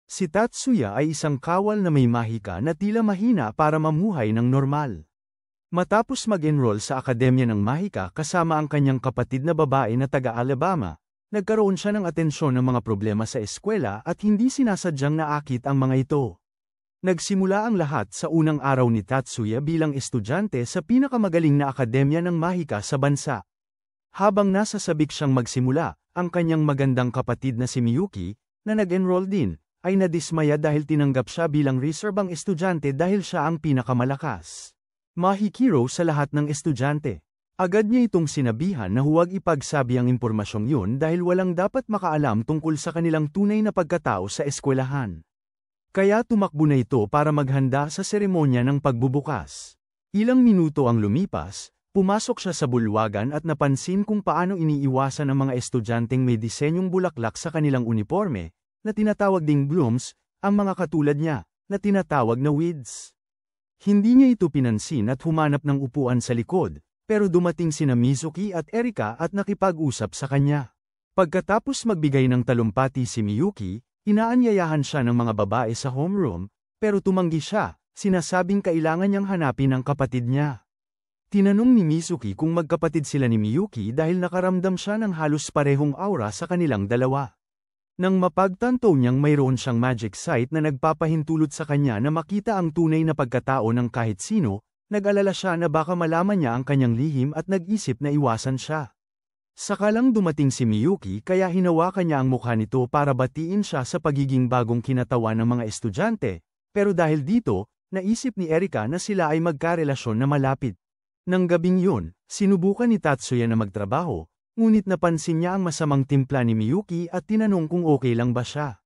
Si Tatsuya ay isang kawal na may mahika na tila mahina para mamuhay ng normal. Matapos mag-enroll sa Akademya ng Mahika kasama ang kanyang kapatid na babae na taga-Alabama, nagkaroon siya ng atensyon ng mga problema sa eskwela at hindi sinasadyang naakit ang mga ito. Nagsimula ang lahat sa unang araw ni Tatsuya bilang estudyante sa pinakamagaling na akademya ng mahika sa bansa. Habang nasa sabik siyang magsimula, ang kanyang magandang kapatid na si Miyuki, na nag-enroll din, ay nadismaya dahil tinanggap siya bilang reserbang estudyante dahil siya ang pinakamalakas. Mahikiro sa lahat ng estudyante. Agad niya itong sinabihan na huwag ipagsabi ang impormasyong yun dahil walang dapat makaalam tungkol sa kanilang tunay na pagkatao sa eskwelahan. Kaya tumakbo na ito para maghanda sa seremonya ng pagbubukas. Ilang minuto ang lumipas, pumasok siya sa bulwagan at napansin kung paano iniiwasan ng mga estudyanteng may disenyong bulaklak sa kanilang uniforme, na tinatawag ding blooms, ang mga katulad niya, na tinatawag na weeds. Hindi niya ito pinansin at humanap ng upuan sa likod, pero dumating sina Mizuki at Erika at nakipag-usap sa kanya. Pagkatapos magbigay ng talumpati si Miyuki, inaanyayahan siya ng mga babae sa homeroom, pero tumanggi siya, sinasabing kailangan niyang hanapin ang kapatid niya. Tinanong ni Mizuki kung magkapatid sila ni Miyuki dahil nakaramdam siya ng halos parehong aura sa kanilang dalawa. Nang mapagtanto niyang mayroon siyang magic sight na nagpapahintulot sa kanya na makita ang tunay na pagkatao ng kahit sino, nag-alala siya na baka malaman niya ang kanyang lihim at nag-isip na iwasan siya. Sakalang dumating si Miyuki kaya hinawakan niya ang mukha nito para batiin siya sa pagiging bagong kinatawan ng mga estudyante, pero dahil dito, naisip ni Erika na sila ay magkarelasyon na malapit. Nang gabing yun, sinubukan ni Tatsuya na magtrabaho, ngunit napansin niya ang masamang timpla ni Miyuki at tinanong kung okay lang ba siya.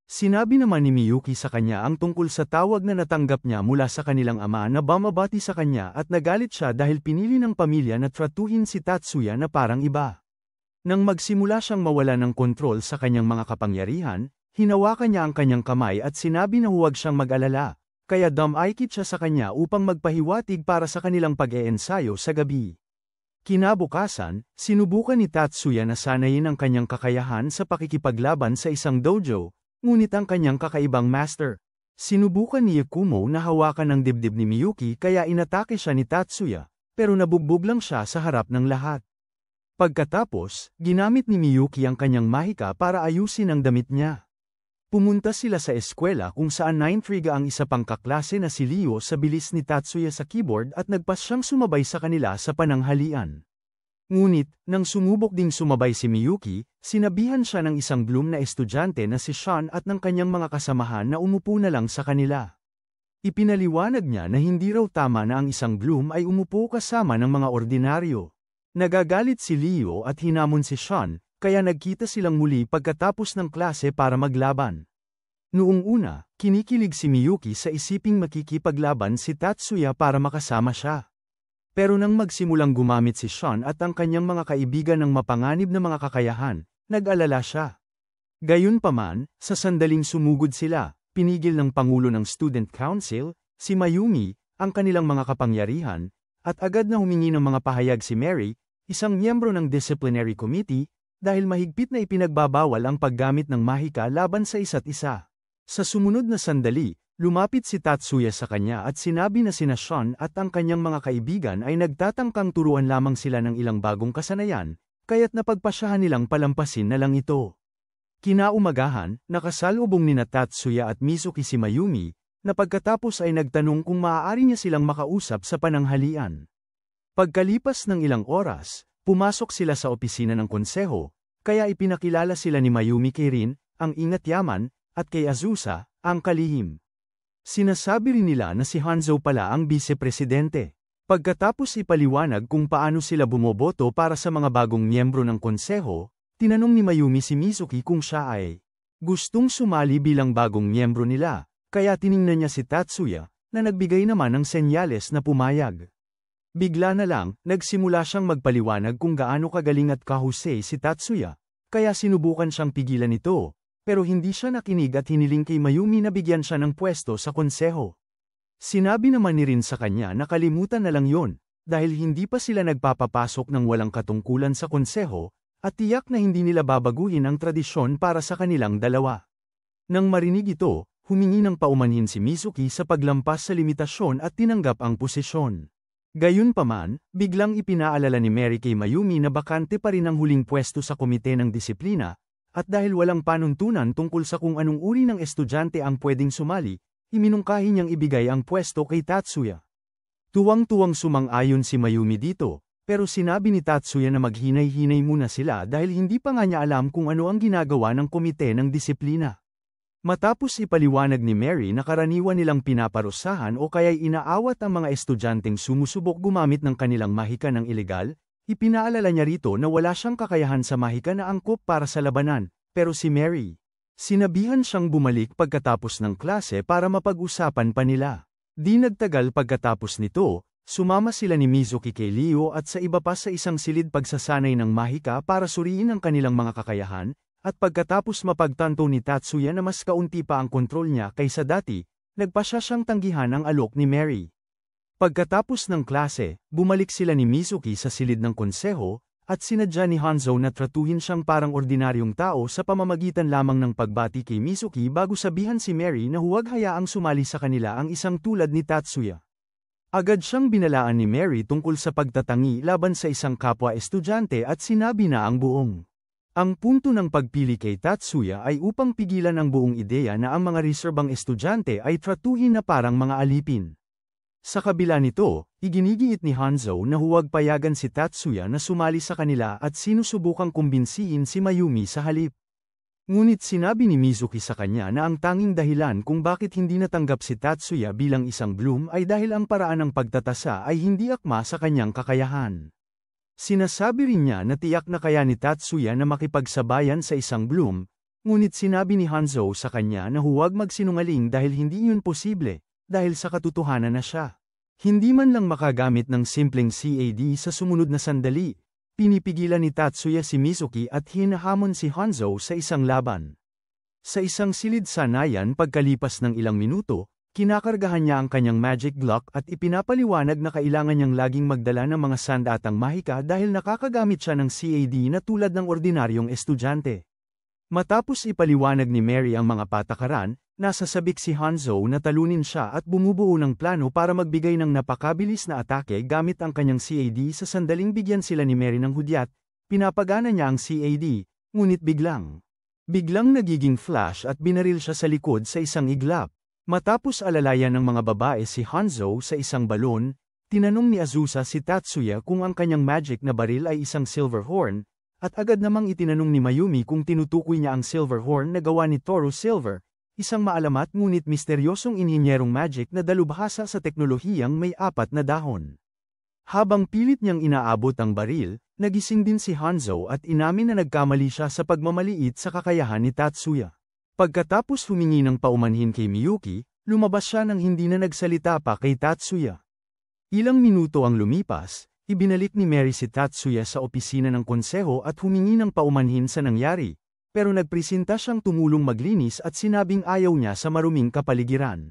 Sinabi naman ni Miyuki sa kanya ang tungkol sa tawag na natanggap niya mula sa kanilang ama na bumabati sa kanya at nagalit siya dahil pinili ng pamilya na tratuhin si Tatsuya na parang iba. Nang magsimula siyang mawala ng kontrol sa kanyang mga kapangyarihan, hinawakan niya ang kanyang kamay at sinabi na huwag siyang mag-alala, kaya dumaikit siya sa kanya upang magpahiwatig para sa kanilang pag-eensayo sa gabi. Kinabukasan, sinubukan ni Tatsuya na sanayin ang kanyang kakayahan sa pakikipaglaban sa isang dojo, ngunit ang kanyang kakaibang master. Sinubukan ni Yakumo na hawakan ang dibdib ni Miyuki kaya inatake siya ni Tatsuya, pero nabugbog lang siya sa harap ng lahat. Pagkatapos, ginamit ni Miyuki ang kanyang mahika para ayusin ang damit niya. Pumunta sila sa eskwela kung saan naintriga ang isa pang kaklase na si Leo sa bilis ni Tatsuya sa keyboard at nagpas siyang sumabay sa kanila sa pananghalian. Ngunit, nang sumubok ding sumabay si Miyuki, sinabihan siya ng isang bloom na estudyante na si Sean at ng kanyang mga kasamahan na umupo na lang sa kanila. Ipinaliwanag niya na hindi raw tama na ang isang bloom ay umupo kasama ng mga ordinaryo. Nagagalit si Leo at hinamon si Sean, kaya nagkita silang muli pagkatapos ng klase para maglaban. Noong una, kinikilig si Miyuki sa isiping makikipaglaban si Tatsuya para makasama siya. Pero nang magsimulang gumamit si Sean at ang kanyang mga kaibigan ng mapanganib na mga kakayahan, nag-alala siya. Gayunpaman, sa sandaling sumugod sila, pinigil ng Pangulo ng Student Council, si Mayumi, ang kanilang mga kapangyarihan, at agad na humingi ng mga pahayag si Mary, isang miyembro ng Disciplinary Committee, dahil mahigpit na ipinagbabawal ang paggamit ng mahika laban sa isa't isa. Sa sumunod na sandali, lumapit si Tatsuya sa kanya at sinabi na sina Sean at ang kanyang mga kaibigan ay nagtatangkang turuan lamang sila ng ilang bagong kasanayan, kaya't napagpasyahan nilang palampasin na lang ito. Kinaumagahan, nakasalubong nina Tatsuya at Mizuki si Mayumi, na pagkatapos ay nagtanong kung maaari niya silang makausap sa pananghalian. Pagkalipas ng ilang oras, pumasok sila sa opisina ng konseho, kaya ipinakilala sila ni Mayumi kay Rin, ang ingat yaman, at kay Azusa, ang kalihim. Sinasabi rin nila na si Hanzo pala ang vice-presidente. Pagkatapos ipaliwanag kung paano sila bumoboto para sa mga bagong miyembro ng konseho, tinanong ni Mayumi si Mizuki kung siya ay gustong sumali bilang bagong miyembro nila, kaya tiningnan niya si Tatsuya, na nagbigay naman ng senyales na pumayag. Bigla na lang, nagsimula siyang magpaliwanag kung gaano kagaling at kahusay si Tatsuya, kaya sinubukan siyang pigilan ito, pero hindi siya nakinig at hiniling kay Mayumi na bigyan siya ng pwesto sa konseho. Sinabi naman ni Rin sa kanya na kalimutan na lang yon, dahil hindi pa sila nagpapapasok ng walang katungkulan sa konseho, at tiyak na hindi nila babaguhin ang tradisyon para sa kanilang dalawa. Nang marinig ito, humingi ng paumanhin si Mizuki sa paglampas sa limitasyon at tinanggap ang posisyon. Gayunpaman, biglang ipinaalala ni Mary kay Mayumi na bakante pa rin ang huling pwesto sa komite ng disiplina, at dahil walang panuntunan tungkol sa kung anong uri ng estudyante ang pwedeng sumali, iminungkahi niyang ibigay ang pwesto kay Tatsuya. Tuwang-tuwang sumang-ayon si Mayumi dito, pero sinabi ni Tatsuya na maghinay-hinay muna sila dahil hindi pa nga niya alam kung ano ang ginagawa ng komite ng disiplina. Matapos ipaliwanag ni Mary na karaniwan nilang pinaparusahan o kaya'y inaawat ang mga estudyanteng sumusubok gumamit ng kanilang mahika ng ilegal, ipinaalala niya rito na wala siyang kakayahan sa mahika na angkop para sa labanan, pero si Mary, sinabihan siyang bumalik pagkatapos ng klase para mapag-usapan pa nila. Di nagtagal pagkatapos nito, sumama sila ni Mizuki kay Leo at sa iba pa sa isang silid pagsasanay ng mahika para suriin ang kanilang mga kakayahan, at pagkatapos mapagtanto ni Tatsuya na mas kaunti pa ang kontrol niya kaysa dati, nagpasya siyang tanggihan ang alok ni Mary. Pagkatapos ng klase, bumalik sila ni Mizuki sa silid ng konseho, at sinadya ni Hanzo na tratuhin siyang parang ordinaryong tao sa pamamagitan lamang ng pagbati kay Mizuki bago sabihan si Mary na huwag hayaang sumali sa kanila ang isang tulad ni Tatsuya. Agad siyang binalaan ni Mary tungkol sa pagtatangi laban sa isang kapwa estudyante at sinabi na ang buong. Ang punto ng pagpili kay Tatsuya ay upang pigilan ang buong ideya na ang mga reserbang estudyante ay tratuhin na parang mga alipin. Sa kabila nito, iginigiit ni Hanzo na huwag payagan si Tatsuya na sumali sa kanila at sinusubukang kumbinsihin si Mayumi sa halip. Ngunit sinabi ni Mizuki sa kanya na ang tanging dahilan kung bakit hindi natanggap si Tatsuya bilang isang Bloom ay dahil ang paraan ng pagtatasa ay hindi akma sa kanyang kakayahan. Sinasabi rin niya na tiyak na kaya ni Tatsuya na makipagsabayan sa isang Bloom, ngunit sinabi ni Hanzo sa kanya na huwag magsinungaling dahil hindi yun posible, dahil sa katotohanan na siya. Hindi man lang makagamit ng simpleng CAD sa sumunod na sandali, pinipigilan ni Tatsuya si Mizuki at hinahamon si Hanzo sa isang laban. Sa isang silid sanayan pagkalipas ng ilang minuto, kinakargahan niya ang kanyang magic block at ipinapaliwanag na kailangan niyang laging magdala ng mga sandatang mahika dahil nakakagamit siya ng CAD na tulad ng ordinaryong estudyante. Matapos ipaliwanag ni Mary ang mga patakaran, nasasabik si Hanzo na talunin siya at bumubuo ng plano para magbigay ng napakabilis na atake gamit ang kanyang CAD sa sandaling bigyan sila ni Mary ng hudyat, pinapagana niya ang CAD, ngunit biglang nagiging flash at binaril siya sa likod sa isang iglap. Matapos alalayan ng mga babae si Hanzo sa isang balon, tinanong ni Azusa si Tatsuya kung ang kanyang magic na baril ay isang silver horn, at agad namang itinanong ni Mayumi kung tinutukoy niya ang silver horn na gawa ni Toro Silver, isang maalamat ngunit misteryosong inhinyerong magic na dalubhasa sa teknolohiyang may 4 na dahon. Habang pilit niyang inaabot ang baril, nagising din si Hanzo at inamin na nagkamali siya sa pagmamaliit sa kakayahan ni Tatsuya. Pagkatapos humingi ng paumanhin kay Miyuki, lumabas siya nang hindi na nagsalita pa kay Tatsuya. Ilang minuto ang lumipas, ibinalik ni Mary si Tatsuya sa opisina ng konseho at humingi ng paumanhin sa nangyari, pero nagpresenta siyang tumulong maglinis at sinabing ayaw niya sa maruming kapaligiran.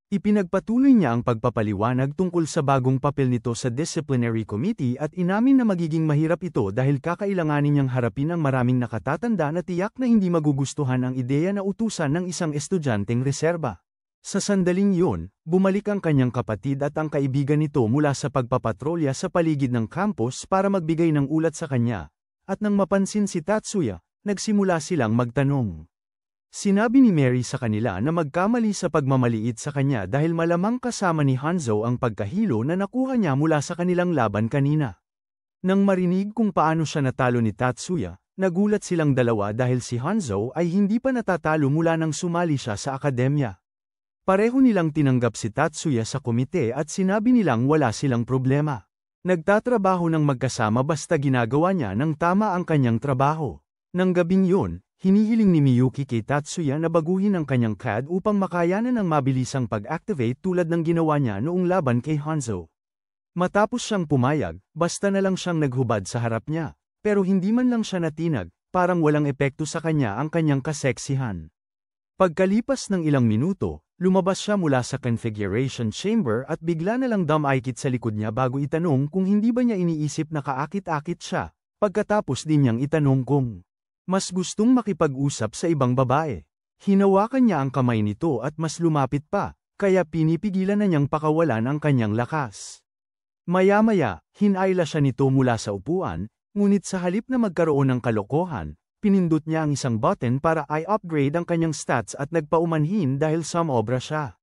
Ipinagpatuloy niya ang pagpapaliwanag tungkol sa bagong papel nito sa disciplinary committee at inamin na magiging mahirap ito dahil kakailanganin niyang harapin ang maraming nakatatanda na tiyak na hindi magugustuhan ang ideya na utusan ng isang estudyanteng reserba. Sa sandaling yun, bumalik ang kanyang kapatid at ang kaibigan nito mula sa pagpapatrolya sa paligid ng campus para magbigay ng ulat sa kanya, at nang mapansin si Tatsuya, nagsimula silang magtanong. Sinabi ni Mary sa kanila na magkamali sa pagmamaliit sa kanya dahil malamang kasama ni Hanzo ang pagkahilo na nakuha niya mula sa kanilang laban kanina. Nang marinig kung paano siya natalo ni Tatsuya, nagulat silang dalawa dahil si Hanzo ay hindi pa natatalo mula nang sumali siya sa akademya. Pareho nilang tinanggap si Tatsuya sa komite at sinabi nilang wala silang problema. Nagtatrabaho ng magkasama basta ginagawa niya ng tama ang kanyang trabaho. Nang gabing yun, hinihiling ni Miyuki kay Tatsuya na baguhin ang kanyang CAD upang makayanan ng mabilisang pag-activate tulad ng ginawa niya noong laban kay Hanzo. Matapos siyang pumayag, basta na lang siyang naghubad sa harap niya, pero hindi man lang siya natinag, parang walang epekto sa kanya ang kanyang kaseksihan. Pagkalipas ng ilang minuto, lumabas siya mula sa configuration chamber at bigla na lang dumaikit sa likod niya bago itanong kung hindi ba niya iniisip na kaakit-akit siya, pagkatapos din niyang itanong kung mas gustong makipag-usap sa ibang babae. Hinawakan niya ang kamay nito at mas lumapit pa, kaya pinipigilan na niyang pakawalan ang kanyang lakas. Maya-maya, hinayla siya nito mula sa upuan, ngunit sa halip na magkaroon ng kalokohan, pinindot niya ang isang button para i-upgrade ang kanyang stats at nagpaumanhin dahil sumobra siya.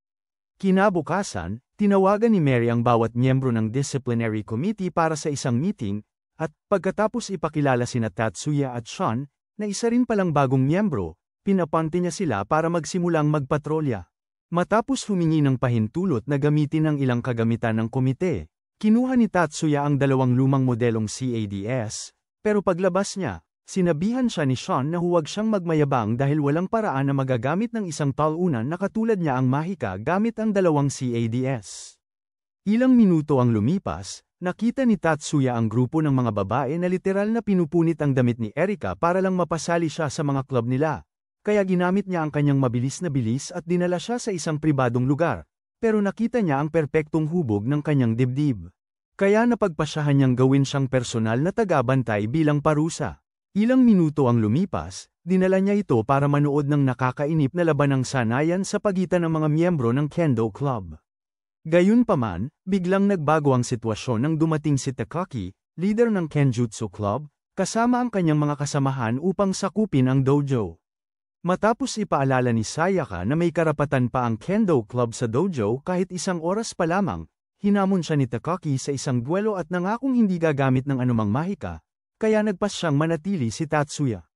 Kinabukasan, tinawagan ni Mary ang bawat miyembro ng disciplinary committee para sa isang meeting, at pagkatapos ipakilala sina Tatsuya at Sean, na isa rin palang bagong miyembro, pinapunta niya sila para magsimulang magpatrolya. Matapos humingi ng pahintulot na gamitin ang ilang kagamitan ng komite, kinuha ni Tatsuya ang dalawang lumang modelong CADS, pero paglabas niya, sinabihan siya ni Sean na huwag siyang magmayabang dahil walang paraan na magagamit ng isang talunan na katulad niya ang Mahika gamit ang dalawang CADS. Ilang minuto ang lumipas, nakita ni Tatsuya ang grupo ng mga babae na literal na pinupunit ang damit ni Erika para lang mapasali siya sa mga club nila. Kaya ginamit niya ang kanyang mabilis na bilis at dinala siya sa isang pribadong lugar, pero nakita niya ang perpektong hubog ng kanyang dibdib. Kaya napagpasyahan niyang gawin siyang personal na taga-bantay bilang parusa. Ilang minuto ang lumipas, dinala niya ito para manood ng nakakainip na labanang sanayan sa pagitan ng mga miyembro ng Kendo Club. Gayunpaman, biglang nagbago ang sitwasyon nang dumating si Takaki, leader ng Kenjutsu Club, kasama ang kanyang mga kasamahan upang sakupin ang dojo. Matapos ipaalala ni Sayaka na may karapatan pa ang Kendo Club sa dojo kahit isang oras pa lamang, hinamon siya ni Takaki sa isang duelo at nangakong hindi gagamit ng anumang mahika, kaya nagpas siyang manatili si Tatsuya.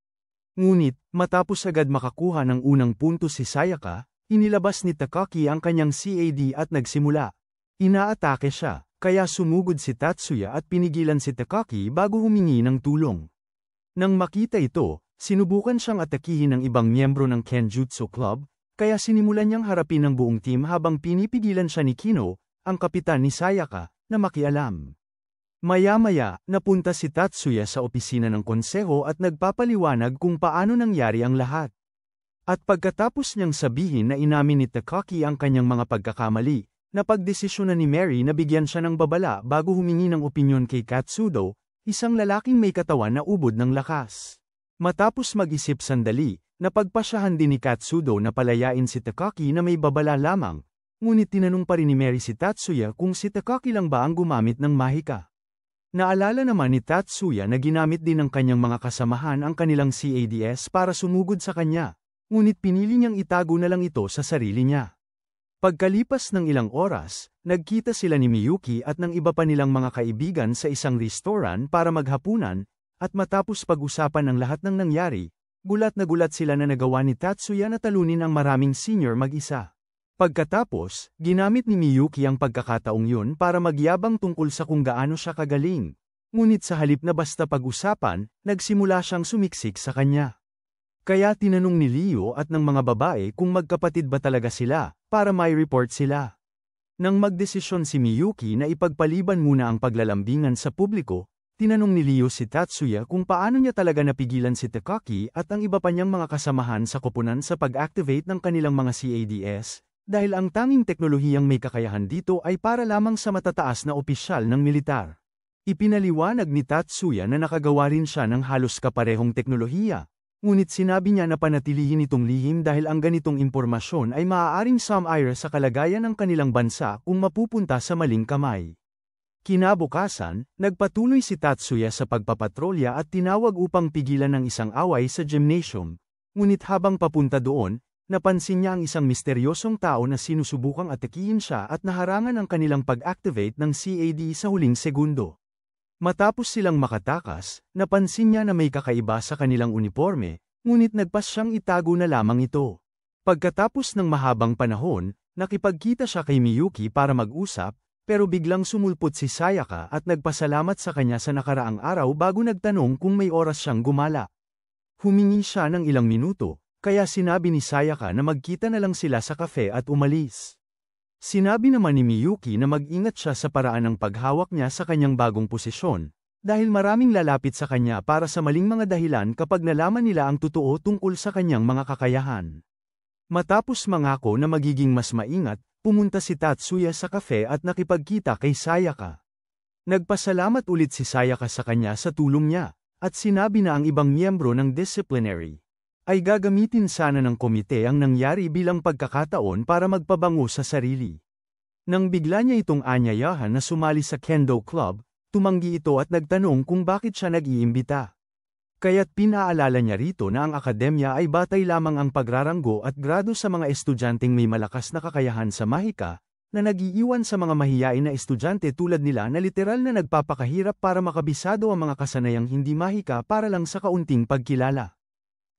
Ngunit, matapos agad makakuha ng unang punto si Sayaka, inilabas ni Takaki ang kanyang CAD at nagsimula. Inaatake siya, kaya sumugod si Tatsuya at pinigilan si Takaki bago humingi ng tulong. Nang makita ito, sinubukan siyang atakihin ng ibang miyembro ng Kenjutsu Club, kaya sinimulan niyang harapin ang buong team habang pinipigilan siya ni Kino, ang kapitan ni Sayaka, na makialam. Maya-maya, napunta si Tatsuya sa opisina ng konseho at nagpapaliwanag kung paano nangyari ang lahat. At pagkatapos niyang sabihin na inamin ni Takaki ang kanyang mga pagkakamali, napagdesisyonan ni Mary na bigyan siya ng babala bago humingi ng opinyon kay Katsudo, isang lalaking may katawan na ubod ng lakas. Matapos mag-isip sandali, napagpasyahan din ni Katsudo na palayain si Takaki na may babala lamang, ngunit tinanong pa rin ni Mary si Tatsuya kung si Takaki lang ba ang gumamit ng mahika. Naalala naman ni Tatsuya na ginamit din ng kanyang mga kasamahan ang kanilang CADS para sumugod sa kanya, ngunit pinili niyang itago na lang ito sa sarili niya. Pagkalipas ng ilang oras, nagkita sila ni Miyuki at ng iba pa nilang mga kaibigan sa isang restoran para maghapunan, at matapos pag-usapan ang lahat ng nangyari, gulat na gulat sila na nagawa ni Tatsuya na talunin ang maraming senior mag-isa. Pagkatapos, ginamit ni Miyuki ang pagkakataong yun para magyabang tungkol sa kung gaano siya kagaling. Ngunit sa halip na basta pag-usapan, nagsimula siyang sumiksik sa kanya. Kaya tinanong ni Leo at ng mga babae kung magkapatid ba talaga sila, para may report sila. Nang magdesisyon si Miyuki na ipagpaliban muna ang paglalambingan sa publiko, tinanong ni Leo si Tatsuya kung paano niya talaga napigilan si Takaki at ang iba pa niyang mga kasamahan sa koponan sa pag-activate ng kanilang mga CADS, dahil ang tanging teknolohiyang may kakayahan dito ay para lamang sa matataas na opisyal ng militar. Ipinaliwanag ni Tatsuya na nakagawa rin siya ng halos kaparehong teknolohiya, ngunit sinabi niya na panatilihin itong lihim dahil ang ganitong impormasyon ay maaaring sumire sa kalagayan ng kanilang bansa kung mapupunta sa maling kamay. Kinabukasan, nagpatuloy si Tatsuya sa pagpapatrolya at tinawag upang pigilan ng isang away sa gymnasium, ngunit habang papunta doon, napansin niya ang isang misteryosong tao na sinusubukang atakihin siya at naharangan ang kanilang pag-activate ng CAD sa huling segundo. Matapos silang makatakas, napansin niya na may kakaiba sa kanilang uniforme, ngunit nagpas siyang itago na lamang ito. Pagkatapos ng mahabang panahon, nakipagkita siya kay Miyuki para mag-usap, pero biglang sumulpot si Sayaka at nagpasalamat sa kanya sa nakaraang araw bago nagtanong kung may oras siyang gumala. Humingi siya ng ilang minuto, kaya sinabi ni Sayaka na magkita na lang sila sa kafe at umalis. Sinabi naman ni Miyuki na mag-ingat siya sa paraan ng paghawak niya sa kanyang bagong posisyon, dahil maraming lalapit sa kanya para sa maling mga dahilan kapag nalaman nila ang totoo tungkol sa kanyang mga kakayahan. Matapos mangako na magiging mas maingat, pumunta si Tatsuya sa kafe at nakipagkita kay Sayaka. Nagpasalamat ulit si Sayaka sa kanya sa tulong niya, at sinabi na ang ibang miyembro ng disciplinary ay gagamitin sana ng komite ang nangyari bilang pagkakataon para magpabango sa sarili. Nang bigla niya itong anyayahan na sumali sa Kendo Club, tumanggi ito at nagtanong kung bakit siya nag-iimbita. Kaya't pinaalala niya rito na ang akademya ay batay lamang ang pagraranggo at grado sa mga estudyanteng may malakas na kakayahan sa mahika, na nag-iiwan sa mga mahiyain na estudyante tulad nila na literal na nagpapakahirap para makabisado ang mga kasanayang hindi mahika para lang sa kaunting pagkilala.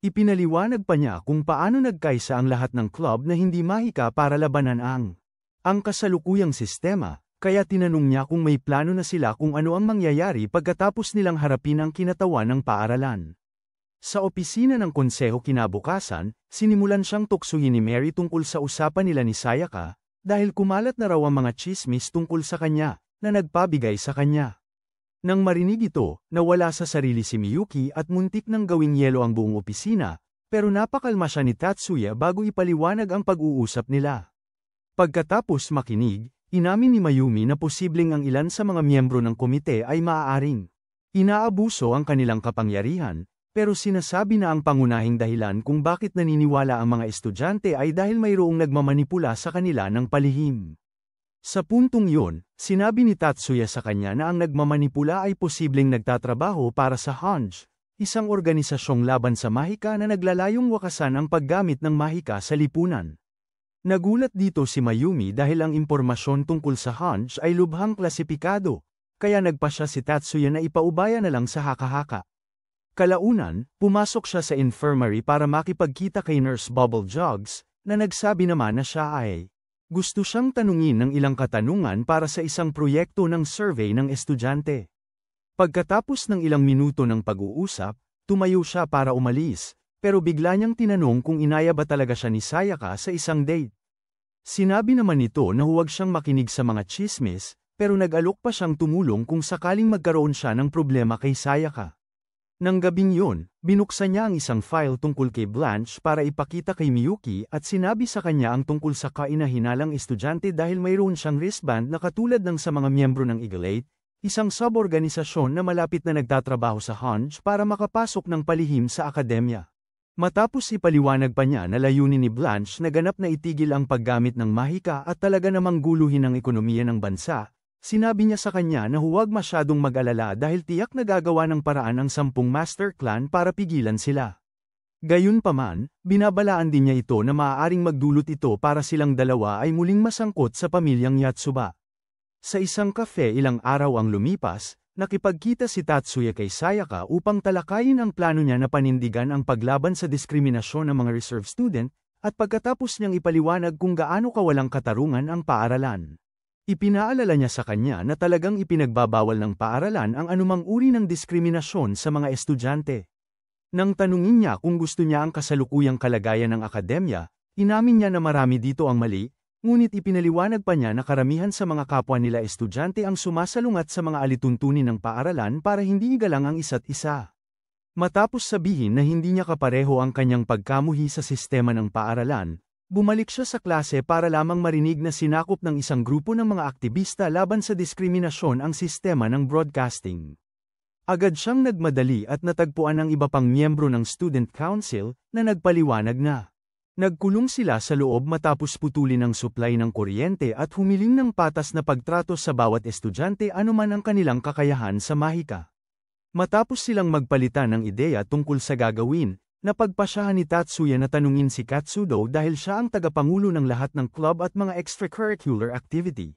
Ipinaliwanag pa niya kung paano nagkaisa ang lahat ng club na hindi mahika para labanan ang kasalukuyang sistema. Kaya tinanong niya kung may plano na sila kung ano ang mangyayari pagkatapos nilang harapin ang kinatawan ng paaralan. Sa opisina ng konseho kinabukasan, sinimulan siyang tuksuhin ni Mary tungkol sa usapan nila ni Sayaka, dahil kumalat na raw ang mga tsismis tungkol sa kanya, na nagpabigay sa kanya. Nang marinig ito, nawala sa sarili si Miyuki at muntik nang gawing yelo ang buong opisina, pero napakalma siya ni Tatsuya bago ipaliwanag ang pag-uusap nila. Pagkatapos makinig, inamin ni Mayumi na posibleng ang ilan sa mga miyembro ng komite ay maaaring inaabuso ang kanilang kapangyarihan, pero sinasabi na ang pangunahing dahilan kung bakit naniniwala ang mga estudyante ay dahil mayroong nagmamanipula sa kanila ng palihim. Sa puntong yun, sinabi ni Tatsuya sa kanya na ang nagmamanipula ay posibleng nagtatrabaho para sa Hanj, isang organisasyong laban sa mahika na naglalayong wakasan ang paggamit ng mahika sa lipunan. Nagulat dito si Mayumi dahil ang impormasyon tungkol sa Hanj ay lubhang klasipikado, kaya nagpasya si Tatsuya na ipaubaya na lang sa haka-haka. Kalaunan, pumasok siya sa infirmary para makipagkita kay Nurse Bubble Jogs, na nagsabi naman na siya ay gusto siyang tanungin ng ilang katanungan para sa isang proyekto ng survey ng estudyante. Pagkatapos ng ilang minuto ng pag-uusap, tumayo siya para umalis. Pero bigla niyang tinanong kung inaya ba talaga siya ni Sayaka sa isang date. Sinabi naman nito na huwag siyang makinig sa mga chismis, pero nag-alok pa siyang tumulong kung sakaling magkaroon siya ng problema kay Sayaka. Nang gabing yun, binuksan niya ang isang file tungkol kay Blanche para ipakita kay Miyuki at sinabi sa kanya ang tungkol sa kainahinalang estudyante dahil mayroon siyang wristband na katulad ng sa mga miyembro ng Eagle 8, isang sub-organisasyon na malapit na nagtatrabaho sa Hanj para makapasok ng palihim sa akademya. Matapos ipaliwanag pa niya na layunin ni Blanche na ganap na itigil ang paggamit ng mahika at talaga namang guluhin ang ekonomiya ng bansa, sinabi niya sa kanya na huwag masyadong mag-alala dahil tiyak na gagawa ng paraan ang 10 master clan para pigilan sila. Gayunpaman, binabalaan din niya ito na maaaring magdulot ito para silang dalawa ay muling masangkot sa pamilyang Yatsuba. Sa isang kafe ilang araw ang lumipas, nakipagkita si Tatsuya kay Sayaka upang talakayin ang plano niya na panindigan ang paglaban sa diskriminasyon ng mga reserve student, at pagkatapos niyang ipaliwanag kung gaano kawalang katarungan ang paaralan. Ipinaalala niya sa kanya na talagang ipinagbabawal ng paaralan ang anumang uri ng diskriminasyon sa mga estudyante. Nang tanungin niya kung gusto niya ang kasalukuyang kalagayan ng akademya, inamin niya na marami dito ang mali, ngunit ipinaliwanag pa niya na karamihan sa mga kapwa nila estudyante ang sumasalungat sa mga alituntunin ng paaralan para hindi igalang ang isa't isa. Matapos sabihin na hindi niya kapareho ang kanyang pagkamuhi sa sistema ng paaralan, bumalik siya sa klase para lamang marinig na sinakop ng isang grupo ng mga aktivista laban sa diskriminasyon ang sistema ng broadcasting. Agad siyang nagmadali at natagpuan ang iba pang miyembro ng Student Council na nagpaliwanag na nagkulong sila sa loob matapos putulin ang supply ng kuryente at humiling ng patas na pagtrato sa bawat estudyante anuman ang kanilang kakayahan sa mahika. Matapos silang magpalitan ng ideya tungkol sa gagawin, napagpasyahan ni Tatsuya na tanungin si Katsudo dahil siya ang tagapangulo ng lahat ng club at mga extracurricular activity.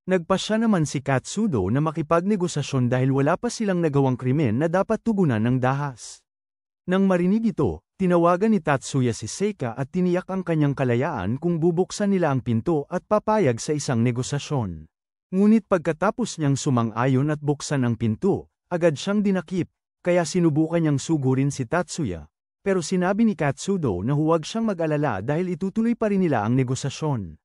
Nagpasya naman si Katsudo na makipagnegosasyon dahil wala pa silang nagawang krimen na dapat tugunan ng dahas. Nang marinig ito, tinawagan ni Tatsuya si Seika at tiniyak ang kanyang kalayaan kung bubuksan nila ang pinto at papayag sa isang negosasyon. Ngunit pagkatapos niyang sumang-ayon at buksan ang pinto, agad siyang dinakip, kaya sinubukan niyang sugurin si Tatsuya, pero sinabi ni Katsudo na huwag siyang mag-alala dahil itutuloy pa rin nila ang negosasyon.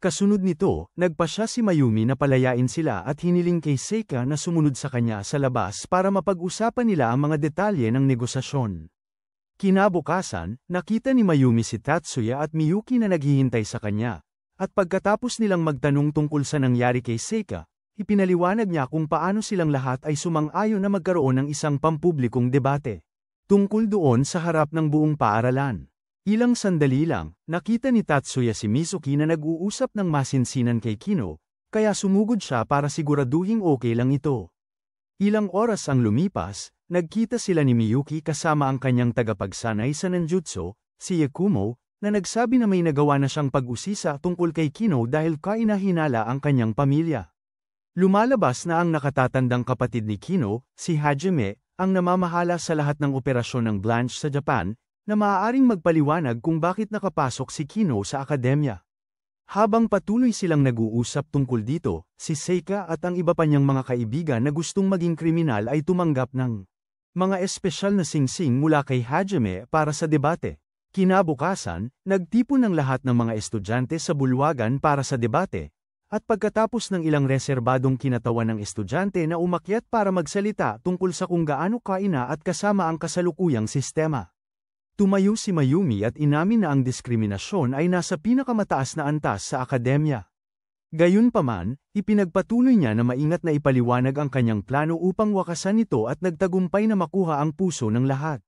Kasunod nito, nagpasya si Mayumi na palayain sila at hiniling kay Seika na sumunod sa kanya sa labas para mapag-usapan nila ang mga detalye ng negosasyon. Kinabukasan, nakita ni Mayumi si Tatsuya at Miyuki na naghihintay sa kanya, at pagkatapos nilang magtanong tungkol sa nangyari kay Seika, ipinaliwanag niya kung paano silang lahat ay sumang-ayon na magkaroon ng isang pampublikong debate. Tungkol doon sa harap ng buong paaralan. Ilang sandali lang, nakita ni Tatsuya si Mizuki na nag-uusap ng masinsinan kay Kino, kaya sumugod siya para siguraduhing okay lang ito. Ilang oras ang lumipas, nagkita sila ni Miyuki kasama ang kanyang tagapagsanay sa ninjutsu, si Yakumo, na nagsabi na may nagawa na siyang pag-usisa tungkol kay Kino dahil kainahinala ang kanyang pamilya. Lumalabas na ang nakatatandang kapatid ni Kino, si Hajime, ang namamahala sa lahat ng operasyon ng Blanche sa Japan, na maaaring magpaliwanag kung bakit nakapasok si Kino sa akademya. Habang patuloy silang nag-uusap tungkol dito, si Seika at ang iba pa niyang mga kaibigan na gustong maging kriminal ay tumanggap ng mga espesyal na singsing mula kay Hajime para sa debate. Kinabukasan, nagtipon ng lahat ng mga estudyante sa bulwagan para sa debate, at pagkatapos ng ilang reserbadong kinatawan ng estudyante na umakyat para magsalita tungkol sa kung gaano kaina at kasama ang kasalukuyang sistema. Tumayo si Mayumi at inamin na ang diskriminasyon ay nasa pinakamataas na antas sa akademya. Gayunpaman, ipinagpatuloy niya na maingat na ipaliwanag ang kanyang plano upang wakasan ito at nagtagumpay na makuha ang puso ng lahat.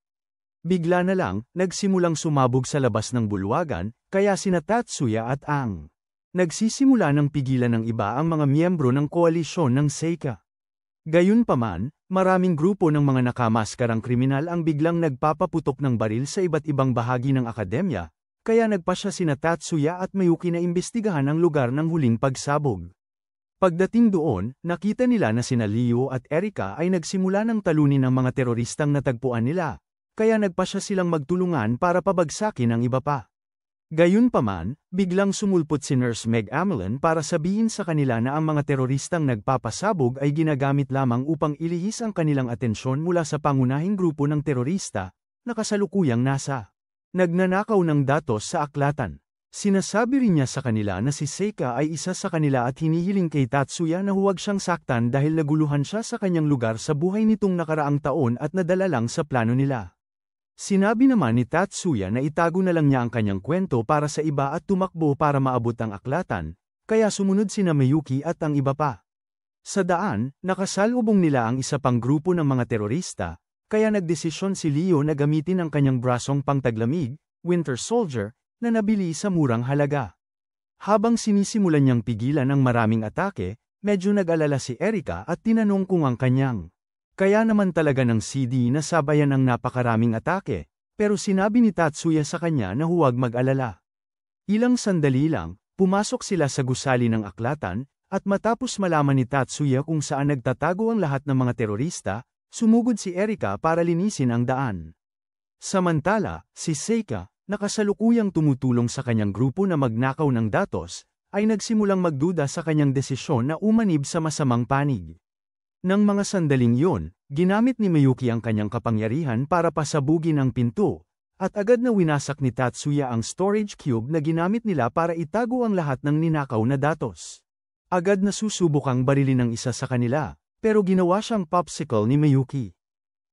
Bigla na lang, nagsimulang sumabog sa labas ng bulwagan, kaya sina Tatsuya at Ang nagsisimula ng pigilan ng iba ang mga miyembro ng koalisyon ng Seika. Gayunpaman, maraming grupo ng mga nakamaskarang kriminal ang biglang nagpapaputok ng baril sa iba't ibang bahagi ng akademya, kaya nagpasya sina Tatsuya at Miyuki na imbestigahan ang lugar ng huling pagsabog. Pagdating doon, nakita nila na sina Leo at Erika ay nagsimula ng talunin ang mga teroristang natagpuan nila, kaya nagpasya silang magtulungan para pabagsakin ang iba pa. Gayunpaman, biglang sumulpot si Nurse Meg Amelin para sabihin sa kanila na ang mga teroristang nagpapasabog ay ginagamit lamang upang ilihis ang kanilang atensyon mula sa pangunahing grupo ng terorista, na kasalukuyang nasa nagnanakaw ng datos sa aklatan. Sinasabi rin niya sa kanila na si Seika ay isa sa kanila at hinihiling kay Tatsuya na huwag siyang saktan dahil naguluhan siya sa kanyang lugar sa buhay nitong nakaraang taon at nadala lang sa plano nila. Sinabi naman ni Tatsuya na itago na lang niya ang kanyang kwento para sa iba at tumakbo para maabot ang aklatan, kaya sumunod sina Miyuki at ang iba pa. Sa daan, nakasalubong nila ang isa pang grupo ng mga terorista, kaya nagdesisyon si Leo na gamitin ang kanyang brasong pangtaglamig, Winter Soldier, na nabili sa murang halaga. Habang sinisimulan niyang pigilan ang maraming atake, medyo nag-alala si Erika at tinanong kung ang kanyang kaya naman talaga ng CD na sabayan ang napakaraming atake, pero sinabi ni Tatsuya sa kanya na huwag mag-alala. Ilang sandali lang, pumasok sila sa gusali ng aklatan, at matapos malaman ni Tatsuya kung saan nagtatago ang lahat ng mga terorista, sumugod si Erika para linisin ang daan. Samantala, si Seika, na kasalukuyang tumutulong sa kanyang grupo na magnakaw ng datos, ay nagsimulang magduda sa kanyang desisyon na umanib sa masamang panig. Nang mga sandaling yun, ginamit ni Miyuki ang kanyang kapangyarihan para pasabugin ang pinto, at agad na winasak ni Tatsuya ang storage cube na ginamit nila para itago ang lahat ng ninakaw na datos. Agad na susubukang barilin ng isa sa kanila, pero ginawa siyang popsicle ni Miyuki.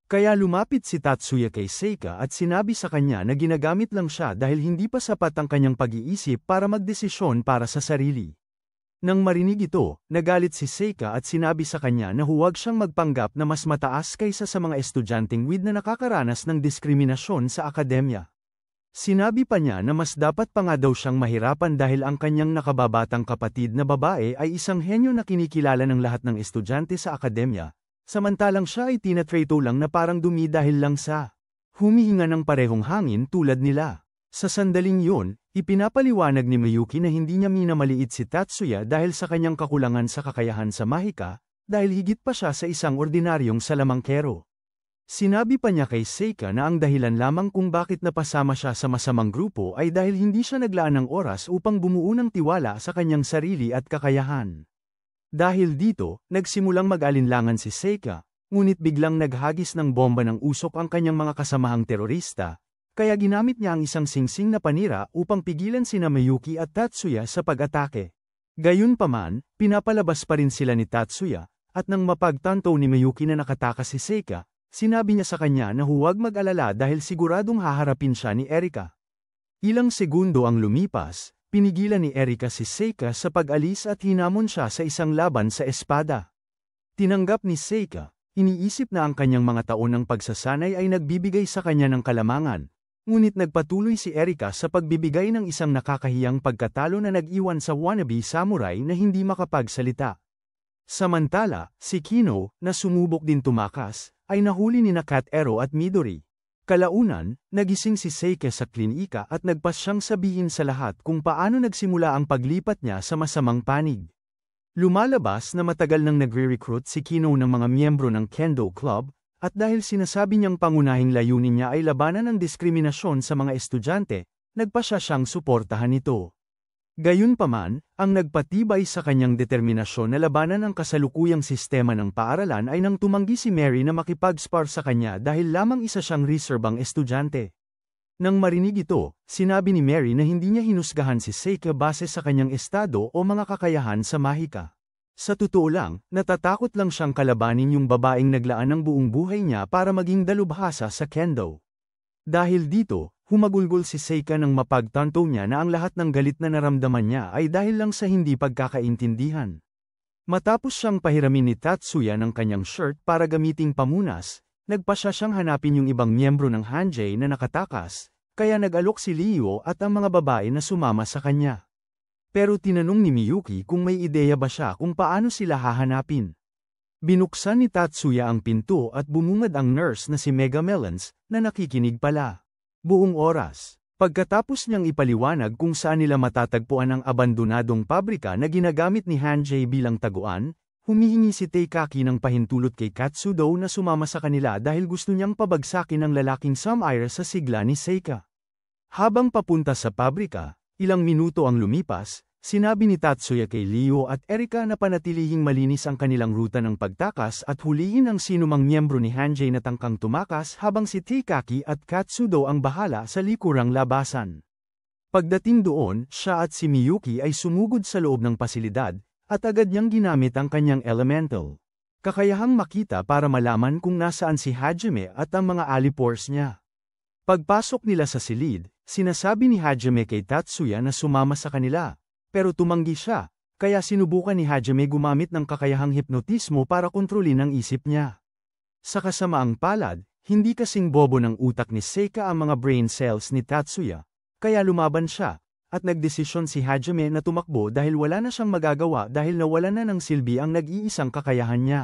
Kaya lumapit si Tatsuya kay Seika at sinabi sa kanya na ginagamit lang siya dahil hindi pa sapat ang kanyang pag-iisip para magdesisyon para sa sarili. Nang marinig ito, nagalit si Seika at sinabi sa kanya na huwag siyang magpanggap na mas mataas kaysa sa mga estudyanteng weed na nakakaranas ng diskriminasyon sa akademya. Sinabi pa niya na mas dapat pa nga daw siyang mahirapan dahil ang kanyang nakababatang kapatid na babae ay isang henyo na kinikilala ng lahat ng estudyante sa akademya, samantalang siya ay tinatrato lang na parang dumi dahil lang sa humihinga ng parehong hangin tulad nila. Sa sandaling yun, ipinapaliwanag ni Miyuki na hindi niya minamaliit si Tatsuya dahil sa kanyang kakulangan sa kakayahan sa mahika, dahil higit pa siya sa isang ordinaryong salamangkero. Sinabi pa niya kay Seika na ang dahilan lamang kung bakit napasama siya sa masamang grupo ay dahil hindi siya naglaan ng oras upang bumuo ng tiwala sa kanyang sarili at kakayahan. Dahil dito, nagsimulang mag-alinlangan si Seika, ngunit biglang naghagis ng bomba ng usok ang kanyang mga kasamahang terorista, kaya ginamit niya ang isang singsing na panira upang pigilan sina Miyuki at Tatsuya sa pag-atake. Gayunpaman, pinapalabas pa rin sila ni Tatsuya, at nang mapagtanto ni Miyuki na nakatakas si Seika, sinabi niya sa kanya na huwag mag-alala dahil siguradong haharapin siya ni Erika. Ilang segundo ang lumipas, pinigilan ni Erika si Seika sa pag-alis at hinamon siya sa isang laban sa espada. Tinanggap ni Seika, Iniisip na ang kanyang mga taon ng pagsasanay ay nagbibigay sa kanya ng kalamangan, ngunit nagpatuloy si Erika sa pagbibigay ng isang nakakahiyang pagkatalo na nag-iwan sa wannabe samurai na hindi makapagsalita. Samantala, si Kino, na sumubok din tumakas, ay nahuli ni Kat Ero at Midori. Kalaunan, nagising si Seika sa klinika at nagpas siyang sabihin sa lahat kung paano nagsimula ang paglipat niya sa masamang panig. Lumalabas na matagal nang nagre-recruit si Kino ng mga miyembro ng Kendo Club, at dahil sinasabi niyang pangunahing layunin niya ay labanan ng diskriminasyon sa mga estudyante, nagpasya siyang suportahan ito. Gayunpaman, ang nagpatibay sa kanyang determinasyon na labanan ang kasalukuyang sistema ng paaralan ay nang tumanggi si Mary na makipag-spar sa kanya dahil lamang isa siyang reserbang estudyante. Nang marinig ito, sinabi ni Mary na hindi niya hinusgahan si Seika base sa kanyang estado o mga kakayahan sa mahika. Sa totoo lang, natatakot lang siyang kalabanin yung babaeng naglaan ng buong buhay niya para maging dalubhasa sa Kendo. Dahil dito, humagulgol si Seika nang mapagtanto niya na ang lahat ng galit na naramdaman niya ay dahil lang sa hindi pagkakaintindihan. Matapos siyang pahiramin ni Tatsuya ng kanyang shirt para gamiting pamunas, nagpasya siyang hanapin yung ibang miyembro ng Hanjay na nakatakas, kaya nag-alok si Leo at ang mga babae na sumama sa kanya. Pero tinanong ni Miyuki kung may ideya ba siya kung paano sila hahanapin. Binuksan ni Tatsuya ang pinto at bumungad ang nurse na si Mega Melons, na nakikinig pala. Buong oras. Pagkatapos niyang ipaliwanag kung saan nila matatagpuan ang abandonadong pabrika na ginagamit ni Hanjay bilang taguan, humihingi si Teikaki ng pahintulot kay Katsudo na sumama sa kanila dahil gusto niyang pabagsakin ang lalaking Sumire sa sigla ni Seika. Habang papunta sa pabrika, ilang minuto ang lumipas, sinabi ni Tatsuya kay Leo at Erika na panatilihing malinis ang kanilang ruta ng pagtakas at hulihin ang sinumang miyembro ni Hanjay na tangkang tumakas habang si Teikaki at Katsudo ang bahala sa likurang labasan. Pagdating doon, siya at si Miyuki ay sumugod sa loob ng pasilidad, at agad niyang ginamit ang kanyang elemental kakayahang makita para malaman kung nasaan si Hajime at ang mga alipores niya. Pagpasok nila sa silid, sinasabi ni Hajime kay Tatsuya na sumama sa kanila. Pero tumanggi siya, kaya sinubukan ni Hajime gumamit ng kakayahang hipnotismo para kontrolin ang isip niya. Sa kasamaang palad, hindi kasing bobo ng utak ni Seika ang mga brain cells ni Tatsuya, kaya lumaban siya, at nagdesisyon si Hajime na tumakbo dahil wala na siyang magagawa dahil nawala na ng silbi ang nag-iisang kakayahan niya.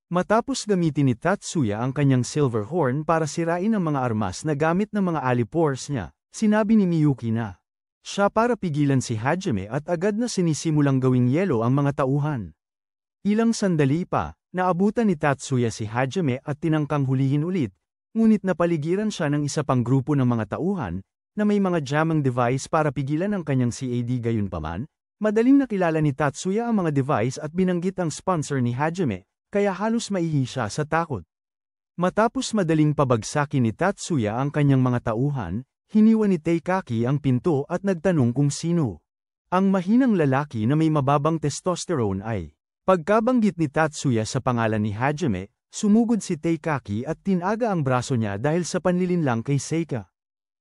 Matapos gamitin ni Tatsuya ang kanyang silver horn para sirain ang mga armas na gamit ng mga alipores niya, sinabi ni Miyuki na siya para pigilan si Hajime at agad na sinisimulang gawing yelo ang mga tauhan. Ilang sandali pa, naabutan ni Tatsuya si Hajime at tinangkang hulihin ulit, ngunit napaligiran siya ng isa pang grupo ng mga tauhan, na may mga jamming device para pigilan ang kanyang CAD. Gayunpaman, madaling nakilala ni Tatsuya ang mga device at binanggit ang sponsor ni Hajime, kaya halos maihi siya sa takot. Matapos madaling pabagsakin ni Tatsuya ang kanyang mga tauhan, hiniwa ni Teikaki ang pinto at nagtanong kung sino. Ang mahinang lalaki na may mababang testosterone ay. Pagkabanggit ni Tatsuya sa pangalan ni Hajime, sumugod si Teikaki at tinaga ang braso niya dahil sa panlilinlang kay Seika.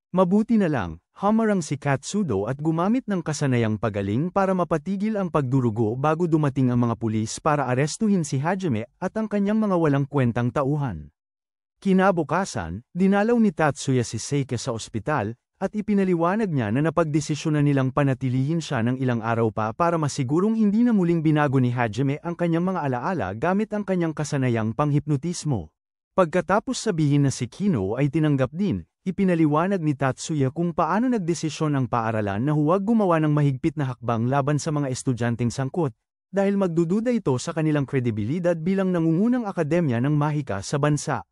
Mabuti na lang, humarang si Katsudo at gumamit ng kasanayang pagaling para mapatigil ang pagdurugo bago dumating ang mga pulis para arestuhin si Hajime at ang kanyang mga walang kwentang tauhan. Kinabukasan, dinalaw ni Tatsuya si Seika sa ospital, at ipinaliwanag niya na napagdesisyonan nilang panatilihin siya ng ilang araw pa para masigurong hindi na muling binago ni Hajime ang kanyang mga alaala gamit ang kanyang kasanayang panghipnotismo. Pagkatapos sabihin na si Kino ay tinanggap din, ipinaliwanag ni Tatsuya kung paano nagdesisyon ang paaralan na huwag gumawa ng mahigpit na hakbang laban sa mga estudyanteng sangkot, dahil magdududa ito sa kanilang kredibilidad bilang nangungunang akademya ng mahika sa bansa.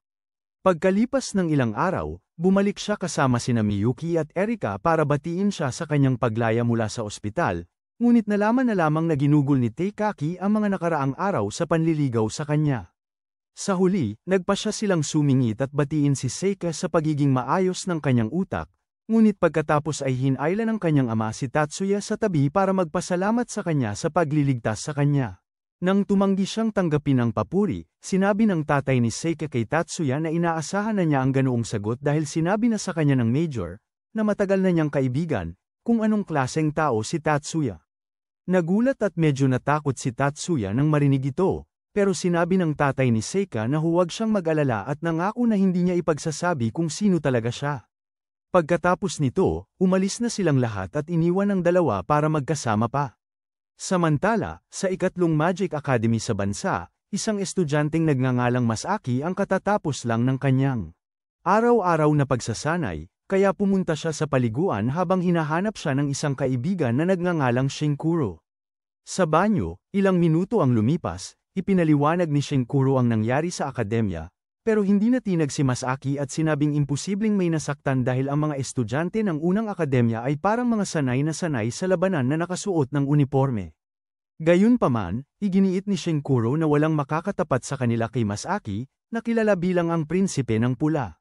Pagkalipas ng ilang araw, bumalik siya kasama sina Miyuki at Erika para batiin siya sa kanyang paglaya mula sa ospital, ngunit nalaman na lamang na ginugol ni Teikaki ang mga nakaraang araw sa panliligaw sa kanya. Sa huli, nagpasya silang sumingit at batiin si Seika sa pagiging maayos ng kanyang utak, ngunit pagkatapos ay hinailan ng kanyang ama si Tatsuya sa tabi para magpasalamat sa kanya sa pagliligtas sa kanya. Nang tumanggi siyang tanggapin ang papuri, sinabi ng tatay ni Seika kay Tatsuya na inaasahan na niya ang ganoong sagot dahil sinabi na sa kanya ng major, na matagal na niyang kaibigan, kung anong klaseng tao si Tatsuya. Nagulat at medyo natakot si Tatsuya nang marinig ito, pero sinabi ng tatay ni Seika na huwag siyang mag-alala at nangako na hindi niya ipagsasabi kung sino talaga siya. Pagkatapos nito, umalis na silang lahat at iniwan ang dalawa para magkasama pa. Samantala, sa ikatlong Magic Academy sa bansa, isang estudyanteng nagngangalang Masaki ang katatapos lang ng kanyang araw-araw na pagsasanay, kaya pumunta siya sa paliguan habang hinahanap siya ng isang kaibigan na nagngangalang Shinkuro. Sa banyo, ilang minuto ang lumipas, ipinaliwanag ni Shinkuro ang nangyari sa akademya, pero hindi natinag si Masaki at sinabing imposibleng may nasaktan dahil ang mga estudyante ng unang akademya ay parang mga sanay na sanay sa labanan na nakasuot ng uniforme. Gayunpaman, iginiit ni Shinkuro na walang makakatapat sa kanila kay Masaki, na kilala bilang ang prinsipe ng pula.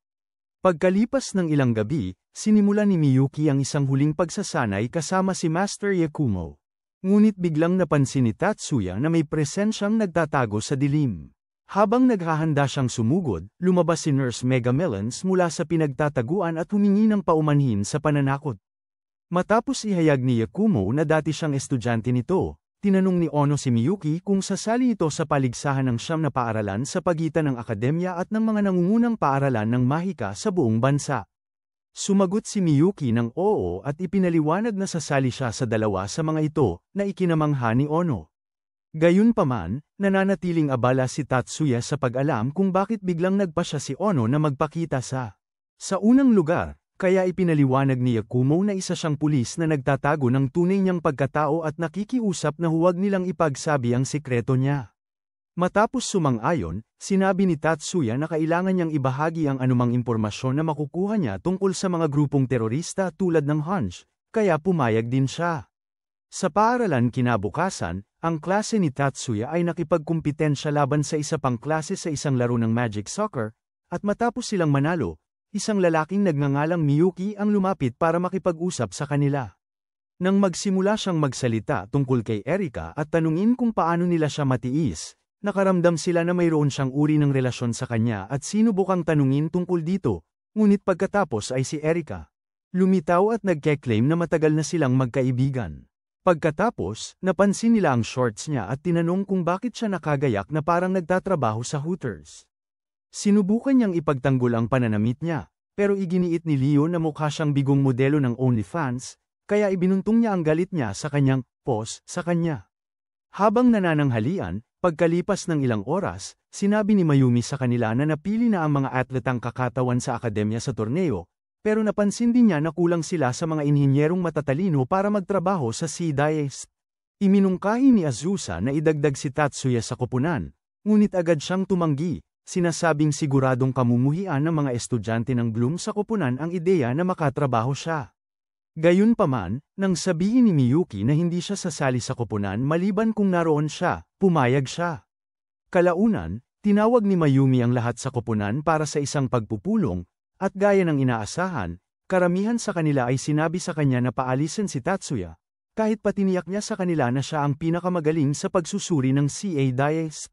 Pagkalipas ng ilang gabi, sinimulan ni Miyuki ang isang huling pagsasanay kasama si Master Yakumo. Ngunit biglang napansin ni Tatsuya na may presensyang nagtatago sa dilim. Habang naghahanda siyang sumugod, lumabas si Nurse Megamelons mula sa pinagtataguan at humingi ng paumanhin sa pananakot. Matapos ihayag ni Yakumo na dati siyang estudyante nito, tinanong ni Ono si Miyuki kung sasali ito sa paligsahan ng siyam na paaralan sa pagitan ng akademya at ng mga nangungunang paaralan ng mahika sa buong bansa. Sumagot si Miyuki ng oo at ipinaliwanag na sasali siya sa dalawa sa mga ito, na ikinamangha ni Ono. Gayunpaman, nananatiling abala si Tatsuya sa pag-alam kung bakit biglang nagpasya si Ono na magpakita sa unang lugar, kaya ipinaliwanag ni Yakumo na isa siyang pulis na nagtatago ng tunay niyang pagkatao at nakikiusap na huwag nilang ipagsabi ang sikreto niya. Matapos sumang-ayon, sinabi ni Tatsuya na kailangan niyang ibahagi ang anumang impormasyon na makukuha niya tungkol sa mga grupong terorista tulad ng Hunch, kaya pumayag din siya. Sa paaralan kinabukasan, ang klase ni Tatsuya ay nakipagkumpetensya laban sa isa pang klase sa isang laro ng Magic Soccer, at matapos silang manalo, isang lalaking nagngangalang Miyuki ang lumapit para makipag-usap sa kanila. Nang magsimula siyang magsalita tungkol kay Erika at tanungin kung paano nila siya matiis, nakaramdam sila na mayroon siyang uri ng relasyon sa kanya at sinubukang tanungin tungkol dito, ngunit pagkatapos ay si Erika lumitaw at nagke-claim na matagal na silang magkaibigan. Pagkatapos, napansin nila ang shorts niya at tinanong kung bakit siya nakagayak na parang nagtatrabaho sa Hooters. Sinubukan niyang ipagtanggol ang pananamit niya, pero iginiit ni Leo na mukha siyang bigong modelo ng OnlyFans, kaya ibinuntong niya ang galit niya sa kanyang post sa kanya. Habang nanananghalian, pagkalipas ng ilang oras, sinabi ni Mayumi sa kanila na napili na ang mga atletang kakatawan sa akademya sa torneo, pero napansin din niya na kulang sila sa mga inhinyerong matatalino para magtrabaho sa C-Dice. Iminungkahi ni Azusa na idagdag si Tatsuya sa koponan, ngunit agad siyang tumanggi, sinasabing siguradong kamumuhian ng mga estudyante ng Bloom sa koponan ang ideya na makatrabaho siya. Gayunpaman, nang sabihin ni Miyuki na hindi siya sasali sa koponan maliban kung naroon siya, pumayag siya. Kalaunan, tinawag ni Mayumi ang lahat sa koponan para sa isang pagpupulong, at gaya ng inaasahan, karamihan sa kanila ay sinabi sa kanya na paalisin si Tatsuya, kahit patiniyak niya sa kanila na siya ang pinakamagaling sa pagsusuri ng CA-Dice.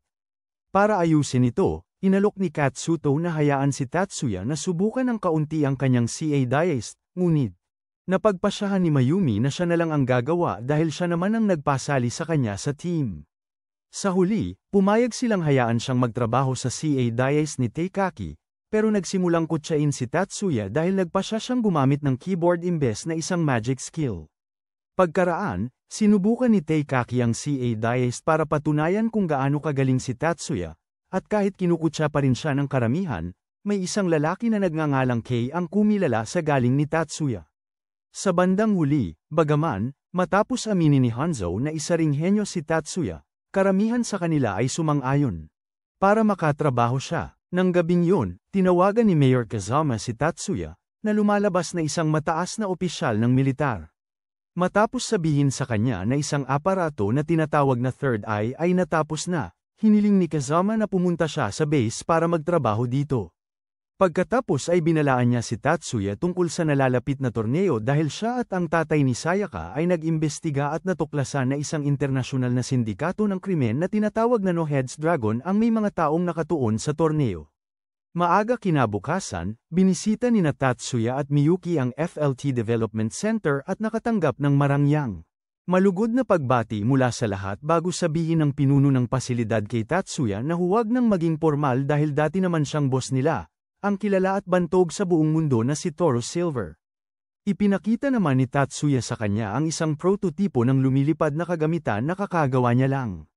Para ayusin ito, inalok ni Katsuto na hayaan si Tatsuya na subukan ng kaunti ang kanyang CA-Dice, ngunit napagpasyahan ni Mayumi na siya na lang ang gagawa dahil siya naman ang nagpasali sa kanya sa team. Sa huli, pumayag silang hayaan siyang magtrabaho sa CA-Dice ni Teikaki, pero nagsimulang kutsain si Tatsuya dahil nagpasya siyang gumamit ng keyboard imbes na isang magic skill. Pagkaraan, sinubukan ni Teikaki ang CA-Dice para patunayan kung gaano kagaling si Tatsuya, at kahit kinukutsa pa rin siya ng karamihan, may isang lalaki na nagngangalang Kei ang kumilala sa galing ni Tatsuya. Sa bandang huli, bagaman, matapos aminin ni Hanzo na isa ring henyo si Tatsuya, karamihan sa kanila ay sumang-ayon. Para makatrabaho siya, nang gabing yun, tinawagan ni Mayor Kazama si Tatsuya, na lumalabas na isang mataas na opisyal ng militar. Matapos sabihin sa kanya na isang aparato na tinatawag na Third Eye ay natapos na, hiniling ni Kazama na pumunta siya sa base para magtrabaho dito. Pagkatapos ay binalaan niya si Tatsuya tungkol sa nalalapit na torneo dahil siya at ang tatay ni Sayaka ay nag-imbestiga at natuklasan na isang internasyonal na sindikato ng krimen na tinatawag na No Heads Dragon ang may mga taong nakatuon sa torneo. Maaga kinabukasan, binisita ni Tatsuya at Miyuki ang FLT Development Center at nakatanggap ng marangyang Malugod na pagbati mula sa lahat bago sabihin ng pinuno ng pasilidad kay Tatsuya na huwag nang maging formal dahil dati naman siyang boss nila, ang kilala at bantog sa buong mundo na si Toro Silver. Ipinakita naman ni Tatsuya sa kanya ang isang prototipo ng lumilipad na kagamitan na kakagawa niya lang.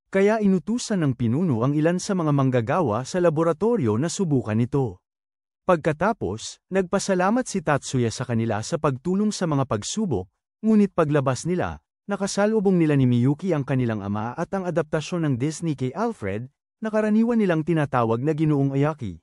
Kaya inutusan ng pinuno ang ilan sa mga manggagawa sa laboratorio na subukan ito. Pagkatapos, nagpasalamat si Tatsuya sa kanila sa pagtulong sa mga pagsubok, ngunit paglabas nila, nakasalubong nila ni Miyuki ang kanilang ama at ang adaptasyon ng Disney kay Alfred, na karaniwan nilang tinatawag na Ginoong Ayaki.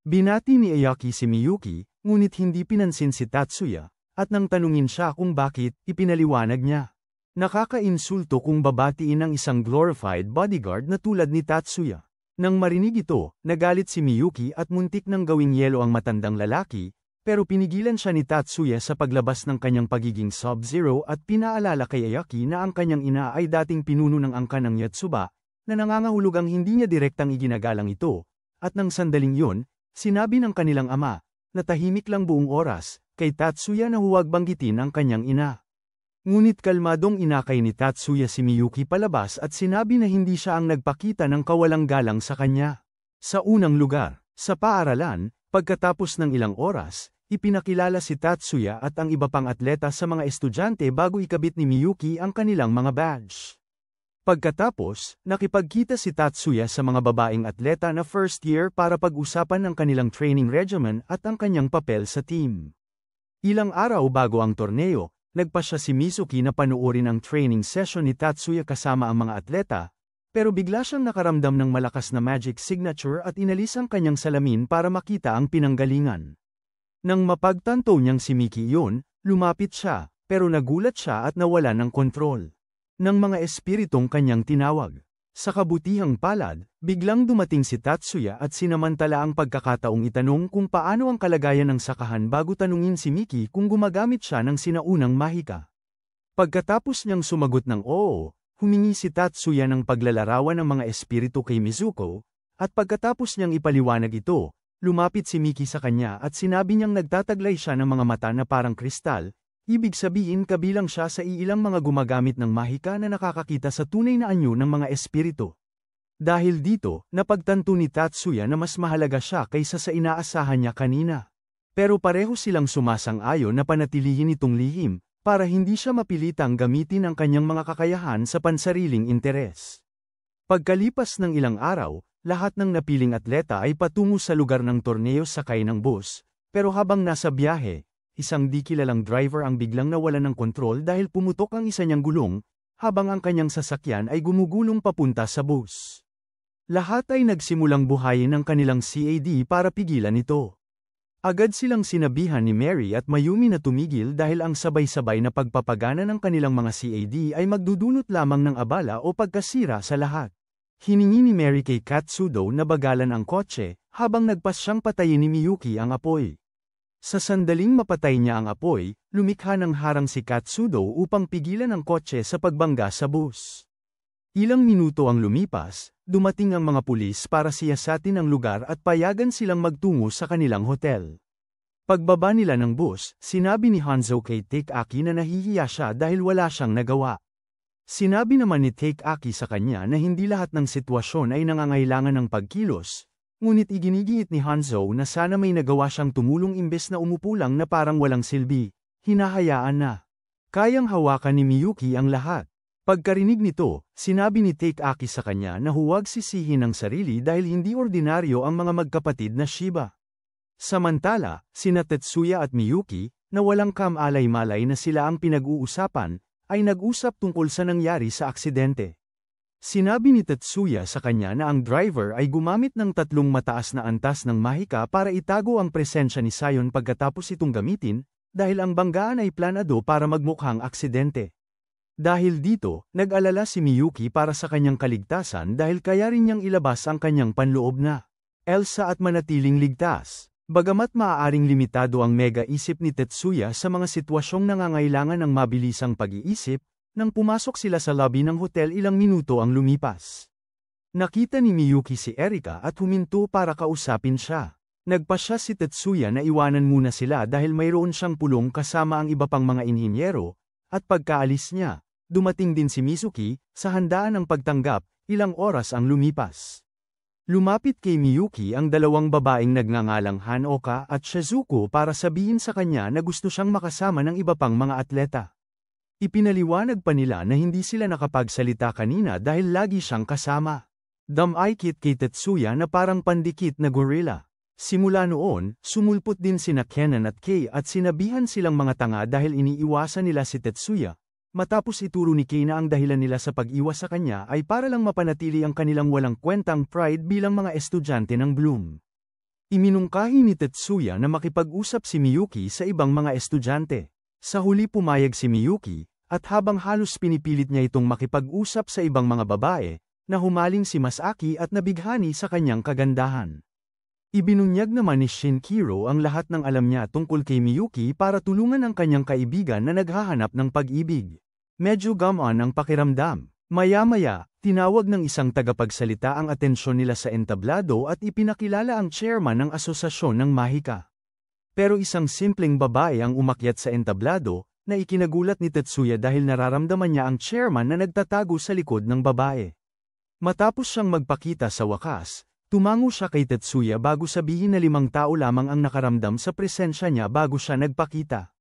Binati ni Ayaki si Miyuki, ngunit hindi pinansin si Tatsuya, at nang tanungin siya kung bakit, ipinaliwanag niya. Nakakainsulto kung babatiin ang isang glorified bodyguard na tulad ni Tatsuya. Nang marinig ito, nagalit si Miyuki at muntik nang gawing yelo ang matandang lalaki, pero pinigilan siya ni Tatsuya sa paglabas ng kanyang pagiging Sub-Zero at pinaalala kay Ayaki na ang kanyang ina ay dating pinuno ng angkan ng Yotsuba, na nangangahulugang hindi niya direktang iginagalang ito, at nang sandaling yun, sinabi ng kanilang ama, na tahimik lang buong oras, kay Tatsuya na huwag banggitin ang kanyang ina. Ngunit kalmadong inakay ni Tatsuya si Miyuki palabas at sinabi na hindi siya ang nagpakita ng kawalang galang sa kanya. Sa unang lugar, sa paaralan, pagkatapos ng ilang oras, ipinakilala si Tatsuya at ang iba pang atleta sa mga estudyante bago ikabit ni Miyuki ang kanilang mga badge. Pagkatapos, nakipagkita si Tatsuya sa mga babaeng atleta na first year para pag-usapan ang kanilang training regimen at ang kanyang papel sa team. Ilang araw bago ang torneo, nagpasya si Mizuki na panuorin ang training session ni Tatsuya kasama ang mga atleta, pero bigla siyang nakaramdam ng malakas na magic signature at inalis ang kanyang salamin para makita ang pinanggalingan. Nang mapagtanto niyang si Miki yun, lumapit siya, pero nagulat siya at nawala ng kontrol ng mga espiritong kanyang tinawag. Sa kabutihang palad, biglang dumating si Tatsuya at sinamantala ang pagkakataong itanong kung paano ang kalagayan ng sakahan bago tanungin si Miki kung gumagamit siya ng sinaunang mahika. Pagkatapos niyang sumagot ng oo, humingi si Tatsuya ng paglalarawan ng mga espiritu kay Mizuko, at pagkatapos niyang ipaliwanag ito, lumapit si Miki sa kanya at sinabi niyang nagtataglay siya ng mga mata na parang kristal, ibig sabihin kabilang siya sa iilang mga gumagamit ng mahika na nakakakita sa tunay na anyo ng mga espiritu. Dahil dito, napagtanto ni Tatsuya na mas mahalaga siya kaysa sa inaasahan niya kanina. Pero pareho silang sumasang-ayon na panatilihin itong lihim, para hindi siya mapilitang gamitin ang kanyang mga kakayahan sa pansariling interes. Pagkalipas ng ilang araw, lahat ng napiling atleta ay patungo sa lugar ng torneo sakay ng bus, pero habang nasa biyahe, isang di kilalang driver ang biglang nawalan ng kontrol dahil pumutok ang isa niyang gulong, habang ang kanyang sasakyan ay gumugulong papunta sa bus. Lahat ay nagsimulang buhayin ang kanilang CAD para pigilan ito. Agad silang sinabihan ni Mary at Mayumi na tumigil dahil ang sabay-sabay na pagpapagana ng kanilang mga CAD ay magdudulot lamang ng abala o pagkasira sa lahat. Hiningi ni Mary kay Katsudo na bagalan ang kotse, habang nagpas siyang patayin ni Miyuki ang apoy. Sa sandaling mapatay niya ang apoy, lumikha ng harang si Katsudo upang pigilan ang kotse sa pagbangga sa bus. Ilang minuto ang lumipas, dumating ang mga pulis para siyasatin ang lugar at payagan silang magtungo sa kanilang hotel. Pagbaba nila ng bus, sinabi ni Hanzo kay Takeaki na nahihiya siya dahil wala siyang nagawa. Sinabi naman ni Takeaki sa kanya na hindi lahat ng sitwasyon ay nangangailangan ng pagkilos, ngunit iginigiit ni Hanzo na sana may nagawa siyang tumulong imbes na umupo lang na parang walang silbi, hinahayaan na. Kayang hawakan ni Miyuki ang lahat. Pagkarinig nito, sinabi ni Takeaki sa kanya na huwag sisihin ang sarili dahil hindi ordinaryo ang mga magkapatid na Shiba. Samantala, sina Tetsuya at Miyuki, na walang kamalay-malay na sila ang pinag-uusapan, ay nag-usap tungkol sa nangyari sa aksidente. Sinabi ni Tetsuya sa kanya na ang driver ay gumamit ng 3 mataas na antas ng mahika para itago ang presensya ni Sion pagkatapos itong gamitin, dahil ang banggaan ay planado para magmukhang aksidente. Dahil dito, nag-alala si Miyuki para sa kanyang kaligtasan dahil kaya rin niyang ilabas ang kanyang panloob na Elsa at manatiling ligtas. Bagamat maaaring limitado ang mega-isip ni Tetsuya sa mga sitwasyong nangangailangan ng mabilisang pag-iisip, nang pumasok sila sa lobby ng hotel ilang minuto ang lumipas. Nakita ni Miyuki si Erika at huminto para kausapin siya. Nagpasya si Tetsuya na iwanan muna sila dahil mayroon siyang pulong kasama ang iba pang mga inhinyero, at pagkaalis niya, Dumating din si Mizuki, sa handaan ng pagtanggap, ilang oras ang lumipas. Lumapit kay Miyuki ang dalawang babaeng nagngangalang Hanoka at Shizuko para sabihin sa kanya na gusto siyang makasama ng iba pang mga atleta. Ipinaliwanag pa nila na hindi sila nakapagsalita kanina dahil lagi siyang kasama. Damaykit kay Tetsuya na parang pandikit na gorilla. Simula noon, sumulpot din sina Kenan at Kei at sinabihan silang mga tanga dahil iniiwasan nila si Tetsuya. Matapos ituro ni Kei na ang dahilan nila sa pag-iwas sa kanya ay para lang mapanatili ang kanilang walang kwentang pride bilang mga estudyante ng Bloom. Iminungkahi ni Tetsuya na makipag-usap si Miyuki sa ibang mga estudyante. Sa huli pumayag si Miyuki, at habang halos pinipilit niya itong makipag-usap sa ibang mga babae, na humaling si Masaki at nabighani sa kanyang kagandahan. Ibinunyag naman ni Shinkiro ang lahat ng alam niya tungkol kay Miyuki para tulungan ang kanyang kaibigan na naghahanap ng pag-ibig. Medyo gamaan ang pakiramdam. Maya-maya, tinawag ng isang tagapagsalita ang atensyon nila sa entablado at ipinakilala ang chairman ng asosasyon ng Mahika. Pero isang simpleng babae ang umakyat sa entablado, na ikinagulat ni Tetsuya dahil nararamdaman niya ang chairman na nagtatago sa likod ng babae. Matapos siyang magpakita sa wakas, tumango siya kay Tetsuya bago sabihin na 5 tao lamang ang nakaramdam sa presensya niya bago siya nagpakita.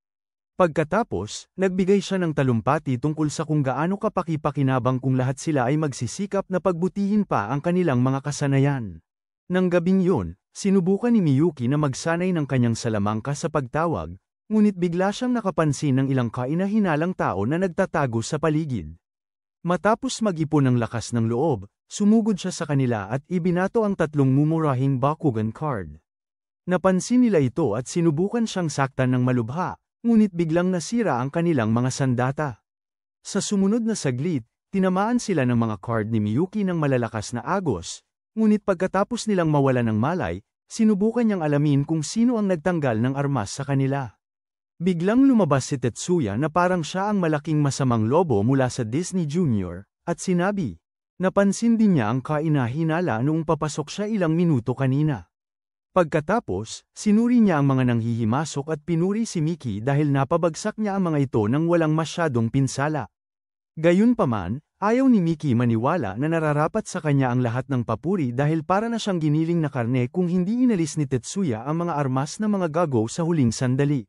Pagkatapos, nagbigay siya ng talumpati tungkol sa kung gaano kapaki-pakinabang kung lahat sila ay magsisikap na pagbutihin pa ang kanilang mga kasanayan. Nang gabing yun, sinubukan ni Miyuki na magsanay ng kanyang salamangka sa pagtawag, ngunit bigla siyang nakapansin ng ilang kaina-hinalang tao na nagtatago sa paligid. Matapos mag-ipon ng lakas ng loob, sumugod siya sa kanila at ibinato ang 3 mumurahing Bakugan card. Napansin nila ito at sinubukan siyang saktan ng malubha, ngunit biglang nasira ang kanilang mga sandata. Sa sumunod na saglit, tinamaan sila ng mga card ni Miyuki ng malalakas na agos, ngunit pagkatapos nilang mawala ng malay, sinubukan niyang alamin kung sino ang nagtanggal ng armas sa kanila. Biglang lumabas si Tetsuya na parang siya ang malaking masamang lobo mula sa Disney Junior, at sinabi, napansin din niya ang kaina-hinala noong papasok siya ilang minuto kanina. Pagkatapos, sinuri niya ang mga nanghihimasok at pinuri si Miki dahil napabagsak niya ang mga ito nang walang masyadong pinsala. Gayunpaman, ayaw ni Miki maniwala na nararapat sa kanya ang lahat ng papuri dahil para na siyang giniling na karne kung hindi inalis ni Tetsuya ang mga armas na mga gago sa huling sandali.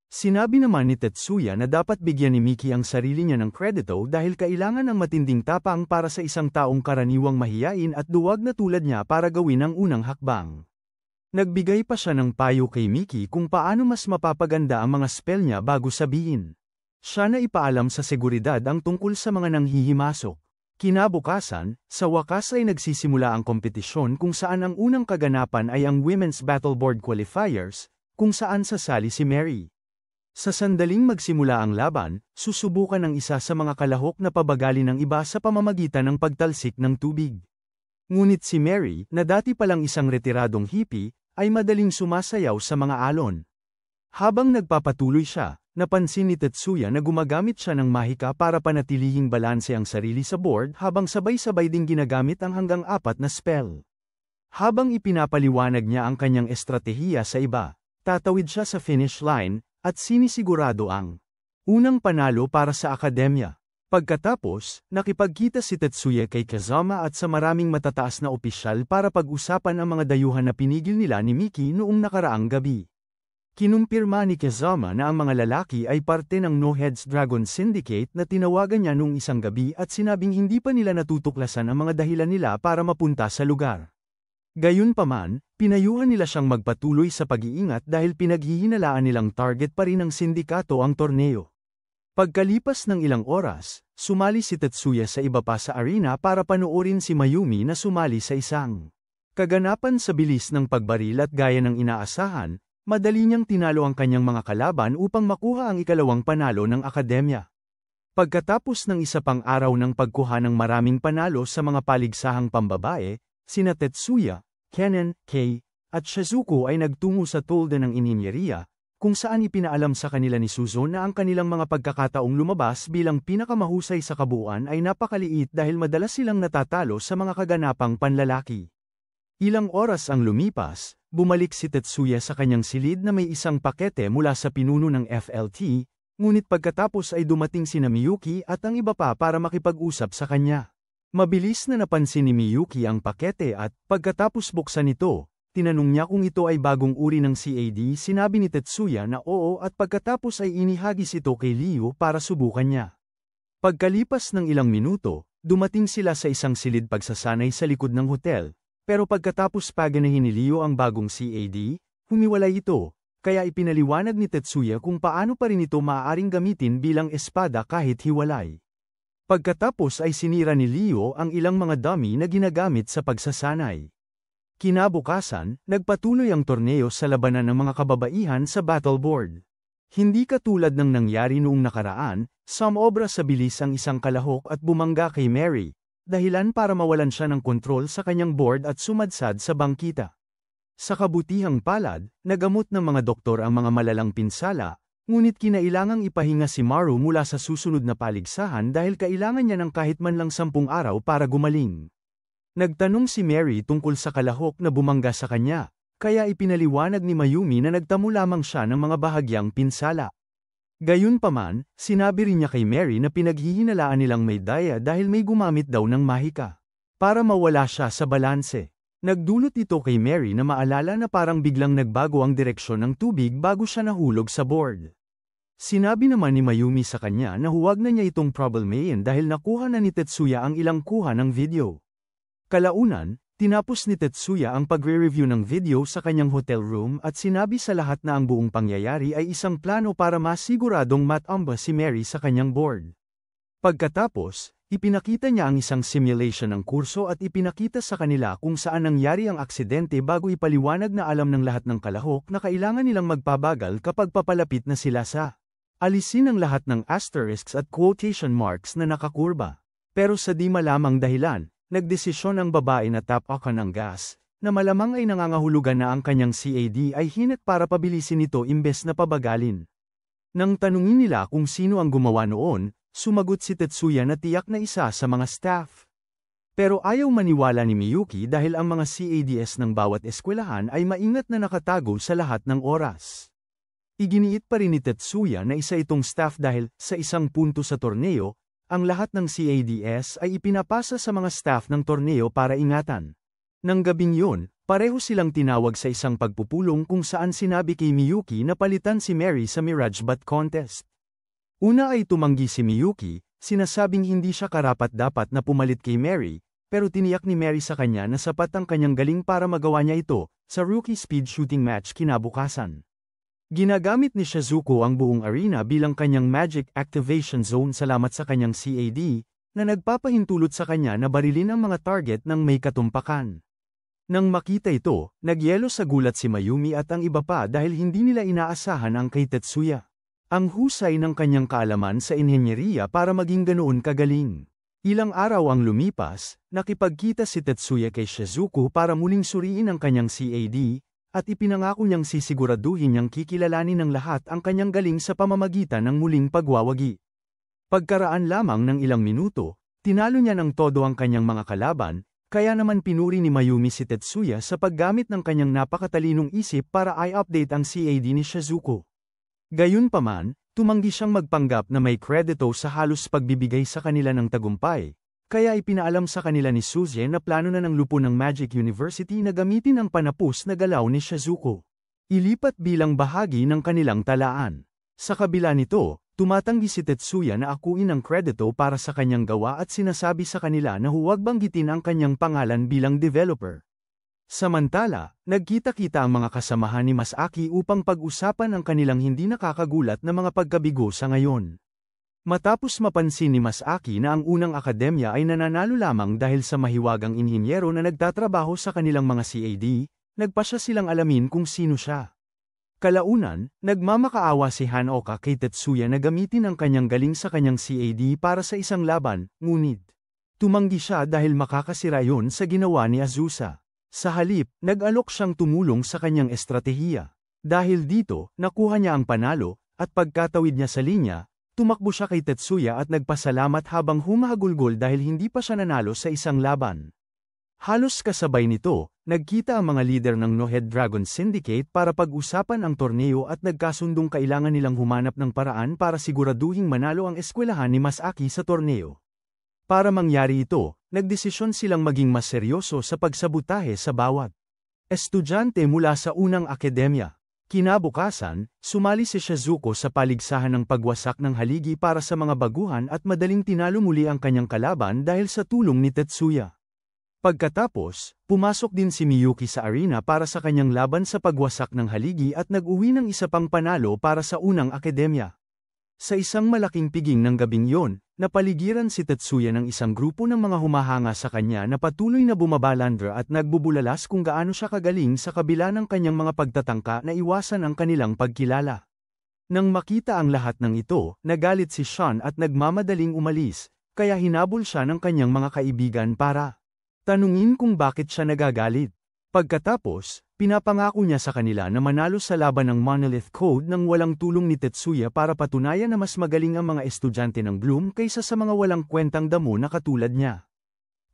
Sinabi naman ni Tetsuya na dapat bigyan ni Miki ang sarili niya ng kredito dahil kailangan ng matinding tapang para sa isang taong karaniwang mahiyain at duwag na tulad niya para gawin ang unang hakbang. Nagbigay pa siya ng payo kay Miki kung paano mas mapapaganda ang mga spell niya bago sabihin. Siya na ipaalam sa seguridad ang tungkol sa mga nanghihimasok. Kinabukasan, sa wakas ay nagsisimula ang kompetisyon kung saan ang unang kaganapan ay ang Women's Battleboard Qualifiers, kung saan sasali si Mary. Sa sandaling magsimula ang laban, susubukan ng isa sa mga kalahok na pabagali ng iba sa pamamagitan ng pagtalsik ng tubig. Ngunit si Mary, na dati palang isang retiradong hippie, ay madaling sumasayaw sa mga alon. Habang nagpapatuloy siya, napansin ni Tetsuya na gumagamit siya ng mahika para panatilihing balanse ang sarili sa board habang sabay-sabay ding ginagamit ang hanggang 4 na spell. Habang ipinapaliwanag niya ang kanyang estratehiya sa iba, tatawid siya sa finish line, at sinisigurado ang unang panalo para sa akademya. Pagkatapos, nakipagkita si Tetsuya kay Kazama at sa maraming matataas na opisyal para pag-usapan ang mga dayuhan na pinigil nila ni Miki noong nakaraang gabi. Kinumpirma ni Kazama na ang mga lalaki ay parte ng No Heads Dragon Syndicate na tinawagan niya noong isang gabi at sinabing hindi pa nila natutuklasan ang mga dahilan nila para mapunta sa lugar. Gayunpaman, pinayuhan nila siyang magpatuloy sa pag-iingat dahil pinaghihinalaan nilang target pa rin ng sindikato ang torneo. Pagkalipas ng ilang oras, sumali si Tetsuya sa iba pa sa arena para panoorin si Mayumi na sumali sa isang kaganapan sa bilis ng pagbaril at gaya ng inaasahan, madali niyang tinalo ang kanyang mga kalaban upang makuha ang ikalawang panalo ng akademya. Pagkatapos ng isa pang araw ng pagkuha ng maraming panalo sa mga paligsahang pambabae, sina Tetsuya, Kenan, Kei, at Shizuko ay nagtungo sa tolda ng ininyeriya, kung saan ipinaalam sa kanila ni Suzo na ang kanilang mga pagkakataong lumabas bilang pinakamahusay sa kabuuan ay napakaliit dahil madalas silang natatalo sa mga kaganapang panlalaki. Ilang oras ang lumipas, bumalik si Tetsuya sa kanyang silid na may isang pakete mula sa pinuno ng FLT, Ngunit pagkatapos ay dumating sina Miyuki at ang iba pa para makipag-usap sa kanya. Mabilis na napansin ni Miyuki ang pakete at, pagkatapos buksan ito, tinanong niya kung ito ay bagong uri ng CAD. Sinabi ni Tetsuya na oo at pagkatapos ay inihagis ito kay Liu para subukan niya. Pagkalipas ng ilang minuto, dumating sila sa isang silid pagsasanay sa likod ng hotel, pero pagkatapos paganahin ni Liu ang bagong CAD, humiwalay ito, kaya ipinaliwanag ni Tetsuya kung paano pa rin ito maaaring gamitin bilang espada kahit hiwalay. Pagkatapos ay sinira ni Liu ang ilang mga dummy na ginagamit sa pagsasanay. Kinabukasan, nagpatuloy ang torneo sa labanan ng mga kababaihan sa battleboard. Hindi katulad ng nangyari noong nakaraan, sumobra sa bilis ang isang kalahok at bumangga kay Mary, dahilan para mawalan siya ng kontrol sa kanyang board at sumadsad sa bangkita. Sa kabutihang palad, nagamot ng mga doktor ang mga malalang pinsala, ngunit kinailangang ipahinga si Maru mula sa susunod na paligsahan dahil kailangan niya ng kahit man lang 10 araw para gumaling. Nagtanong si Mary tungkol sa kalahok na bumangga sa kanya, kaya ipinaliwanag ni Mayumi na nagtamo lamang siya ng mga bahagyang pinsala. Gayunpaman, sinabi rin niya kay Mary na pinaghihinalaan nilang may daya dahil may gumamit daw ng mahika para mawala siya sa balanse. Nagdulot ito kay Mary na maalala na parang biglang nagbago ang direksyon ng tubig bago siya nahulog sa board. Sinabi naman ni Mayumi sa kanya na huwag na niya itong problemahin dahil nakuha na ni Tetsuya ang ilang kuha ng video. Kalaunan, tinapos ni Tetsuya ang pagre-review ng video sa kanyang hotel room at sinabi sa lahat na ang buong pangyayari ay isang plano para masiguradong matamba si Mary sa kanyang board. Pagkatapos, ipinakita niya ang isang simulation ng kurso at ipinakita sa kanila kung saan nangyari ang aksidente bago ipaliwanag na alam ng lahat ng kalahok na kailangan nilang magpabagal kapag papalapit na sila sa alisin ang lahat ng asterisks at quotation marks na nakakurba. Pero sa di malamang dahilan, nagdesisyon ang babae na tapakan ng gas, na malamang ay nangangahulugan na ang kanyang CAD ay hinat para pabilisin ito imbes na pabagalin. Nang tanungin nila kung sino ang gumawa noon, sumagot si Tetsuya na tiyak na isa sa mga staff. Pero ayaw maniwala ni Miyuki dahil ang mga CADs ng bawat eskwelahan ay maingat na nakatago sa lahat ng oras. Iginiit pa rin ni Tetsuya na isa itong staff dahil, sa isang punto sa torneo, ang lahat ng CADs ay ipinapasa sa mga staff ng torneo para ingatan. Nang gabing yun, pareho silang tinawag sa isang pagpupulong kung saan sinabi kay Miyuki na palitan si Mary sa Mirage Bat Contest. Una ay tumanggi si Miyuki, sinasabing hindi siya karapat-dapat na pumalit kay Mary, pero tiniyak ni Mary sa kanya na sapat ang kanyang galing para magawa niya ito, sa rookie speed shooting match kinabukasan. Ginagamit ni Shizuko ang buong arena bilang kanyang magic activation zone salamat sa kanyang CAD, na nagpapahintulot sa kanya na barilin ang mga target ng may katumpakan. Nang makita ito, nagyelo sa gulat si Mayumi at ang iba pa dahil hindi nila inaasahan ang kay Tetsuya. Ang husay ng kanyang kaalaman sa inhenyeriya para maging ganoon kagaling. Ilang araw ang lumipas, nakipagkita si Tetsuya kay Shizuko para muling suriin ang kanyang CAD, at ipinangako niyang sisiguraduhin niyang kikilalanin ng lahat ang kanyang galing sa pamamagitan ng muling pagwawagi. Pagkaraan lamang ng ilang minuto, tinalo niya ng todo ang kanyang mga kalaban, kaya naman pinuri ni Mayumi si Tetsuya sa paggamit ng kanyang napakatalinong isip para i-update ang CAD ni Shizuko. Gayunpaman, tumanggi siyang magpanggap na may kredito sa halos pagbibigay sa kanila ng tagumpay, kaya ipinaalam sa kanila ni Suzie na plano na ng lupo ng Magic University na gamitin ang panapos na galaw ni Shizuko. Ilipat bilang bahagi ng kanilang talaan. Sa kabila nito, tumatanggi si Tetsuya na akuin ang kredito para sa kanyang gawa at sinasabi sa kanila na huwag banggitin ang kanyang pangalan bilang developer. Samantala, nagkita-kita ang mga kasamahan ni Masaki upang pag-usapan ang kanilang hindi nakakagulat na mga pagkabigo sa ngayon. Matapos mapansin ni Masaki na ang unang akademya ay nananalo lamang dahil sa mahiwagang inhinyero na nagtatrabaho sa kanilang mga CAD, nagpasya silang alamin kung sino siya. Kalaunan, nagmamakaawa si Hanoka kay Tetsuya na gamitin ang kanyang galing sa kanyang CAD para sa isang laban, ngunit tumanggi siya dahil makakasira yun sa ginawa ni Azusa. Sa halip, nag-alok siyang tumulong sa kanyang estratehiya. Dahil dito, nakuha niya ang panalo, at pagkatawid niya sa linya, tumakbo siya kay Tetsuya at nagpasalamat habang humahagulgol dahil hindi pa siya nanalo sa isang laban. Halos kasabay nito, Nagkita ang mga lider ng No-Head Dragon Syndicate para pag-usapan ang torneo at nagkasundong kailangan nilang humanap ng paraan para siguraduhing manalo ang eskwelahan ni Masaki sa torneo. Para mangyari ito, nagdesisyon silang maging mas seryoso sa pagsabotahe sa bawat estudyante mula sa unang akademya. Kinabukasan, sumali si Shizuko sa paligsahan ng pagwasak ng haligi para sa mga baguhan at madaling tinalo muli ang kanyang kalaban dahil sa tulong ni Tetsuya. Pagkatapos, pumasok din si Miyuki sa arena para sa kanyang laban sa pagwasak ng haligi at nag-uwi ng isa pang panalo para sa unang akademya. Sa isang malaking piging ng gabing yon, napaligiran si Tetsuya ng isang grupo ng mga humahanga sa kanya na patuloy na bumabalandra at nagbubulalas kung gaano siya kagaling sa kabila ng kanyang mga pagtatangka na iwasan ang kanilang pagkilala. Nang makita ang lahat ng ito, nagalit si Sean at nagmamadaling umalis, kaya hinabol siya ng kanyang mga kaibigan para tanungin kung bakit siya nagagalit. Pagkatapos, pinapangako niya sa kanila na manalo sa laban ng Monolith Code nang walang tulong ni Tetsuya para patunayan na mas magaling ang mga estudyante ng Bloom kaysa sa mga walang kwentang damo na katulad niya.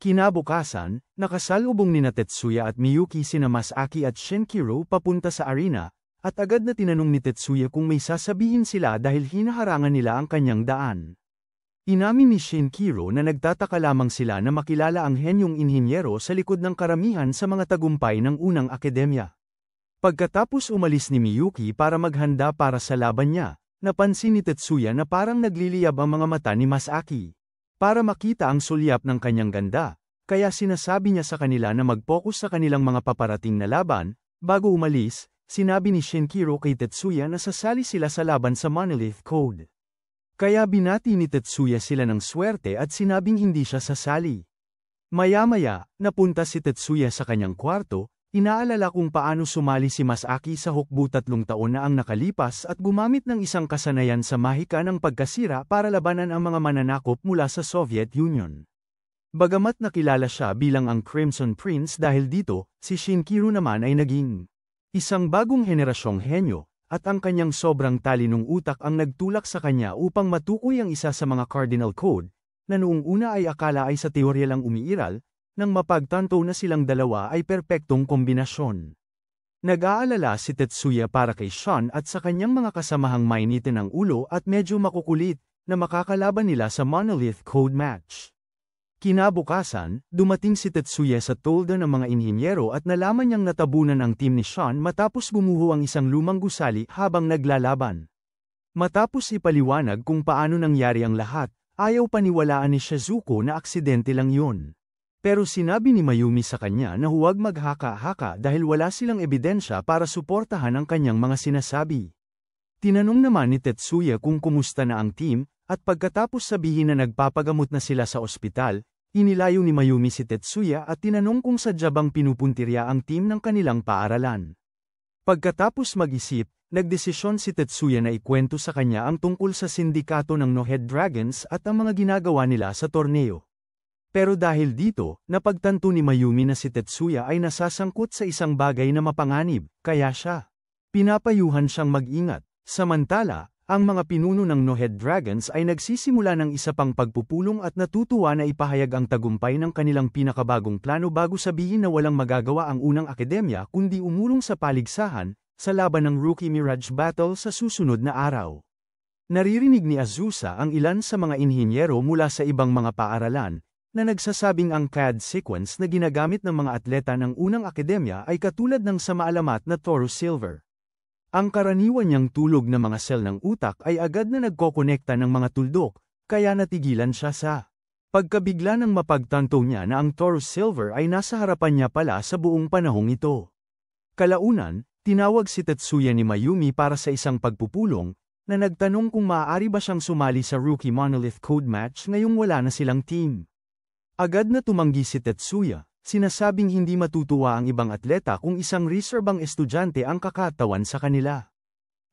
Kinabukasan, nakasalubong ni Tetsuya at Miyuki sina Masaki at Shinkiro papunta sa arena, at agad na tinanong ni Tetsuya kung may sasabihin sila dahil hinaharangan nila ang kanyang daan. Inamin ni Shinkiro na nagtataka lamang sila na makilala ang henyong inhinyero sa likod ng karamihan sa mga tagumpay ng unang akademya. Pagkatapos umalis ni Miyuki para maghanda para sa laban niya, napansin ni Tetsuya na parang nagliliyab ang mga mata ni Masaki. Para makita ang sulyap ng kanyang ganda, kaya sinasabi niya sa kanila na mag-focus sa kanilang mga paparating na laban. Bago umalis, sinabi ni Shinkiro kay Tetsuya na sasali sila sa laban sa Monolith Code. Kaya binati ni Tetsuya sila ng swerte at sinabing hindi siya sasali. Maya-maya, napunta si Tetsuya sa kanyang kwarto, inaalala kung paano sumali si Masaki sa hukbo 3 taon na ang nakalipas at gumamit ng isang kasanayan sa mahika ng pagkasira para labanan ang mga mananakop mula sa Soviet Union. Bagamat nakilala siya bilang ang Crimson Prince dahil dito, si Shinkiro naman ay naging isang bagong henerasyong henyo, at ang kanyang sobrang talinong utak ang nagtulak sa kanya upang matukoy ang isa sa mga cardinal code, na noong una ay akala ay sa teorya lang umiiral, nang mapagtanto na silang dalawa ay perpektong kombinasyon. Nag-aalala si Tetsuya para kay Sean at sa kanyang mga kasamahang mainitin ang ulo at medyo makukulit, na makakalaban nila sa Monolith Code match. Kinabukasan, dumating si Tetsuya sa tolda ng mga inhinyero at nalaman niyang natabunan ang team ni Sean matapos gumuho ang isang lumang gusali habang naglalaban. Matapos ipaliwanag kung paano nangyari ang lahat, ayaw paniwalaan ni Shizuko na aksidente lang yun. Pero sinabi ni Mayumi sa kanya na huwag maghaka-haka dahil wala silang ebidensya para suportahan ang kanyang mga sinasabi. Tinanong naman ni Tetsuya kung kumusta na ang team, at pagkatapos sabihin na nagpapagamot na sila sa ospital, inilayo ni Mayumi si Tetsuya at tinanong kung sadya bang pinupuntirya ang team ng kanilang paaralan. Pagkatapos mag-isip, nagdesisyon si Tetsuya na ikwento sa kanya ang tungkol sa sindikato ng No-Head Dragons at ang mga ginagawa nila sa torneo. Pero dahil dito, napagtanto ni Mayumi na si Tetsuya ay nasasangkot sa isang bagay na mapanganib, kaya siya pinapayuhan siyang mag-ingat. Samantala, ang mga pinuno ng No-Head Dragons ay nagsisimula ng isa pang pagpupulong at natutuwa na ipahayag ang tagumpay ng kanilang pinakabagong plano bago sabihin na walang magagawa ang unang akademya kundi umulong sa paligsahan, sa laban ng Rookie Mirage Battle sa susunod na araw. Naririnig ni Azusa ang ilan sa mga inhinyero mula sa ibang mga paaralan, na nagsasabing ang CAD sequence na ginagamit ng mga atleta ng unang akademya ay katulad ng sa maalamat na Taurus Silver. Ang karaniwan niyang tulog na mga sel ng utak ay agad na nagkokonekta ng mga tuldok, kaya natigilan siya sa pagkabigla ng mapagtanto niya na ang Taurus Silver ay nasa harapan niya pala sa buong panahong ito. Kalaunan, tinawag si Tetsuya ni Mayumi para sa isang pagpupulong, na nagtanong kung maaari ba siyang sumali sa Rookie Monolith Code match ngayong wala na silang team. Agad na tumanggi si Tetsuya. Sinasabing hindi matutuwa ang ibang atleta kung isang reserbang estudyante ang kakatawan sa kanila.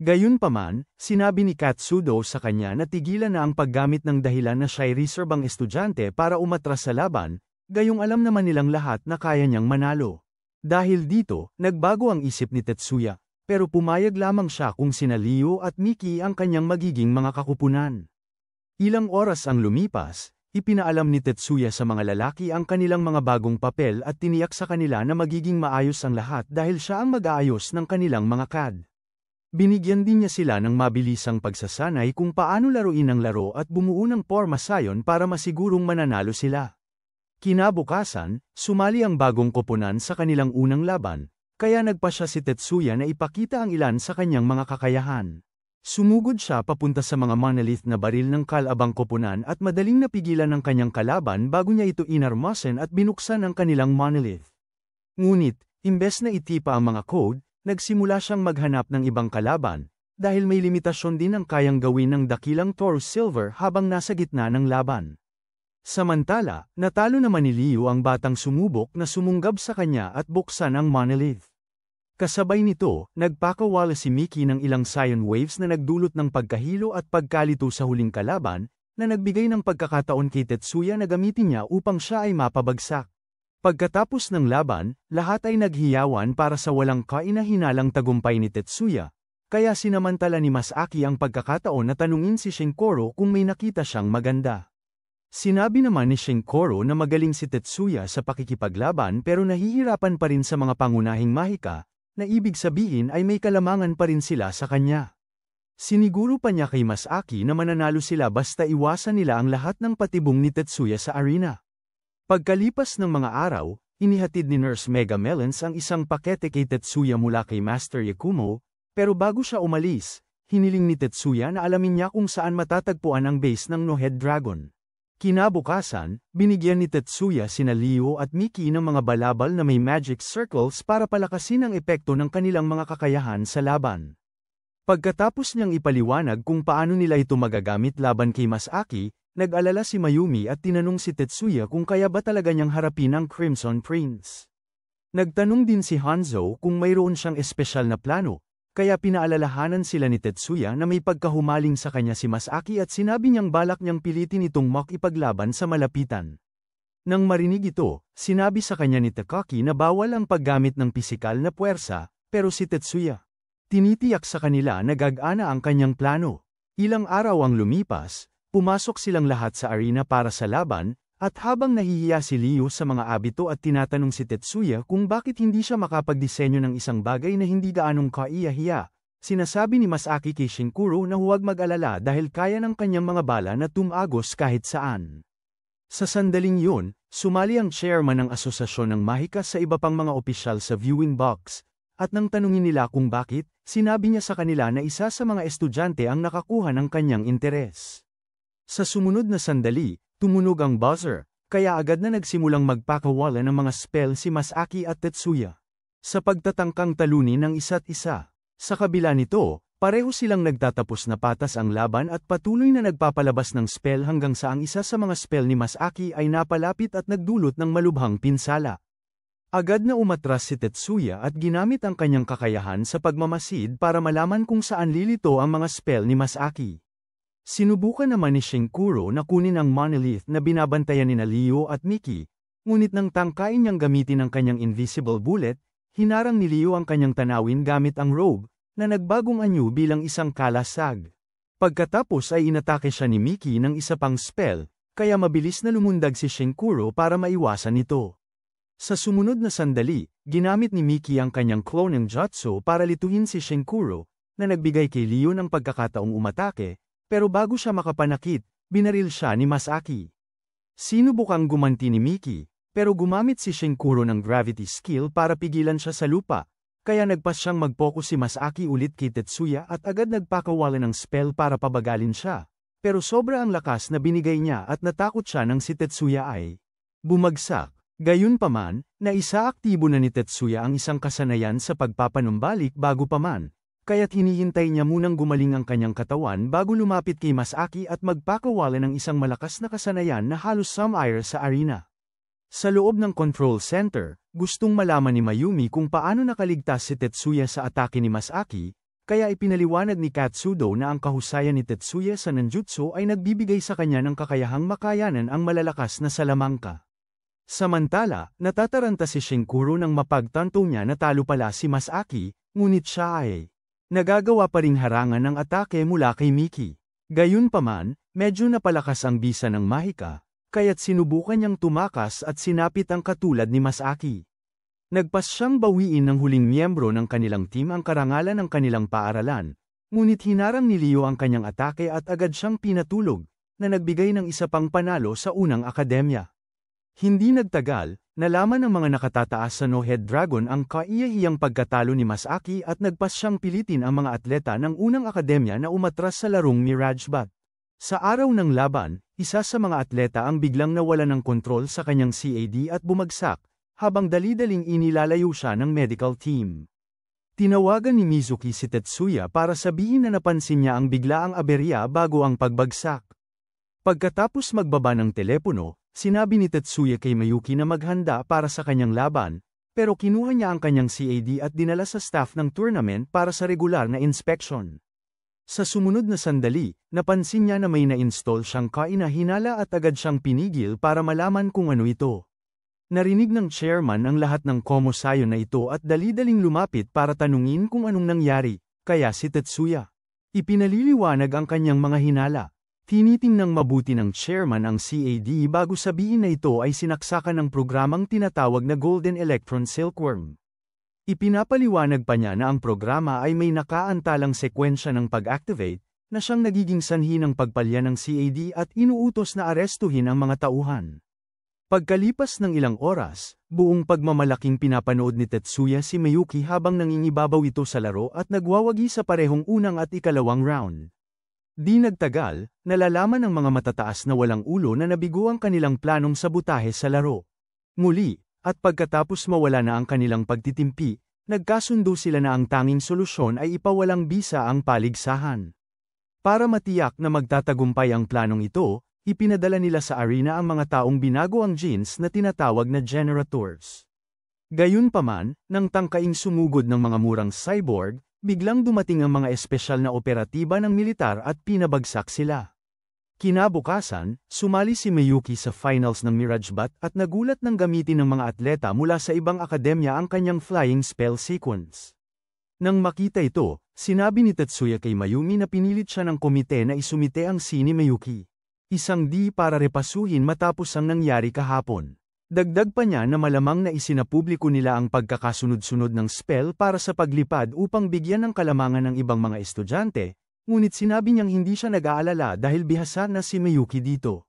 Gayunpaman, sinabi ni Katsudo sa kanya na tigilan na ang paggamit ng dahilan na siya'y reserbang estudyante para umatras sa laban, gayong alam naman nilang lahat na kaya niyang manalo. Dahil dito, nagbago ang isip ni Tetsuya, pero pumayag lamang siya kung sina Leo at Miki ang kanyang magiging mga kakupunan. Ilang oras ang lumipas, Ipinaalam ni Tetsuya sa mga lalaki ang kanilang mga bagong papel at tiniyak sa kanila na magiging maayos ang lahat dahil siya ang mag-aayos ng kanilang mga CAD. Binigyan din niya sila ng mabilisang pagsasanay kung paano laruin ang laro at bumuo ng porma sayon para masigurong mananalo sila. Kinabukasan, sumali ang bagong koponan sa kanilang unang laban, kaya nagpa siya si Tetsuya na ipakita ang ilan sa kanyang mga kakayahan. Sumugod siya papunta sa mga monolith na baril ng kalabang koponan at madaling napigilan ng kanyang kalaban bago niya ito inarmasen at binuksan ang kanilang monolith. Ngunit, imbes na itipa ang mga code, nagsimula siyang maghanap ng ibang kalaban, dahil may limitasyon din ang kayang gawin ng dakilang Taurus Silver habang nasa gitna ng laban. Samantala, natalo naman ni Liu ang batang sumubok na sumunggab sa kanya at buksan ang monolith. Kasabay nito, nagpakawala si Miki ng ilang Scion Waves na nagdulot ng pagkahilo at pagkalito sa huling kalaban, na nagbigay ng pagkakataon kay Tetsuya na gamitin niya upang siya ay mapabagsak. Pagkatapos ng laban, lahat ay naghiyawan para sa walang kaina-hinalang tagumpay ni Tetsuya, kaya sinamantala ni Masaki ang pagkakataon na tanungin si Shinkoro kung may nakita siyang maganda. Sinabi naman ni Shinkoro na magaling si Tetsuya sa pakikipaglaban pero nahihirapan pa rin sa mga pangunahing mahika, na ibig sabihin ay may kalamangan pa rin sila sa kanya. Siniguro pa niya kay Masaki na mananalo sila basta iwasan nila ang lahat ng patibong ni Tetsuya sa arena. Pagkalipas ng mga araw, inihatid ni Nurse Mega Melons ang isang pakete kay Tetsuya mula kay Master Yakumo, pero bago siya umalis, hiniling ni Tetsuya na alamin niya kung saan matatagpuan ang base ng No-Head Dragon. Kinabukasan, binigyan ni Tetsuya sina Liu at Miki ng mga balabal na may magic circles para palakasin ang epekto ng kanilang mga kakayahan sa laban. Pagkatapos niyang ipaliwanag kung paano nila ito magagamit laban kay Masaki, nag-alala si Mayumi at tinanong si Tetsuya kung kaya ba talaga niyang harapin ang Crimson Prince. Nagtanong din si Hanzo kung mayroon siyang espesyal na plano, kaya pinaalalahanan sila ni Tetsuya na may pagkahumaling sa kanya si Masaki at sinabi niyang balak niyang pilitin itong makipaglaban sa malapitan. Nang marinig ito, sinabi sa kanya ni Takaki na bawal ang paggamit ng pisikal na puwersa, pero si Tetsuya tinitiyak sa kanila na gagana ang kanyang plano. Ilang araw ang lumipas, pumasok silang lahat sa arena para sa laban, at habang nahihiya si Liu sa mga abito at tinatanong si Tetsuya kung bakit hindi siya makapagdisenyo ng isang bagay na hindi gaanong kaiya-hiya, sinasabi ni Masaki kay Shinkuro na huwag mag-alala dahil kaya ng kanyang mga bala na tumagos kahit saan. Sa sandaling yun, sumali ang chairman ng asosasyon ng Mahika sa iba pang mga opisyal sa viewing box, at nang tanungin nila kung bakit, sinabi niya sa kanila na isa sa mga estudyante ang nakakuha ng kanyang interes. Sa sumunod na sandali, tumunog ang buzzer, kaya agad na nagsimulang magpakawala ng mga spell si Masaki at Tetsuya. Sa pagtatangkang talunin ng isa't isa. Sa kabila nito, pareho silang nagtatapos na patas ang laban at patuloy na nagpapalabas ng spell hanggang sa ang isa sa mga spell ni Masaki ay napalapit at nagdulot ng malubhang pinsala. Agad na umatras si Tetsuya at ginamit ang kanyang kakayahan sa pagmamasid para malaman kung saan lilito ang mga spell ni Masaki. Sinubukan naman ni Shinkuro na kunin ang monolith na binabantayan ni Liu at Miki, ngunit nang tangkain niyang gamitin ang kanyang invisible bullet, hinarang ni Liu ang kanyang tanawin gamit ang robe, na nagbagong anyo bilang isang kalasag. Pagkatapos ay inatake siya ni Miki ng isa pang spell, kaya mabilis na lumundag si Shinkuro para maiwasan ito. Sa sumunod na sandali, ginamit ni Miki ang kanyang clone ng jutsu para lituhin si Shinkuro, na nagbigay kay Liu ng pagkakataong umatake, pero bago siya makapanakit, binaril siya ni Masaki. Sinubukang gumanti ni Miki, pero gumamit si Shinkuro ng gravity skill para pigilan siya sa lupa, kaya nagpas siyang mag-focus si Masaki ulit kay Tetsuya at agad nagpakawala ng spell para pabagalin siya. Pero sobra ang lakas na binigay niya at natakot siya nang si Tetsuya ay bumagsak. Gayunpaman, naisaaktibo na ni Tetsuya ang isang kasanayan sa pagpapanumbalik bago pa man. Kaya't hinihintay niya munang gumaling ang kanyang katawan bago lumapit kay Masaki at magpakawala ng isang malakas na kasanayan na halos sumire sa arena. Sa loob ng control center, gustong malaman ni Mayumi kung paano nakaligtas si Tetsuya sa atake ni Masaki, kaya ipinaliwanag ni Katsudo na ang kahusayan ni Tetsuya sa ninjutsu ay nagbibigay sa kanya ng kakayahang makayanan ang malalakas na salamangka. Samantala, natataranta si Shinkuro nang mapagtanto niya na talo pala si Masaki, ngunit siya ay nagagawa pa ring harangan ng atake mula kay Miki. Gayunpaman, medyo napalakas ang bisa ng Mahika, kaya't sinubukan niyang tumakas at sinapit ang katulad ni Masaki. Nagpas siyang bawiin ng huling miyembro ng kanilang team ang karangalan ng kanilang paaralan, ngunit hinarang ni Leo ang kanyang atake at agad siyang pinatulog, na nagbigay ng isa pang panalo sa unang akademya. Hindi nagtagal, nalaman ng mga nakatataas sa No-Head Dragon ang kaiyahiyang pagkatalo ni Masaki at nagpas siyang pilitin ang mga atleta ng unang akademya na umatras sa larong Mirage Bat. Sa araw ng laban, isa sa mga atleta ang biglang nawala ng kontrol sa kanyang CAD at bumagsak, habang dali-daling inilalayo siya ng medical team. Tinawagan ni Mizuki si Tetsuya para sabihin na napansin niya ang biglaang aberya bago ang pagbagsak. Pagkatapos magbaba ng telepono, sinabi ni Tetsuya kay Mayuki na maghanda para sa kanyang laban, pero kinuha niya ang kanyang CAD at dinala sa staff ng tournament para sa regular na inspection. Sa sumunod na sandali, napansin niya na may na-install siyang kainahinala at agad siyang pinigil para malaman kung ano ito. Narinig ng chairman ang lahat ng komosayo na ito at dali-daling lumapit para tanungin kung anong nangyari, kaya si Tetsuya. Ipinaliliwanag ang kanyang mga hinala. Tinitingnang mabuti ng chairman ang CAD bago sabihin na ito ay sinaksakan ng programang tinatawag na Golden Electron Silkworm. Ipinapaliwanag pa niya na ang programa ay may nakaantalang sekwensya ng pag-activate, na siyang nagiging sanhi ng pagpalya ng CAD at inuutos na arestuhin ang mga tauhan. Pagkalipas ng ilang oras, buong pagmamalaking pinapanood ni Tetsuya si Mayuki habang nangingibabaw ito sa laro at nagwawagi sa parehong unang at ikalawang round. Di nagtagal, nalalaman ng mga matataas na walang ulo na nabigo ang kanilang planong sabotahe sa laro. Muli, at pagkatapos mawala na ang kanilang pagtitimpi, nagkasundo sila na ang tanging solusyon ay ipawalang bisa ang paligsahan. Para matiyak na magtatagumpay ang planong ito, ipinadala nila sa arena ang mga taong binago ang genes na tinatawag na generators. Gayunpaman, nang tangkaing sumugod ng mga murang cyborg, biglang dumating ang mga espesyal na operatiba ng militar at pinabagsak sila. Kinabukasan, sumali si Mayuki sa finals ng Mirage Bat at nagulat ng gamitin ng mga atleta mula sa ibang akademya ang kanyang flying spell sequence. Nang makita ito, sinabi ni Tetsuya kay Mayumi na pinilit siya ng komite na isumite ang ni Mayuki. Isang di para repasuhin matapos ang nangyari kahapon. Dagdag pa niya na malamang na isinapubliko nila ang pagkakasunod-sunod ng spell para sa paglipad upang bigyan ng kalamangan ng ibang mga estudyante, ngunit sinabi niyang hindi siya nag-aalala dahil bihasa na si Mayuki dito.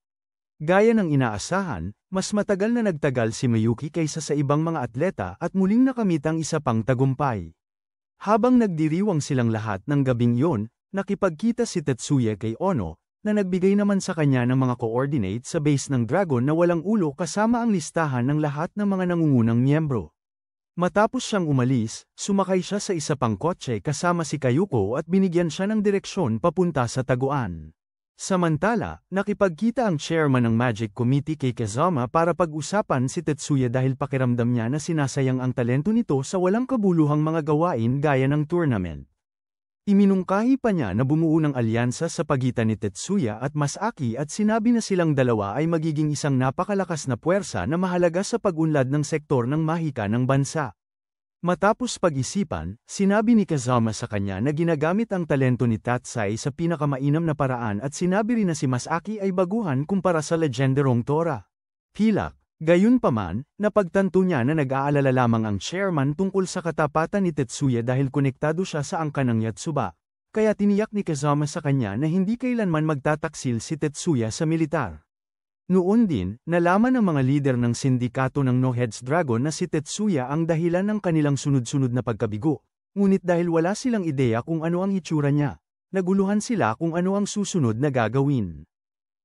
Gaya ng inaasahan, mas matagal na nagtagal si Mayuki kaysa sa ibang mga atleta at muling nakamit ang isa pang tagumpay. Habang nagdiriwang silang lahat ng gabing iyon, nakipagkita si Tetsuya kay Ono, na nagbigay naman sa kanya ng mga coordinate sa base ng Dragon na walang ulo kasama ang listahan ng lahat ng mga nangungunang miyembro. Matapos siyang umalis, sumakay siya sa isa pang kotse kasama si Kayuko at binigyan siya ng direksyon papunta sa taguan. Samantala, nakipagkita ang chairman ng Magic Committee kay Kazama para pag-usapan si Tetsuya dahil pakiramdam niya na sinasayang ang talento nito sa walang kabuluhang mga gawain gaya ng tournament. Iminungkahi pa niya na bumuo ng alyansa sa pagitan ni Tetsuya at Masaki at sinabi na silang dalawa ay magiging isang napakalakas na puwersa na mahalaga sa pag-unlad ng sektor ng mahika ng bansa. Matapos pag-isipan, sinabi ni Kazama sa kanya na ginagamit ang talento ni Tatsai sa pinakamainam na paraan at sinabi rin na si Masaki ay baguhan kumpara sa legendarong Tora. Pilak. Gayunpaman, napagtanto niya na nag-aalala lamang ang chairman tungkol sa katapatan ni Tetsuya dahil konektado siya sa angka ng Yatsuba, kaya tiniyak ni Kazama sa kanya na hindi kailanman magtataksil si Tetsuya sa militar. Noon din, nalaman ng mga lider ng sindikato ng No-Heads Dragon na si Tetsuya ang dahilan ng kanilang sunod-sunod na pagkabigo, ngunit dahil wala silang ideya kung ano ang itsura niya, naguluhan sila kung ano ang susunod na gagawin.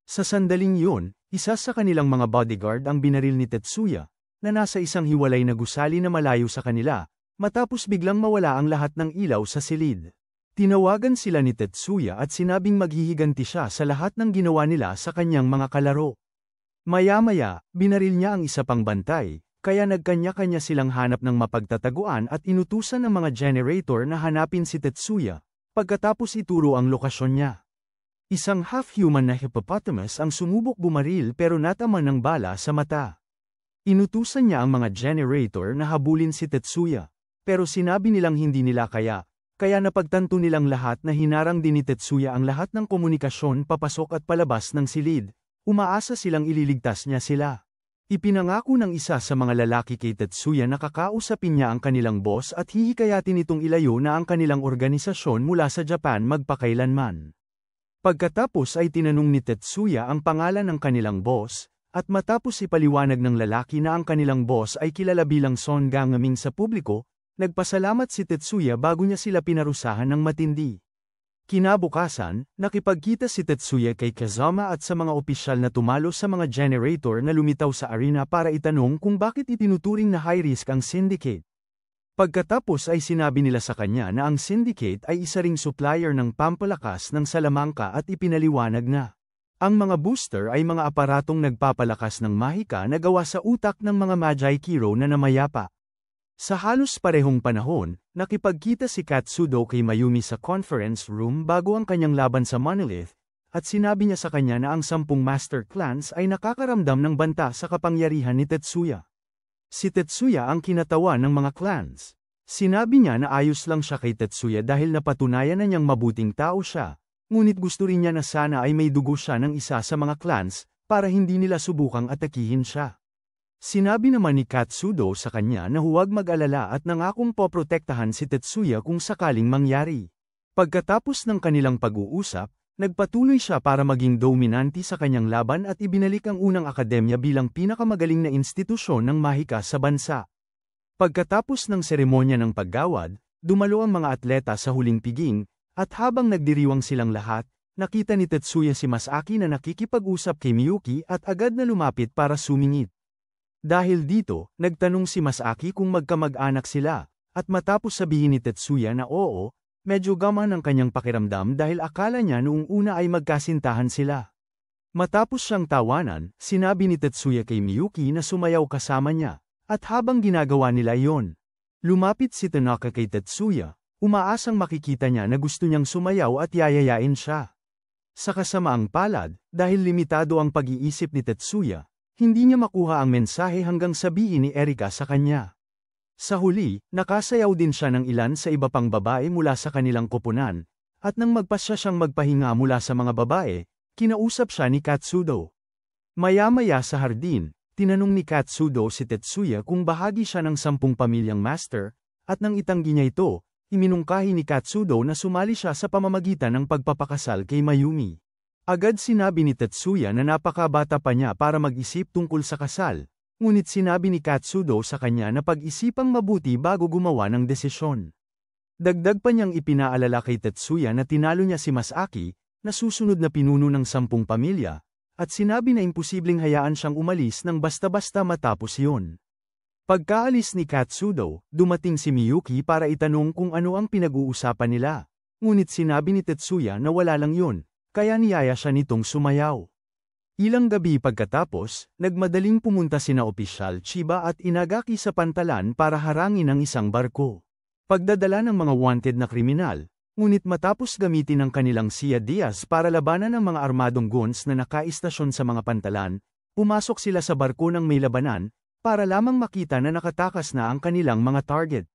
Sa sandaling iyon, isa sa kanilang mga bodyguard ang binaril ni Tetsuya, na nasa isang hiwalay na gusali na malayo sa kanila, matapos biglang mawala ang lahat ng ilaw sa silid. Tinawagan sila ni Tetsuya at sinabing maghihiganti siya sa lahat ng ginawa nila sa kanyang mga kalaro. Maya-maya, binaril niya ang isa pang bantay, kaya nagkanya-kanya silang hanap ng mapagtataguan at inutusan ng mga generator na hanapin si Tetsuya, pagkatapos ituro ang lokasyon niya. Isang half-human na hippopotamus ang sumubok bumaril pero natama ng bala sa mata. Inutusan niya ang mga generator na habulin si Tetsuya, pero sinabi nilang hindi nila kaya napagtanto nilang lahat na hinarang din ni Tetsuya ang lahat ng komunikasyon papasok at palabas ng silid, Umaasa silang ililigtas niya sila. Ipinangako ng isa sa mga lalaki kay Tetsuya na kakausapin niya ang kanilang boss at hihikayatin itong ilayo na ang kanilang organisasyon mula sa Japan magpakailanman. Pagkatapos ay tinanong ni Tetsuya ang pangalan ng kanilang boss, at matapos ipaliwanag ng lalaki na ang kanilang boss ay kilala bilang Son Gangaming sa publiko, nagpasalamat si Tetsuya bago niya sila pinarusahan ng matindi. Kinabukasan, nakipagkita si Tetsuya kay Kazama at sa mga opisyal na tumalo sa mga generator na lumitaw sa arena para itanong kung bakit itinuturing na high risk ang syndicate. Pagkatapos ay sinabi nila sa kanya na ang syndicate ay isa ring supplier ng pampalakas ng Salamangka at ipinaliwanag na ang mga booster ay mga aparatong nagpapalakas ng mahika na gawa sa utak ng mga Magi Kiro na namayapa. Sa halos parehong panahon, nakipagkita si Katsudo kay Mayumi sa conference room bago ang kanyang laban sa Monolith, at sinabi niya sa kanya na ang 10 master clans ay nakakaramdam ng banta sa kapangyarihan ni Tetsuya. Si Tetsuya ang kinatawa ng mga clans. Sinabi niya na ayos lang siya kay Tetsuya dahil napatunayan na niyang mabuting tao siya, ngunit gusto rin niya na sana ay may dugo siya ng isa sa mga clans, para hindi nila subukang atakihin siya. Sinabi naman ni Katsudo sa kanya na huwag mag-alala at nangakong poprotektahan si Tetsuya kung sakaling mangyari. Pagkatapos ng kanilang pag-uusap, nagpatuloy siya para maging dominante sa kanyang laban at ibinalik ang unang akademya bilang pinakamagaling na institusyon ng mahika sa bansa. Pagkatapos ng seremonya ng paggawad, dumalo ang mga atleta sa huling piging, at habang nagdiriwang silang lahat, nakita ni Tetsuya si Masaki na nakikipag-usap kay Miyuki at agad na lumapit para sumingit. Dahil dito, nagtanong si Masaki kung magkamag-anak sila, at matapos sabihin ni Tetsuya na oo, medyo gaman ang kanyang pakiramdam dahil akala niya noong una ay magkasintahan sila. Matapos siyang tawanan, sinabi ni Tetsuya kay Miyuki na sumayaw kasama niya, at habang ginagawa nila iyon, lumapit si Tanaka kay Tetsuya, umaasang makikita niya na gusto niyang sumayaw at yayayain siya. Sa kasamaang palad, dahil limitado ang pag-iisip ni Tetsuya, hindi niya makuha ang mensahe hanggang sabihin ni Erika sa kanya. Sa huli, nakasayaw din siya ng ilan sa iba pang babae mula sa kanilang koponan, at nang magpasya siyang magpahinga mula sa mga babae, kinausap siya ni Katsudo. Maya-maya sa hardin, tinanong ni Katsudo si Tetsuya kung bahagi siya ng 10 pamilyang master, at nang itanggi niya ito, iminungkahi ni Katsudo na sumali siya sa pamamagitan ng pagpapakasal kay Mayumi. Agad sinabi ni Tetsuya na napakabata pa niya para mag-isip tungkol sa kasal, ngunit sinabi ni Katsudo sa kanya na pag-isipang mabuti bago gumawa ng desisyon. Dagdag pa niyang ipinaalala kay Tetsuya na tinalo niya si Masaki, na susunod na pinuno ng 10 pamilya, at sinabi na imposibleng hayaan siyang umalis ng basta-basta matapos iyon. Pagkaalis ni Katsudo, dumating si Miyuki para itanong kung ano ang pinag-uusapan nila, ngunit sinabi ni Tetsuya na wala lang yun. Kaya niyaya siya nitong sumayaw. Ilang gabi pagkatapos, nagmadaling pumunta sina Opisyal Chiba at Inagaki sa pantalan para harangin ang isang barko. Pagdadala ng mga wanted na kriminal, ngunit matapos gamitin ang kanilang Sia Diaz para labanan ang mga armadong guns na nakaistasyon sa mga pantalan, pumasok sila sa barko ng may labanan, para lamang makita na nakatakas na ang kanilang mga target.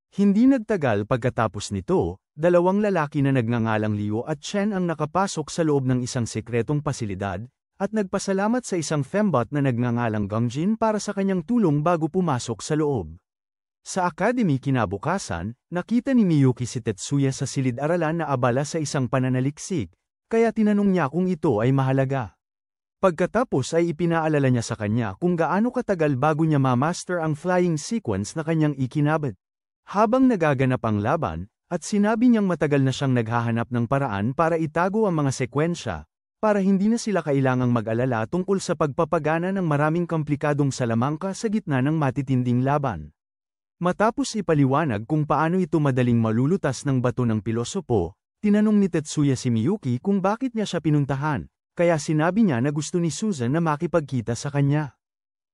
Hindi nagtagal pagkatapos nito, 2 lalaki na nagngangalang Liu at Chen ang nakapasok sa loob ng isang sekretong pasilidad, at nagpasalamat sa isang fembot na nagngangalang Gangjin para sa kanyang tulong bago pumasok sa loob. Sa academy kinabukasan, nakita ni Miyuki si Tetsuya sa silid-aralan na abala sa isang pananaliksik, kaya tinanong niya kung ito ay mahalaga. Pagkatapos ay ipinaalala niya sa kanya kung gaano katagal bago niya ma-master ang flying sequence na kanyang ikinabit. Habang nagaganap ang laban, at sinabi niyang matagal na siyang naghahanap ng paraan para itago ang mga sekwensya, para hindi na sila kailangang mag-alala tungkol sa pagpapagana ng maraming komplikadong salamangka sa gitna ng matitinding laban. Matapos ipaliwanag kung paano ito madaling malulutas ng bato ng pilosopo, tinanong ni Tetsuya si Miyuki kung bakit niya siya pinuntahan, kaya sinabi niya na gusto ni Susan na makipagkita sa kanya.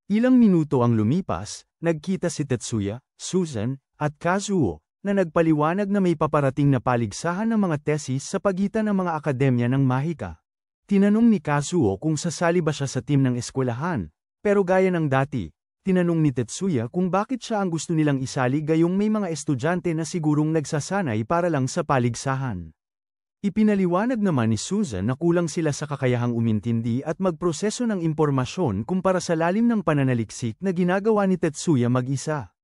Ilang minuto ang lumipas, nagkita si Tetsuya, Susan, at Kazuo, na nagpaliwanag na may paparating na paligsahan ng mga tesis sa pagitan ng mga akademya ng mahika. Tinanong ni Kazuo kung sasali ba siya sa team ng eskwelahan, pero gaya ng dati, tinanong ni Tetsuya kung bakit siya ang gusto nilang isali gayong may mga estudyante na sigurong nagsasanay para lang sa paligsahan. Ipinaliwanag naman ni Susan na kulang sila sa kakayahang umintindi at magproseso ng impormasyon kumpara sa lalim ng pananaliksik na ginagawa ni Tetsuya mag-isa.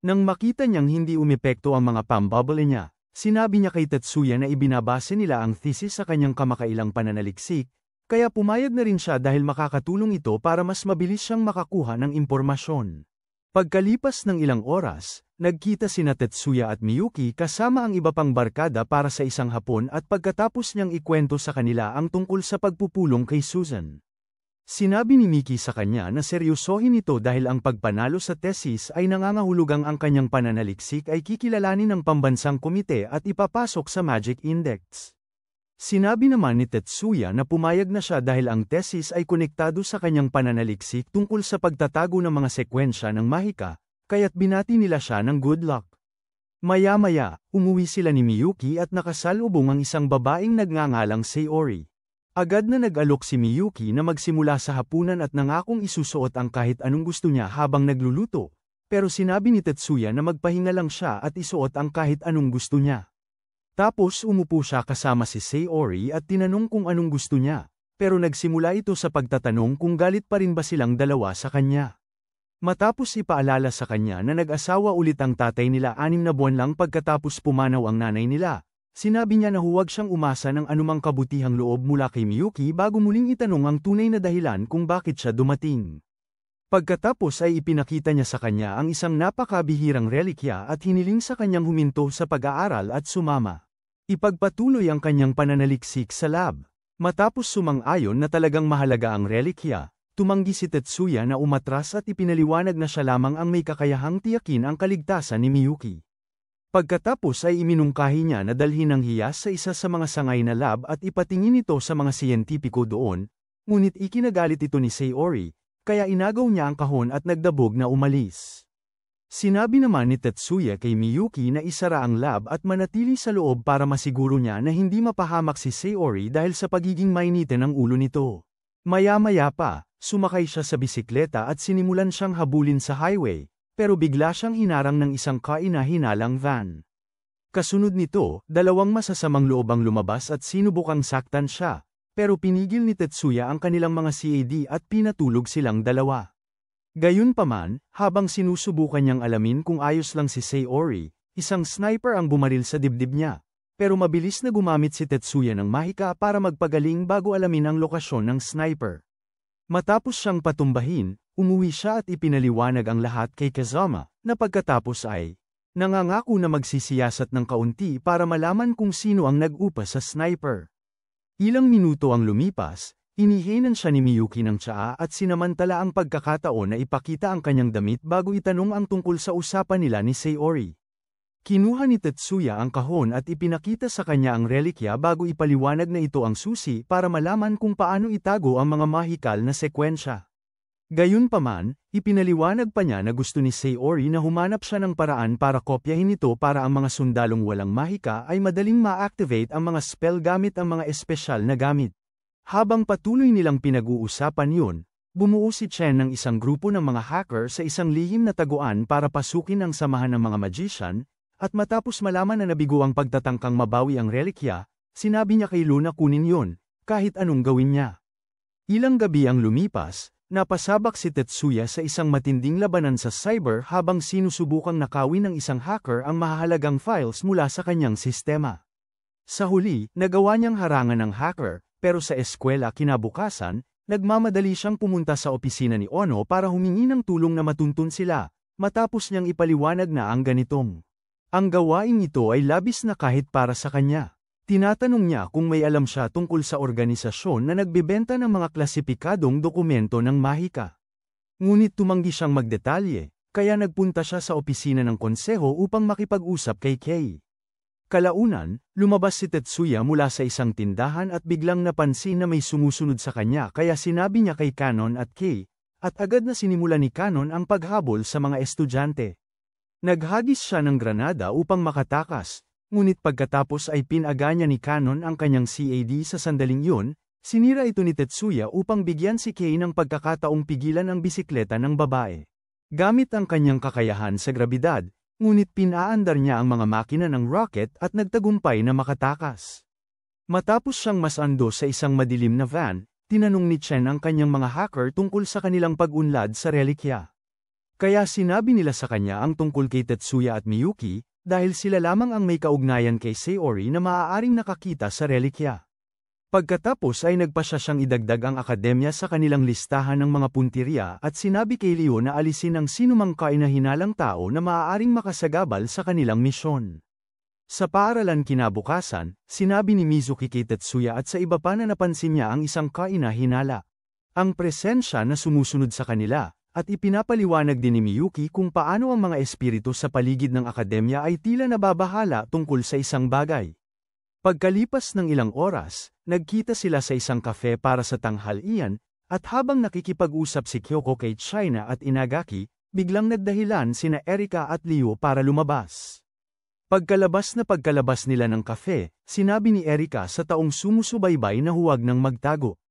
Nang makita niyang hindi umepekto ang mga pambubble niya, sinabi niya kay Tetsuya na ibinabase nila ang thesis sa kanyang kamakailang pananaliksik, kaya pumayag na rin siya dahil makakatulong ito para mas mabilis siyang makakuha ng impormasyon. Pagkalipas ng ilang oras, nagkita sina Tetsuya at Miyuki kasama ang iba pang barkada para sa isang hapon at pagkatapos niyang ikwento sa kanila ang tungkol sa pagpupulong kay Susan. Sinabi ni Miki sa kanya na seryosohin ito dahil ang pagpanalo sa thesis ay nangangahulugang ang kanyang pananaliksik ay kikilalanin ng pambansang komite at ipapasok sa Magic Index. Sinabi naman ni Tetsuya na pumayag na siya dahil ang thesis ay konektado sa kanyang pananaliksik tungkol sa pagtatago ng mga sekwensya ng mahika, kaya't binati nila siya ng good luck. Maya-maya, umuwi sila ni Miyuki at nakasalubong ang isang babaeng nagngangalang Sayori. Agad na nag-alok si Miyuki na magsimula sa hapunan at nangakong isusuot ang kahit anong gusto niya habang nagluluto, pero sinabi ni Tetsuya na magpahinga lang siya at isuot ang kahit anong gusto niya. Tapos umupo siya kasama si Sayori at tinanong kung anong gusto niya, pero nagsimula ito sa pagtatanong kung galit pa rin ba silang dalawa sa kanya. Matapos ipaalala sa kanya na nag-asawa ulit ang tatay nila 6 na buwan lang pagkatapos pumanaw ang nanay nila, sinabi niya na huwag siyang umasa ng anumang kabutihang loob mula kay Miyuki bago muling itanong ang tunay na dahilan kung bakit siya dumating. Pagkatapos ay ipinakita niya sa kanya ang isang napakabihirang relikya at hiniling sa kanyang huminto sa pag-aaral at sumama. Ipagpatuloy ang kanyang pananaliksik sa lab. Matapos sumang-ayon na talagang mahalaga ang relikya, tumanggi si Tetsuya na umatras at ipinaliwanag na siya lamang ang may kakayahang tiyakin ang kaligtasan ni Miyuki. Pagkatapos ay iminungkahi niya na dalhin ang hiyas sa isa sa mga sangay na lab at ipatingin ito sa mga siyentipiko doon, ngunit ikinagalit ito ni Sayori, kaya inagaw niya ang kahon at nagdabog na umalis. Sinabi naman ni Tetsuya kay Miyuki na isara ang lab at manatili sa loob para masiguro niya na hindi mapahamak si Sayori dahil sa pagiging mainitin ng ulo nito. Maya-maya pa, sumakay siya sa bisikleta at sinimulan siyang habulin sa highway, pero bigla siyang hinarang ng isang kaina-hinalang van. Kasunod nito, 2 masasamang loob ang lumabas at sinubukang saktan siya, pero pinigil ni Tetsuya ang kanilang mga CAD at pinatulog silang dalawa. Gayunpaman, habang sinusubukan niyang alamin kung ayos lang si Sayori, isang sniper ang bumaril sa dibdib niya, pero mabilis na gumamit si Tetsuya ng mahika para magpagaling bago alamin ang lokasyon ng sniper. Matapos siyang patumbahin, umuwi siya at ipinaliwanag ang lahat kay Kazama, na pagkatapos ay nangangako na magsisiyasat ng kaunti para malaman kung sino ang nag-upa sa sniper. Ilang minuto ang lumipas, inihinan siya ni Miyuki ng tsaa at sinamantala ang pagkakataon na ipakita ang kanyang damit bago itanong ang tungkol sa usapan nila ni Sayori. Kinuha ni Tetsuya ang kahon at ipinakita sa kanya ang relikya bago ipaliwanag na ito ang susi para malaman kung paano itago ang mga mahikal na sekwensya. Gayunpaman, ipinaliwanag pa niya na gusto ni Sayori na humanap siya ng paraan para kopyahin ito para ang mga sundalong walang mahika ay madaling ma-activate ang mga spell gamit ang mga espesyal na gamit. Habang patuloy nilang pinag-uusapan yun, bumuo si Chen ng isang grupo ng mga hacker sa isang lihim na taguan para pasukin ang samahan ng mga magician, at matapos malaman na nabigo ang pagtatangkang mabawi ang relikya, sinabi niya kay Luna kunin yun, kahit anong gawin niya. Ilang gabi ang lumipas, napasabak si Tetsuya sa isang matinding labanan sa cyber habang sinusubukang nakawin ng isang hacker ang mahahalagang files mula sa kanyang sistema. Sa huli, nagawa niyang harangan ng hacker, pero sa eskwela kinabukasan, nagmamadali siyang pumunta sa opisina ni Ono para humingi ng tulong na matuntun sila, matapos niyang ipaliwanag na ang ganitong. Ang gawain ito ay labis na kahit para sa kanya. Tinatanong niya kung may alam siya tungkol sa organisasyon na nagbebenta ng mga klasipikadong dokumento ng mahika. Ngunit tumanggi siyang magdetalye, kaya nagpunta siya sa opisina ng konseho upang makipag-usap kay Kei. Kalaunan, lumabas si Tetsuya mula sa isang tindahan at biglang napansin na may sumusunod sa kanya kaya sinabi niya kay Kanon at Kei, at agad na sinimula ni Kanon ang paghabol sa mga estudyante. Naghagis siya ng granada upang makatakas, ngunit pagkatapos ay pinaga niya ni Kanon ang kanyang CAD sa sandaling yun, sinira ito ni Tetsuya upang bigyan si Kei ng pagkakataong pigilan ang bisikleta ng babae. Gamit ang kanyang kakayahan sa grabidad, ngunit pinaandar niya ang mga makina ng rocket at nagtagumpay na makatakas. Matapos siyang masando sa isang madilim na van, tinanong ni Chen ang kanyang mga hacker tungkol sa kanilang pag-unlad sa relikya. Kaya sinabi nila sa kanya ang tungkol kay Tetsuya at Miyuki, dahil sila lamang ang may kaugnayan kay Sayori na maaaring nakakita sa relikya. Pagkatapos ay nagpasya siyang idagdag ang akademya sa kanilang listahan ng mga puntirya at sinabi kay Leo na alisin ang sinumang kainahinalang tao na maaaring makasagabal sa kanilang misyon. Sa paaralan kinabukasan, sinabi ni Mizuki kay Tetsuya at sa iba pa na napansin niya ang isang kaina-hinala. Ang presensya na sumusunod sa kanila, at ipinapaliwanag din ni Miyuki kung paano ang mga espiritu sa paligid ng akademya ay tila nababahala tungkol sa isang bagay. Pagkalipas ng ilang oras, nagkita sila sa isang kafe para sa tanghalian, at habang nakikipag-usap si Kyoko kay China at Inagaki, biglang nagdahilan sina Erika at Leo para lumabas. Pagkalabas nila ng kafe, sinabi ni Erika sa taong sumusubaybay na huwag nang magtago.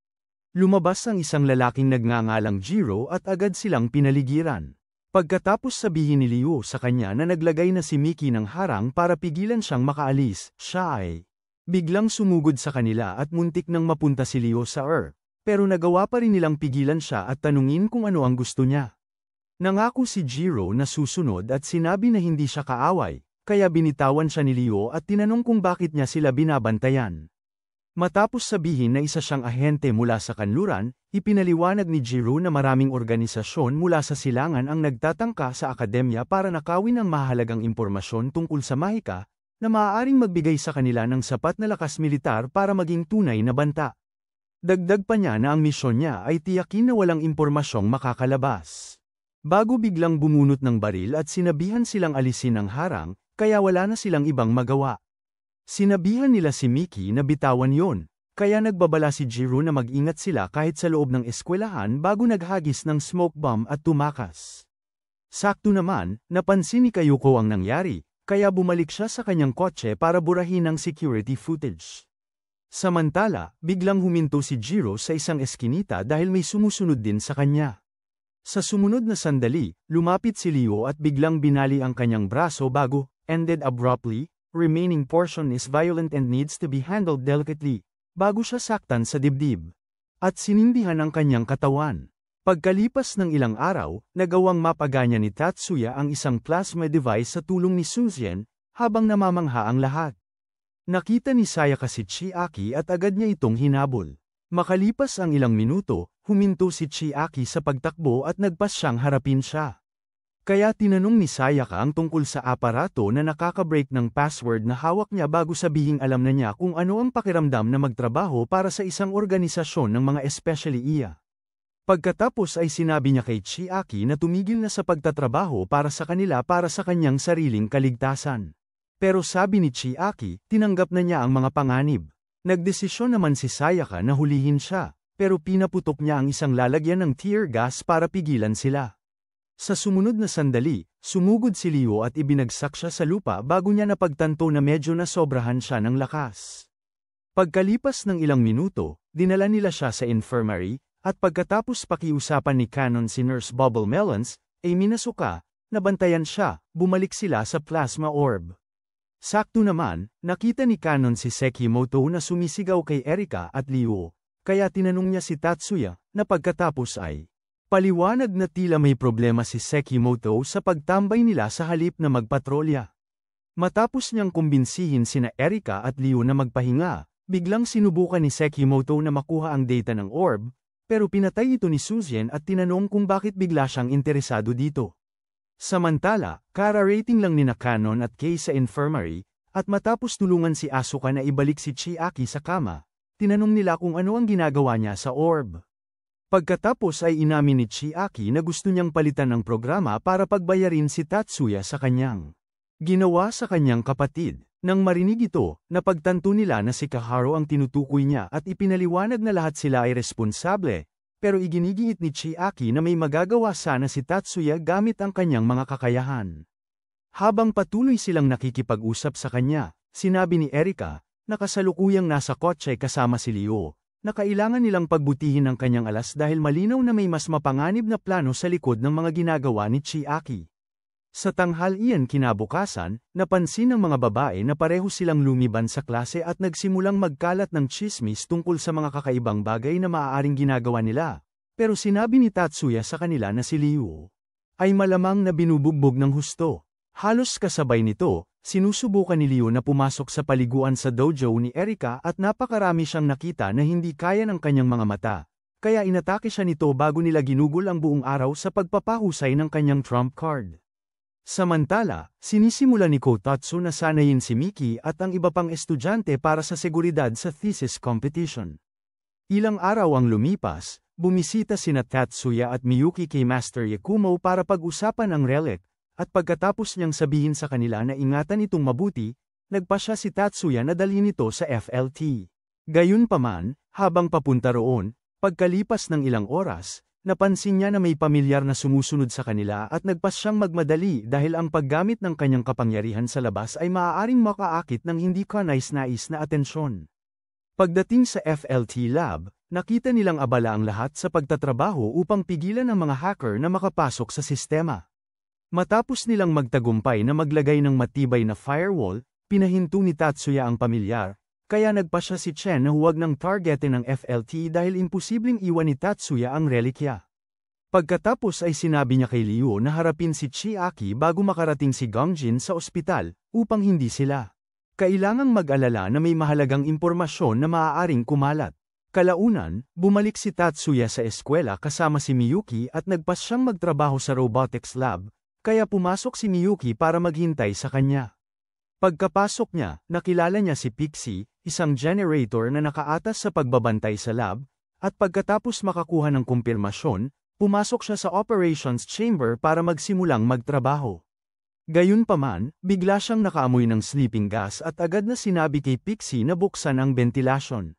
Lumabas ang isang lalaking nagngangalang Jiro at agad silang pinaligiran. Pagkatapos sabihin ni Leo sa kanya na naglagay na si Miki ng harang para pigilan siyang makaalis, siya ay biglang sumugod sa kanila at muntik nang mapunta si Leo sa pero nagawa pa rin nilang pigilan siya at tanungin kung ano ang gusto niya. Nangako si Jiro na susunod at sinabi na hindi siya kaaway. Kaya binitawan siya ni Leo at tinanong kung bakit niya sila binabantayan. Matapos sabihin na isa siyang ahente mula sa kanluran, ipinaliwanag ni Jiro na maraming organisasyon mula sa silangan ang nagtatangka sa akademya para nakawin ang mahalagang impormasyon tungkol sa mahika, na maaaring magbigay sa kanila ng sapat na lakas militar para maging tunay na banta. Dagdag pa niya na ang misyon niya ay tiyakin na walang impormasyong makakalabas. Bago biglang bumunot ng baril at sinabihan silang alisin ang harang, kaya wala na silang ibang magawa. Sinabihan nila si Miki na bitawan yon, kaya nagbabala si Jiro na mag-ingat sila kahit sa loob ng eskwelahan bago naghagis ng smoke bomb at tumakas. Sakto naman, napansin ni Kayuko ang nangyari, kaya bumalik siya sa kanyang kotse para burahin ang security footage. Samantala, biglang huminto si Jiro sa isang eskinita dahil may sumusunod din sa kanya. Sa sumunod na sandali, lumapit si Leo at biglang binali ang kanyang braso bago ended abruptly, remaining portion is violent and needs to be handled delicately, bago siya saktan sa dibdib. At sinindihan ang kanyang katawan. Pagkalipas ng ilang araw, nagawang mapaganya ni Tatsuya ang isang plasma device sa tulong ni Suzien, habang namamangha ang lahat. Nakita ni Sayaka si Chiaki at agad niya itong hinabol. Makalipas ang ilang minuto, huminto si Chiaki sa pagtakbo at nagpas siyang harapin siya. Kaya tinanong ni Sayaka ang tungkol sa aparato na nakaka-break ng password na hawak niya bago sabihing alam na niya kung ano ang pakiramdam na magtrabaho para sa isang organisasyon ng mga especially iya. Pagkatapos ay sinabi niya kay Chiaki na tumigil na sa pagtatrabaho para sa kanila para sa kanyang sariling kaligtasan. Pero sabi ni Chiaki, tinanggap na niya ang mga panganib. Nagdesisyon naman si Sayaka na hulihin siya, pero pinaputok niya ang isang lalagyan ng tear gas para pigilan sila. Sa sumunod na sandali, sumugod si Leo at ibinagsak siya sa lupa bago niya napagtanto na medyo nasobrahan siya ng lakas. Pagkalipas ng ilang minuto, dinala nila siya sa infirmary, at pagkatapos pakiusapan ni Canon si Nurse Bubble Melons, ay minasuka, nabantayan siya, bumalik sila sa plasma orb. Sakto naman, nakita ni Canon si Sekimoto na sumisigaw kay Erika at Leo, kaya tinanong niya si Tatsuya, na pagkatapos ay paliwanag na tila may problema si Sekimoto sa pagtambay nila sa halip na magpatrolya. Matapos niyang kumbinsihin sina Erika at Leo na magpahinga, biglang sinubukan ni Sekimoto na makuha ang data ng orb, pero pinatay ito ni Suzien at tinanong kung bakit bigla siyang interesado dito. Samantala, kara-rating lang ni Canon at Kei sa infirmary, at matapos tulungan si Asuka na ibalik si Chiaki sa kama, tinanong nila kung ano ang ginagawa niya sa orb. Pagkatapos ay inamin ni Chiaki na gusto niyang palitan ang programa para pagbayarin si Tatsuya sa kanyang ginawa sa kanyang kapatid. Nang marinig ito, napagtanto nila na si Kaharu ang tinutukoy niya at ipinaliwanag na lahat sila ay responsable, pero iginigiit ni Chiaki na may magagawa sana si Tatsuya gamit ang kanyang mga kakayahan. Habang patuloy silang nakikipag-usap sa kanya, sinabi ni Erika, na kasalukuyang nasa kotse kasama si Leo, na kailangan nilang pagbutihin ang kanyang alas dahil malinaw na may mas mapanganib na plano sa likod ng mga ginagawa ni Chiaki. Sa tanghalian kinabukasan, napansin ng mga babae na pareho silang lumiban sa klase at nagsimulang magkalat ng tsismis tungkol sa mga kakaibang bagay na maaaring ginagawa nila. Pero sinabi ni Tatsuya sa kanila na si Liu ay malamang na binubugbog ng husto. Halos kasabay nito, sinusubukan ni Liu na pumasok sa paliguan sa dojo ni Erika at napakarami siyang nakita na hindi kaya ng kanyang mga mata. Kaya inatake siya nito bago nila ginugol ang buong araw sa pagpapahusay ng kanyang trump card. Samantala, sinisimula ni Kotatsu na sanayin si Miki at ang iba pang estudyante para sa seguridad sa thesis competition. Ilang araw ang lumipas, bumisita sina Tatsuya at Miyuki kay Master Yakumo para pag-usapan ang relic, at pagkatapos niyang sabihin sa kanila na ingatan itong mabuti, nagpasya si Tatsuya na dalhin ito sa FLT. Gayunpaman, habang papunta roon, pagkalipas ng ilang oras, napansin niya na may pamilyar na sumusunod sa kanila at nagpas siyang magmadali dahil ang paggamit ng kanyang kapangyarihan sa labas ay maaaring makaakit ng hindi kanais-nais na atensyon. Pagdating sa FLT lab, nakita nilang abala ang lahat sa pagtatrabaho upang pigilan ang mga hacker na makapasok sa sistema. Matapos nilang magtagumpay na maglagay ng matibay na firewall, pinahinto ni Tatsuya ang pamilyar, kaya nagpasya si Chen na huwag ng targetin ng FLT dahil imposibleng iwan ni Tatsuya ang relikya. Pagkatapos ay sinabi niya kay Liu na harapin si Chiaki bago makarating si Gongjin sa ospital, upang hindi sila kailangang mag-alala na may mahalagang impormasyon na maaaring kumalat. Kalaunan, bumalik si Tatsuya sa eskwela kasama si Miyuki at nagpas siyang magtrabaho sa robotics lab, kaya pumasok si Miyuki para maghintay sa kanya. Pagkapasok niya, nakilala niya si Pixie, isang generator na nakaatas sa pagbabantay sa lab, at pagkatapos makakuha ng kumpirmasyon, pumasok siya sa operations chamber para magsimulang magtrabaho. Gayunpaman, bigla siyang nakaamoy ng sleeping gas at agad na sinabi kay Pixie na buksan ang ventilasyon.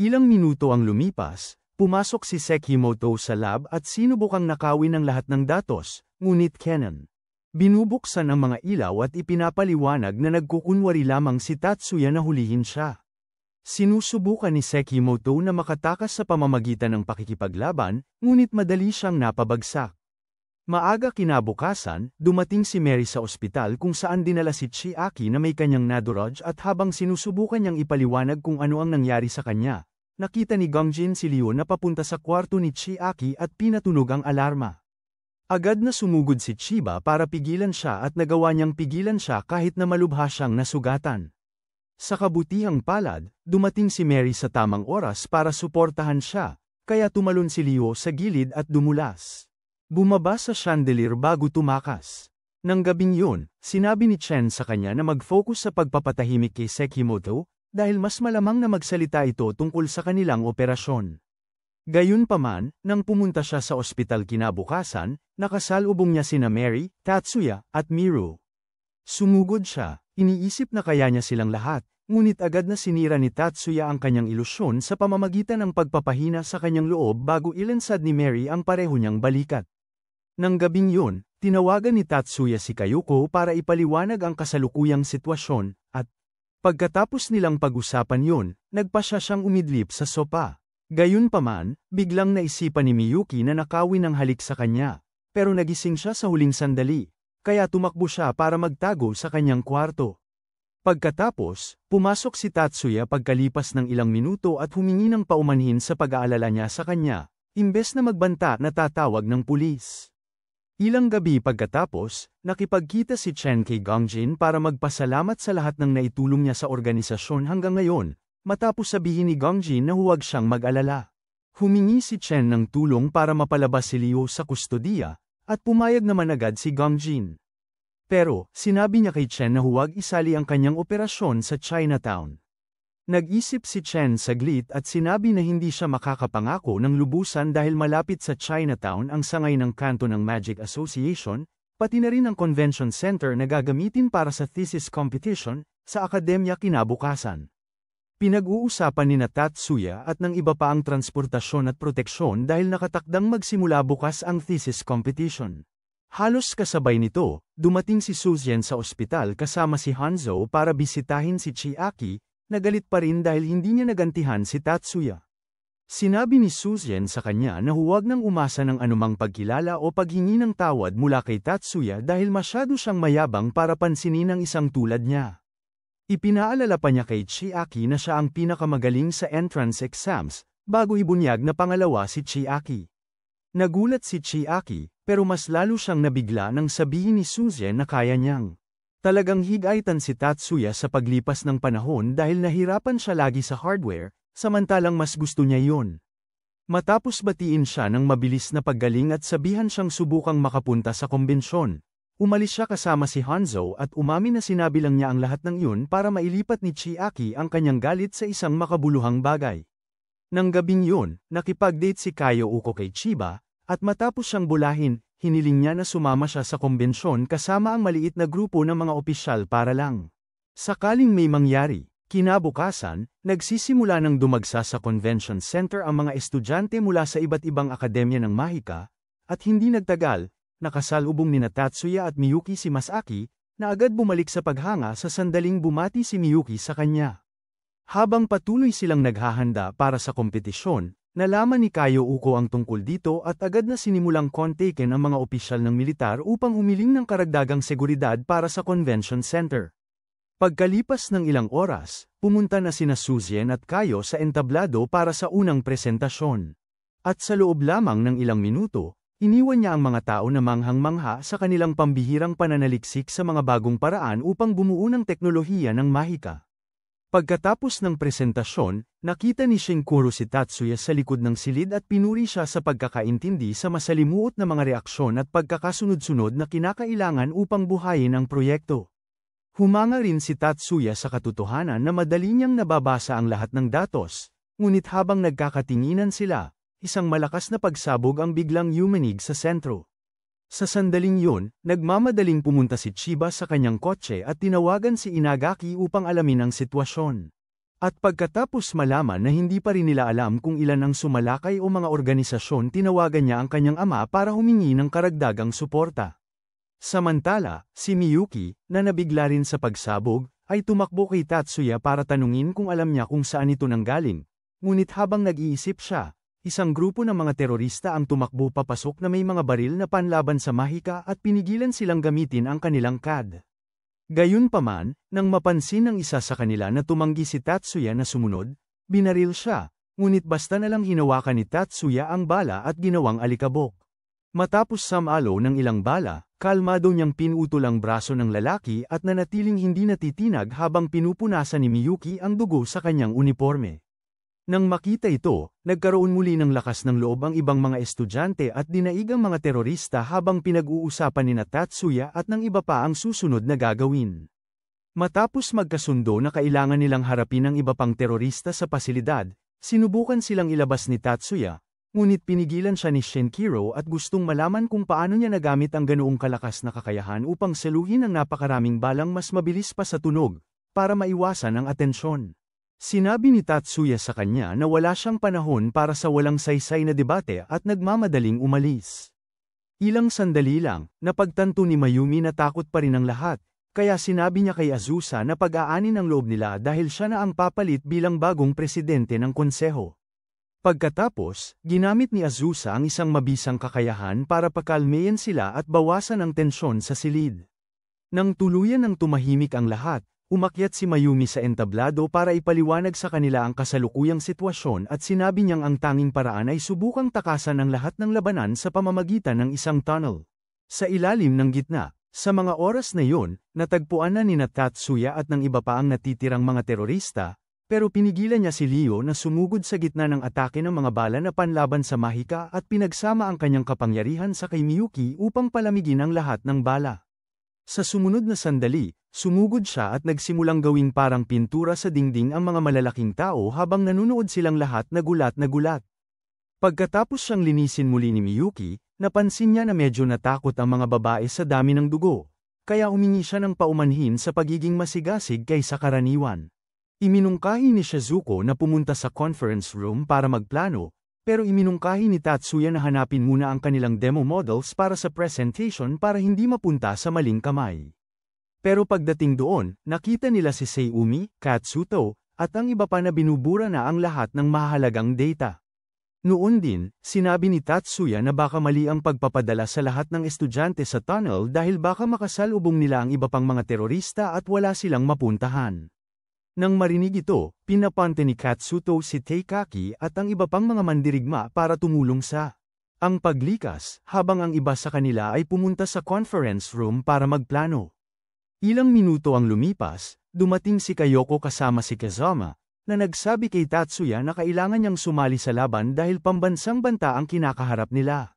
Ilang minuto ang lumipas, pumasok si Sekimoto sa lab at sinubukang nakawin ang lahat ng datos, ngunit Kenan. Binubuksan ang mga ilaw at ipinapaliwanag na nagkukunwari lamang si Tatsuya na hulihin siya. Sinusubukan ni Sekimoto na makatakas sa pamamagitan ng pakikipaglaban, ngunit madali siyang napabagsak. Maaga kinabukasan, dumating si Mary sa ospital kung saan dinala si Chiaki na may kanyang naduraj at habang sinusubukan niyang ipaliwanag kung ano ang nangyari sa kanya, nakita ni Gongjin si Liu na papunta sa kwarto ni Chiaki at pinatunog ang alarma. Agad na sumugod si Chiba para pigilan siya at nagawa niyang pigilan siya kahit na malubha siyang nasugatan. Sa kabutihang palad, dumating si Mary sa tamang oras para suportahan siya, kaya tumalon si Liu sa gilid at dumulas. Bumaba sa chandelier bago tumakas. Nang gabing yun, sinabi ni Chen sa kanya na mag-focus sa pagpapatahimik kay Sekimoto, dahil mas malamang na magsalita ito tungkol sa kanilang operasyon. Gayunpaman, nang pumunta siya sa ospital kinabukasan, nakasalubong niya sina Mary, Tatsuya, at Miru. Sumugod siya, iniisip na kaya niya silang lahat, ngunit agad na sinira ni Tatsuya ang kanyang ilusyon sa pamamagitan ng pagpapahina sa kanyang loob bago ilansad ni Mary ang pareho niyang balikat. Nang gabing yun, tinawagan ni Tatsuya si Kayuko para ipaliwanag ang kasalukuyang sitwasyon, at pagkatapos nilang pag-usapan yun, nagpasya siyang umidlip sa sopa. Gayunpaman, biglang naisipan ni Miyuki na nakawin ang halik sa kanya, pero nagising siya sa huling sandali, kaya tumakbo siya para magtago sa kanyang kwarto. Pagkatapos, pumasok si Tatsuya pagkalipas ng ilang minuto at humingi ng paumanhin sa pag-aalala niya sa kanya, imbes na magbanta na tatawag ng pulis. Ilang gabi pagkatapos, nakipagkita si Chen kay Gongjin para magpasalamat sa lahat ng naitulong niya sa organisasyon hanggang ngayon, matapos sabihin ni Gongjin na huwag siyang mag-alala. Humingi si Chen ng tulong para mapalabas si Liu sa kustodiya, at pumayag naman agad si Gongjin. Pero, sinabi niya kay Chen na huwag isali ang kanyang operasyon sa Chinatown. Nag-isip si Chen saglit at sinabi na hindi siya makakapangako ng lubusan dahil malapit sa Chinatown ang sangay ng kanto ng Magic Association, pati na rin ang convention center na gagamitin para sa thesis competition, sa akademya kinabukasan. Pinag-uusapan ni Tatsuya at ng iba pa ang transportasyon at proteksyon dahil nakatakdang magsimula bukas ang thesis competition. Halos kasabay nito, dumating si Suzyen sa ospital kasama si Hanzo para bisitahin si Chiaki, nagalit pa rin dahil hindi niya nagantihan si Tatsuya. Sinabi ni Suzyen sa kanya na huwag nang umasa ng anumang pagkilala o paghingi ng tawad mula kay Tatsuya dahil masyado siyang mayabang para pansinin ang isang tulad niya. Ipinaalala pa niya kay Chiaki na siya ang pinakamagaling sa entrance exams, bago ibunyag na pangalawa si Chiaki. Nagulat si Chiaki, pero mas lalo siyang nabigla nang sabihin ni Suzyen na kaya niyang talagang higaitan si Tatsuya sa paglipas ng panahon dahil nahirapan siya lagi sa hardware, samantalang mas gusto niya yon. Matapos batiin siya ng mabilis na paggaling at sabihan siyang subukang makapunta sa kombensyon, umalis siya kasama si Hanzo at umamin na sinabi lang niya ang lahat ng iyon para mailipat ni Chiaki ang kanyang galit sa isang makabuluhang bagay. Nang gabing yun, nakipag-date si Kayo Uko kay Chiba, at matapos siyang bulahin, hiniling niya na sumama siya sa kombensyon kasama ang maliit na grupo ng mga opisyal para lang sakaling may mangyari. Kinabukasan, nagsisimula ng dumagsa sa convention center ang mga estudyante mula sa iba't ibang akademya ng Mahika, at hindi nagtagal, nakasalubong ni Tatsuya at Miyuki si Masaki, na agad bumalik sa paghanga sa sandaling bumati si Miyuki sa kanya. Habang patuloy silang naghahanda para sa kompetisyon, nalaman ni Kayo Uko ang tungkol dito at agad na sinimulang kontakin ang mga opisyal ng militar upang humiling ng karagdagang seguridad para sa convention center. Pagkalipas ng ilang oras, pumunta na sina Suzyen at Kayo sa entablado para sa unang presentasyon. At sa loob lamang ng ilang minuto, iniwan niya ang mga tao na manghang-mangha sa kanilang pambihirang pananaliksik sa mga bagong paraan upang bumuo ng teknolohiya ng Mahika. Pagkatapos ng presentasyon, nakita ni Shinkuro si Tatsuya sa likod ng silid at pinuri siya sa pagkakaintindi sa masalimuot na mga reaksyon at pagkakasunod-sunod na kinakailangan upang buhayin ang proyekto. Humanga rin si Tatsuya sa katotohanan na madali niyang nababasa ang lahat ng datos, ngunit habang nagkakatinginan sila, isang malakas na pagsabog ang biglang yumanig sa sentro. Sa sandaling yun, nagmamadaling pumunta si Chiba sa kanyang kotse at tinawagan si Inagaki upang alamin ang sitwasyon. At pagkatapos malaman na hindi pa rin nila alam kung ilan ang sumalakay o mga organisasyon, tinawagan niya ang kanyang ama para humingi ng karagdagang suporta. Samantala, si Miyuki, na nabigla rin sa pagsabog, ay tumakbo kay Tatsuya para tanungin kung alam niya kung saan ito nanggaling. Ngunit habang nag-iisip siya, isang grupo ng mga terorista ang tumakbo papasok na may mga baril na panlaban sa Mahika at pinigilan silang gamitin ang kanilang CAD. Gayunpaman, nang mapansin ng isa sa kanila na tumanggi si Tatsuya na sumunod, binaril siya, ngunit basta na lang hinawakan ni Tatsuya ang bala at ginawang alikabok. Matapos samalo ng ilang bala, kalmado niyang pinutol ang braso ng lalaki at nanatiling hindi natitinag habang pinupunasan ni Miyuki ang dugo sa kanyang uniforme. Nang makita ito, nagkaroon muli ng lakas ng loob ang ibang mga estudyante at dinaig ang mga terorista habang pinag-uusapan ni Tatsuya at ng iba pa ang susunod na gagawin. Matapos magkasundo na kailangan nilang harapin ang iba pang terorista sa pasilidad, sinubukan silang ilabas ni Tatsuya, ngunit pinigilan siya ni Shinkiro at gustong malaman kung paano niya nagamit ang ganoong kalakas na kakayahan upang saluhin ang napakaraming balang mas mabilis pa sa tunog, para maiwasan ang atensyon. Sinabi ni Tatsuya sa kanya na wala siyang panahon para sa walang saysay na debate at nagmamadaling umalis. Ilang sandali lang, napagtanto ni Mayumi na takot pa rin ang lahat, kaya sinabi niya kay Azusa na pag-aanin ang loob nila dahil siya na ang papalit bilang bagong presidente ng konseho. Pagkatapos, ginamit ni Azusa ang isang mabisang kakayahan para pakalmeyan sila at bawasan ang tensyon sa silid. Nang tuluyan ng tumahimik ang lahat, umakyat si Mayumi sa entablado para ipaliwanag sa kanila ang kasalukuyang sitwasyon at sinabi niyang ang tanging paraan ay subukang takasan ang lahat ng labanan sa pamamagitan ng isang tunnel. Sa ilalim ng gitna, sa mga oras na yun, natagpuan na ni Tatsuya at ng iba pa ang natitirang mga terorista, pero pinigilan niya si Leo na sumugod sa gitna ng atake ng mga bala na panlaban sa Mahika at pinagsama ang kanyang kapangyarihan sa kay Miyuki upang palamigin ang lahat ng bala. Sa sumunod na sandali, sumugod siya at nagsimulang gawing parang pintura sa dingding ang mga malalaking tao habang nanunood silang lahat na gulat na gulat. Pagkatapos siyang linisin muli ni Miyuki, napansin niya na medyo natakot ang mga babae sa dami ng dugo, kaya humingi siya ng paumanhin sa pagiging masigasig kaysa karaniwan. Iminungkahi ni Shizuko na pumunta sa conference room para magplano, pero iminungkahi ni Tatsuya na hanapin muna ang kanilang demo models para sa presentation para hindi mapunta sa maling kamay. Pero pagdating doon, nakita nila si Seiyumi, Katsuto, at ang iba pa na binubura na ang lahat ng mahalagang data. Noon din, sinabi ni Tatsuya na baka mali ang pagpapadala sa lahat ng estudyante sa tunnel dahil baka makasalubong nila ang iba pang mga terorista at wala silang mapuntahan. Nang marinig ito, pinapante ni Katsuto si Teikaki at ang iba pang mga mandirigma para tumulong sa ang paglikas, habang ang iba sa kanila ay pumunta sa conference room para magplano. Ilang minuto ang lumipas, dumating si Kayoko kasama si Kazama, na nagsabi kay Tatsuya na kailangan niyang sumali sa laban dahil pambansang banta ang kinakaharap nila.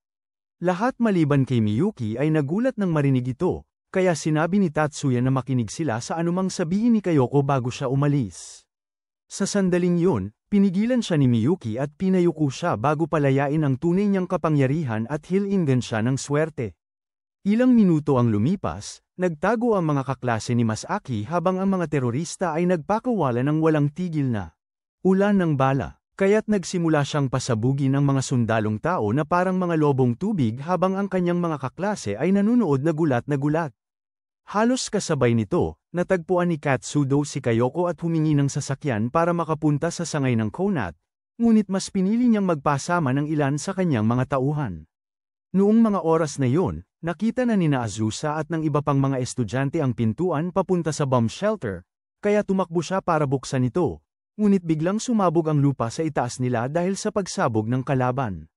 Lahat maliban kay Miyuki ay nagulat nang marinig ito, kaya sinabi ni Tatsuya na makinig sila sa anumang sabihin ni Kayoko bago siya umalis. Sa sandaling yun, pinigilan siya ni Miyuki at pinayuko siya bago palayain ang tunay niyang kapangyarihan at hilingan siya ng swerte. Ilang minuto ang lumipas, nagtago ang mga kaklase ni Masaki habang ang mga terorista ay nagpakawala ng walang tigil na ulan ng bala, kaya't nagsimula siyang pasabugin ang mga sundalong tao na parang mga lobong tubig habang ang kanyang mga kaklase ay nanunood na gulat na gulat. Halos kasabay nito, natagpuan ni Katsudo si Kayoko at humingi ng sasakyan para makapunta sa sangay ng Konat, ngunit mas pinili niyang magpasama ng ilan sa kanyang mga tauhan. Noong mga oras na yon, nakita na ni Azusa at ng iba pang mga estudyante ang pintuan papunta sa bomb shelter, kaya tumakbo siya para buksan ito, ngunit biglang sumabog ang lupa sa itaas nila dahil sa pagsabog ng kalaban.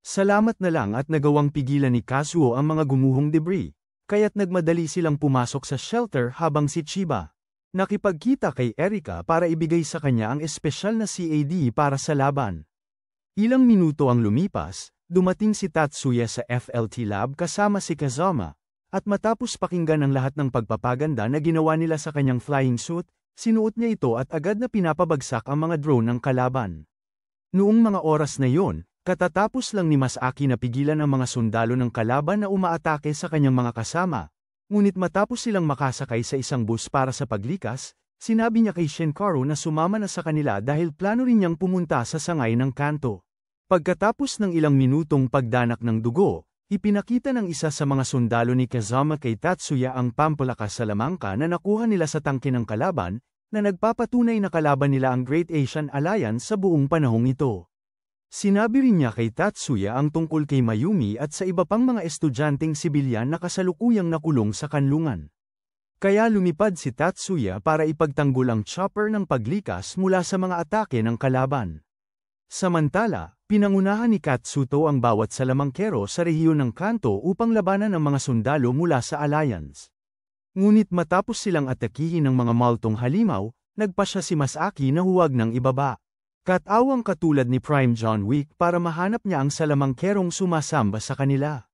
Salamat na lang at nagawang pigilan ni Kazuo ang mga gumuhong debris, kaya't nagmadali silang pumasok sa shelter habang si Chiba nakipagkita kay Erika para ibigay sa kanya ang espesyal na CAD para sa laban. Ilang minuto ang lumipas, dumating si Tatsuya sa FLT lab kasama si Kazama, at matapos pakinggan ang lahat ng pagpapaganda na ginawa nila sa kanyang flying suit, sinuot niya ito at agad na pinapabagsak ang mga drone ng kalaban. Noong mga oras na yon, katatapos lang ni Masaki na pigilan ang mga sundalo ng kalaban na umaatake sa kanyang mga kasama, ngunit matapos silang makasakay sa isang bus para sa paglikas, sinabi niya kay Shinkaru na sumama na sa kanila dahil plano rin niyang pumunta sa sangay ng kanto. Pagkatapos ng ilang minutong pagdanak ng dugo, ipinakita ng isa sa mga sundalo ni Kazama kay Tatsuya ang pampalakas sa lamangka na nakuha nila sa tangke ng kalaban, na nagpapatunay na kalaban nila ang Great Asian Alliance sa buong panahong ito. Sinabi rin niya kay Tatsuya ang tungkol kay Mayumi at sa iba pang mga estudyanteng sibilyan na kasalukuyang nakulong sa kanlungan. Kaya lumipad si Tatsuya para ipagtanggol ang chopper ng paglikas mula sa mga atake ng kalaban. Samantala, pinangunahan ni Katsuto ang bawat salamangkero sa rehiyon ng kanto upang labanan ang mga sundalo mula sa Alliance. Ngunit matapos silang atakihin ng mga maltong halimaw, nagpasya si Masaki na huwag nang ibaba. Katawang katulad ni Prime John Wick para mahanap niya ang salamangkerong sumasamba sa kanila.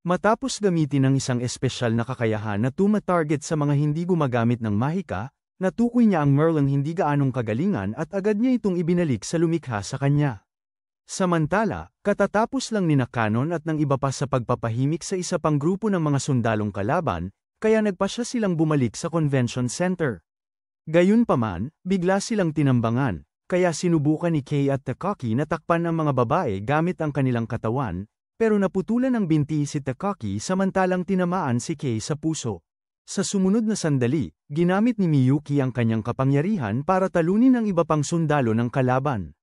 Matapos gamitin ang isang espesyal na kakayahan na tuma-target sa mga hindi gumagamit ng mahika, natukoy niya ang Merlin hindi gaanong kagalingan at agad niya itong ibinalik sa lumikha sa kanya. Samantala, katatapos lang ni Nakanon at ng iba pa sa pagpapahimik sa isa pang grupo ng mga sundalong kalaban, kaya nagpasya silang bumalik sa convention center. Gayunpaman, bigla silang tinambangan, kaya sinubukan ni Kei at Takaki na takpan ang mga babae gamit ang kanilang katawan, pero naputulan ng binti si Takaki samantalang tinamaan si Kei sa puso. Sa sumunod na sandali, ginamit ni Miyuki ang kanyang kapangyarihan para talunin ang iba pang sundalo ng kalaban.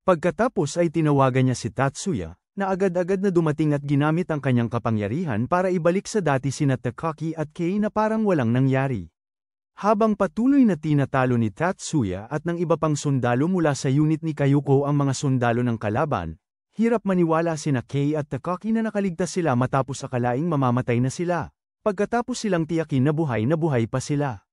Pagkatapos ay tinawagan niya si Tatsuya, na agad-agad na dumating at ginamit ang kanyang kapangyarihan para ibalik sa dati sina Takaki at Kei na parang walang nangyari. Habang patuloy na tinatalo ni Tatsuya at ng iba pang sundalo mula sa unit ni Kayuko ang mga sundalo ng kalaban, hirap maniwala sina Kei at Takaki na nakaligtas sila matapos akalaing mamamatay na sila. Pagkatapos silang tiyakin na buhay pa sila.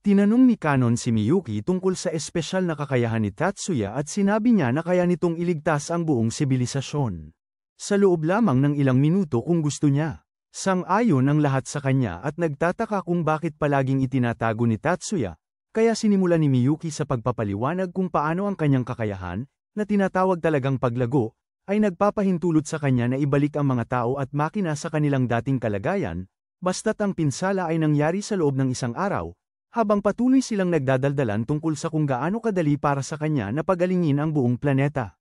Tinanong ni Kanon si Miyuki tungkol sa espesyal na kakayahan ni Tatsuya at sinabi niya na kaya nitong iligtas ang buong sibilisasyon. Sa loob lamang ng ilang minuto kung gusto niya. Sang-ayon ang lahat sa kanya at nagtataka kung bakit palaging itinatago ni Tatsuya, kaya sinimula ni Miyuki sa pagpapaliwanag kung paano ang kanyang kakayahan, na tinatawag talagang paglago, ay nagpapahintulot sa kanya na ibalik ang mga tao at makina sa kanilang dating kalagayan, basta't ang pinsala ay nangyari sa loob ng isang araw, habang patuloy silang nagdadaldalan tungkol sa kung gaano kadali para sa kanya na pagalingin ang buong planeta.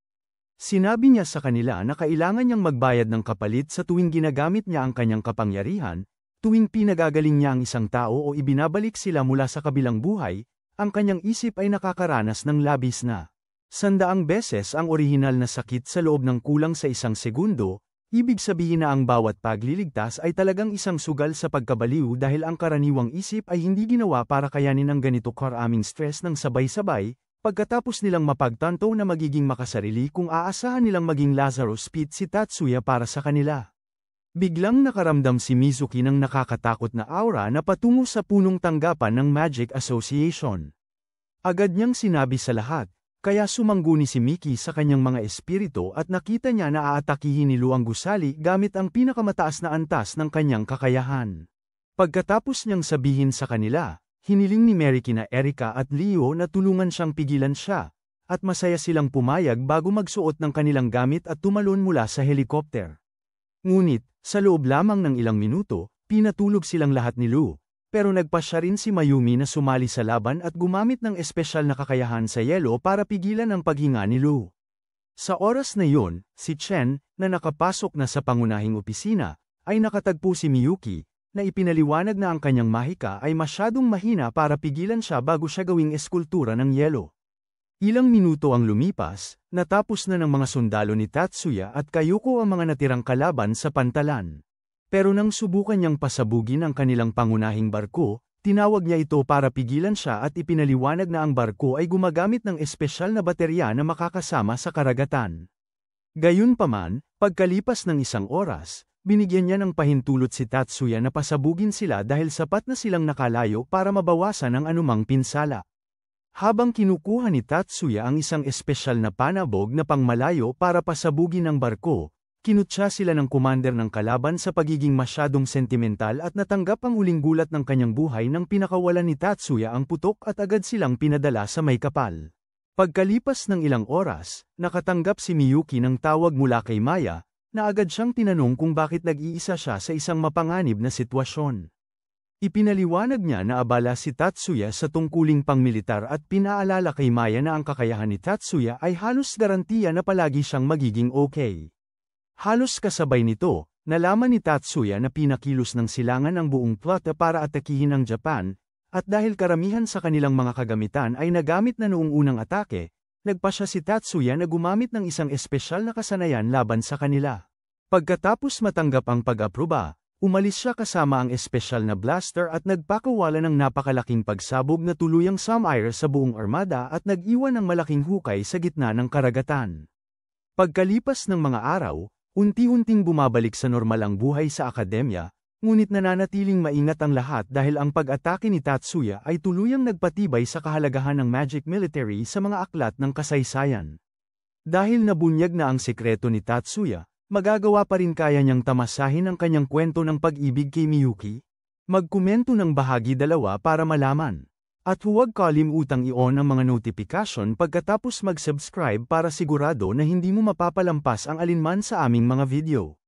Sinabi niya sa kanila na kailangan niyang magbayad ng kapalit sa tuwing ginagamit niya ang kanyang kapangyarihan, tuwing pinagagaling niya ang isang tao o ibinabalik sila mula sa kabilang buhay, ang kanyang isip ay nakakaranas ng labis na 100 beses ang orihinal na sakit sa loob ng kulang sa 1 segundo, ibig sabihin na ang bawat pagliligtas ay talagang isang sugal sa pagkabaliw dahil ang karaniwang isip ay hindi ginawa para kayanin ang ganito karaming stress ng sabay-sabay, pagkatapos nilang mapagtanto na magiging makasarili kung aasahan nilang maging Lazarus Pit si Tatsuya para sa kanila. Biglang nakaramdam si Mizuki ng nakakatakot na aura na patungo sa punong tanggapan ng Magic Association. Agad niyang sinabi sa lahat, kaya sumangguni si Miki sa kanyang mga espiritu at nakita niya na aatakihin ni Luang Gusali gamit ang pinakamataas na antas ng kanyang kakayahan. Pagkatapos niyang sabihin sa kanila, hiniling ni Mary kina Erika at Leo na tulungan siyang pigilan siya, at masaya silang pumayag bago magsuot ng kanilang gamit at tumalon mula sa helikopter. Ngunit, sa loob lamang ng ilang minuto, pinatulog silang lahat ni Lu. Pero nagpasya rin si Mayumi na sumali sa laban at gumamit ng espesyal na kakayahan sa yelo para pigilan ang paghinga ni Lu. Sa oras na iyon, si Chen, na nakapasok na sa pangunahing opisina, ay nakatagpo si Miyuki, na ipinaliwanag na ang kanyang mahika ay masyadong mahina para pigilan siya bago siya gawing eskultura ng yelo. Ilang minuto ang lumipas, natapos na ng mga sundalo ni Tatsuya at Kayuko ang mga natirang kalaban sa pantalan. Pero nang subukan niyang pasabugin ang kanilang pangunahing barko, tinawag niya ito para pigilan siya at ipinaliwanag na ang barko ay gumagamit ng espesyal na baterya na makakasama sa karagatan. Gayunpaman, pagkalipas ng 1 oras, binigyan niya ng pahintulot si Tatsuya na pasabugin sila dahil sapat na silang nakalayo para mabawasan ang anumang pinsala. Habang kinukuha ni Tatsuya ang isang espesyal na panabog na pangmalayo para pasabugin ang barko, kinutya sila ng commander ng kalaban sa pagiging masyadong sentimental at natanggap ang huling gulat ng kanyang buhay nang pinakawalan ni Tatsuya ang putok at agad silang pinadala sa may kapal. Pagkalipas ng ilang oras, nakatanggap si Miyuki ng tawag mula kay Maya, na agad siyang tinanong kung bakit nag-iisa siya sa isang mapanganib na sitwasyon. Ipinaliwanag niya na abala si Tatsuya sa tungkuling pangmilitar at pinaalala kay Maya na ang kakayahan ni Tatsuya ay halos garantiya na palagi siyang magiging okay. Halos kasabay nito, nalaman ni Tatsuya na pinakilos ng silangan ang buong plot para atakihin ang Japan, at dahil karamihan sa kanilang mga kagamitan ay nagamit na noong unang atake, nagpasya si Tatsuya na gumamit ng isang espesyal na kasanayan laban sa kanila. Pagkatapos matanggap ang pag-aproba, umalis siya kasama ang espesyal na blaster at nagpakawala ng napakalaking pagsabog na tuluyang sumire sa buong armada at nag-iwan ng malaking hukay sa gitna ng karagatan. Pagkalipas ng mga araw, unti-unting bumabalik sa normal ang buhay sa akademya, ngunit nananatiling maingat ang lahat dahil ang pag-atake ni Tatsuya ay tuluyang nagpatibay sa kahalagahan ng Magic Military sa mga aklat ng kasaysayan. Dahil nabunyag na ang sekreto ni Tatsuya, magagawa pa rin kaya niyang tamasahin ang kanyang kwento ng pag-ibig kay Miyuki? Magkomento ng bahagi 2 para malaman. At huwag kalimutang i-on ang mga notification pagkatapos mag-subscribe para sigurado na hindi mo mapapalampas ang alinman sa aming mga video.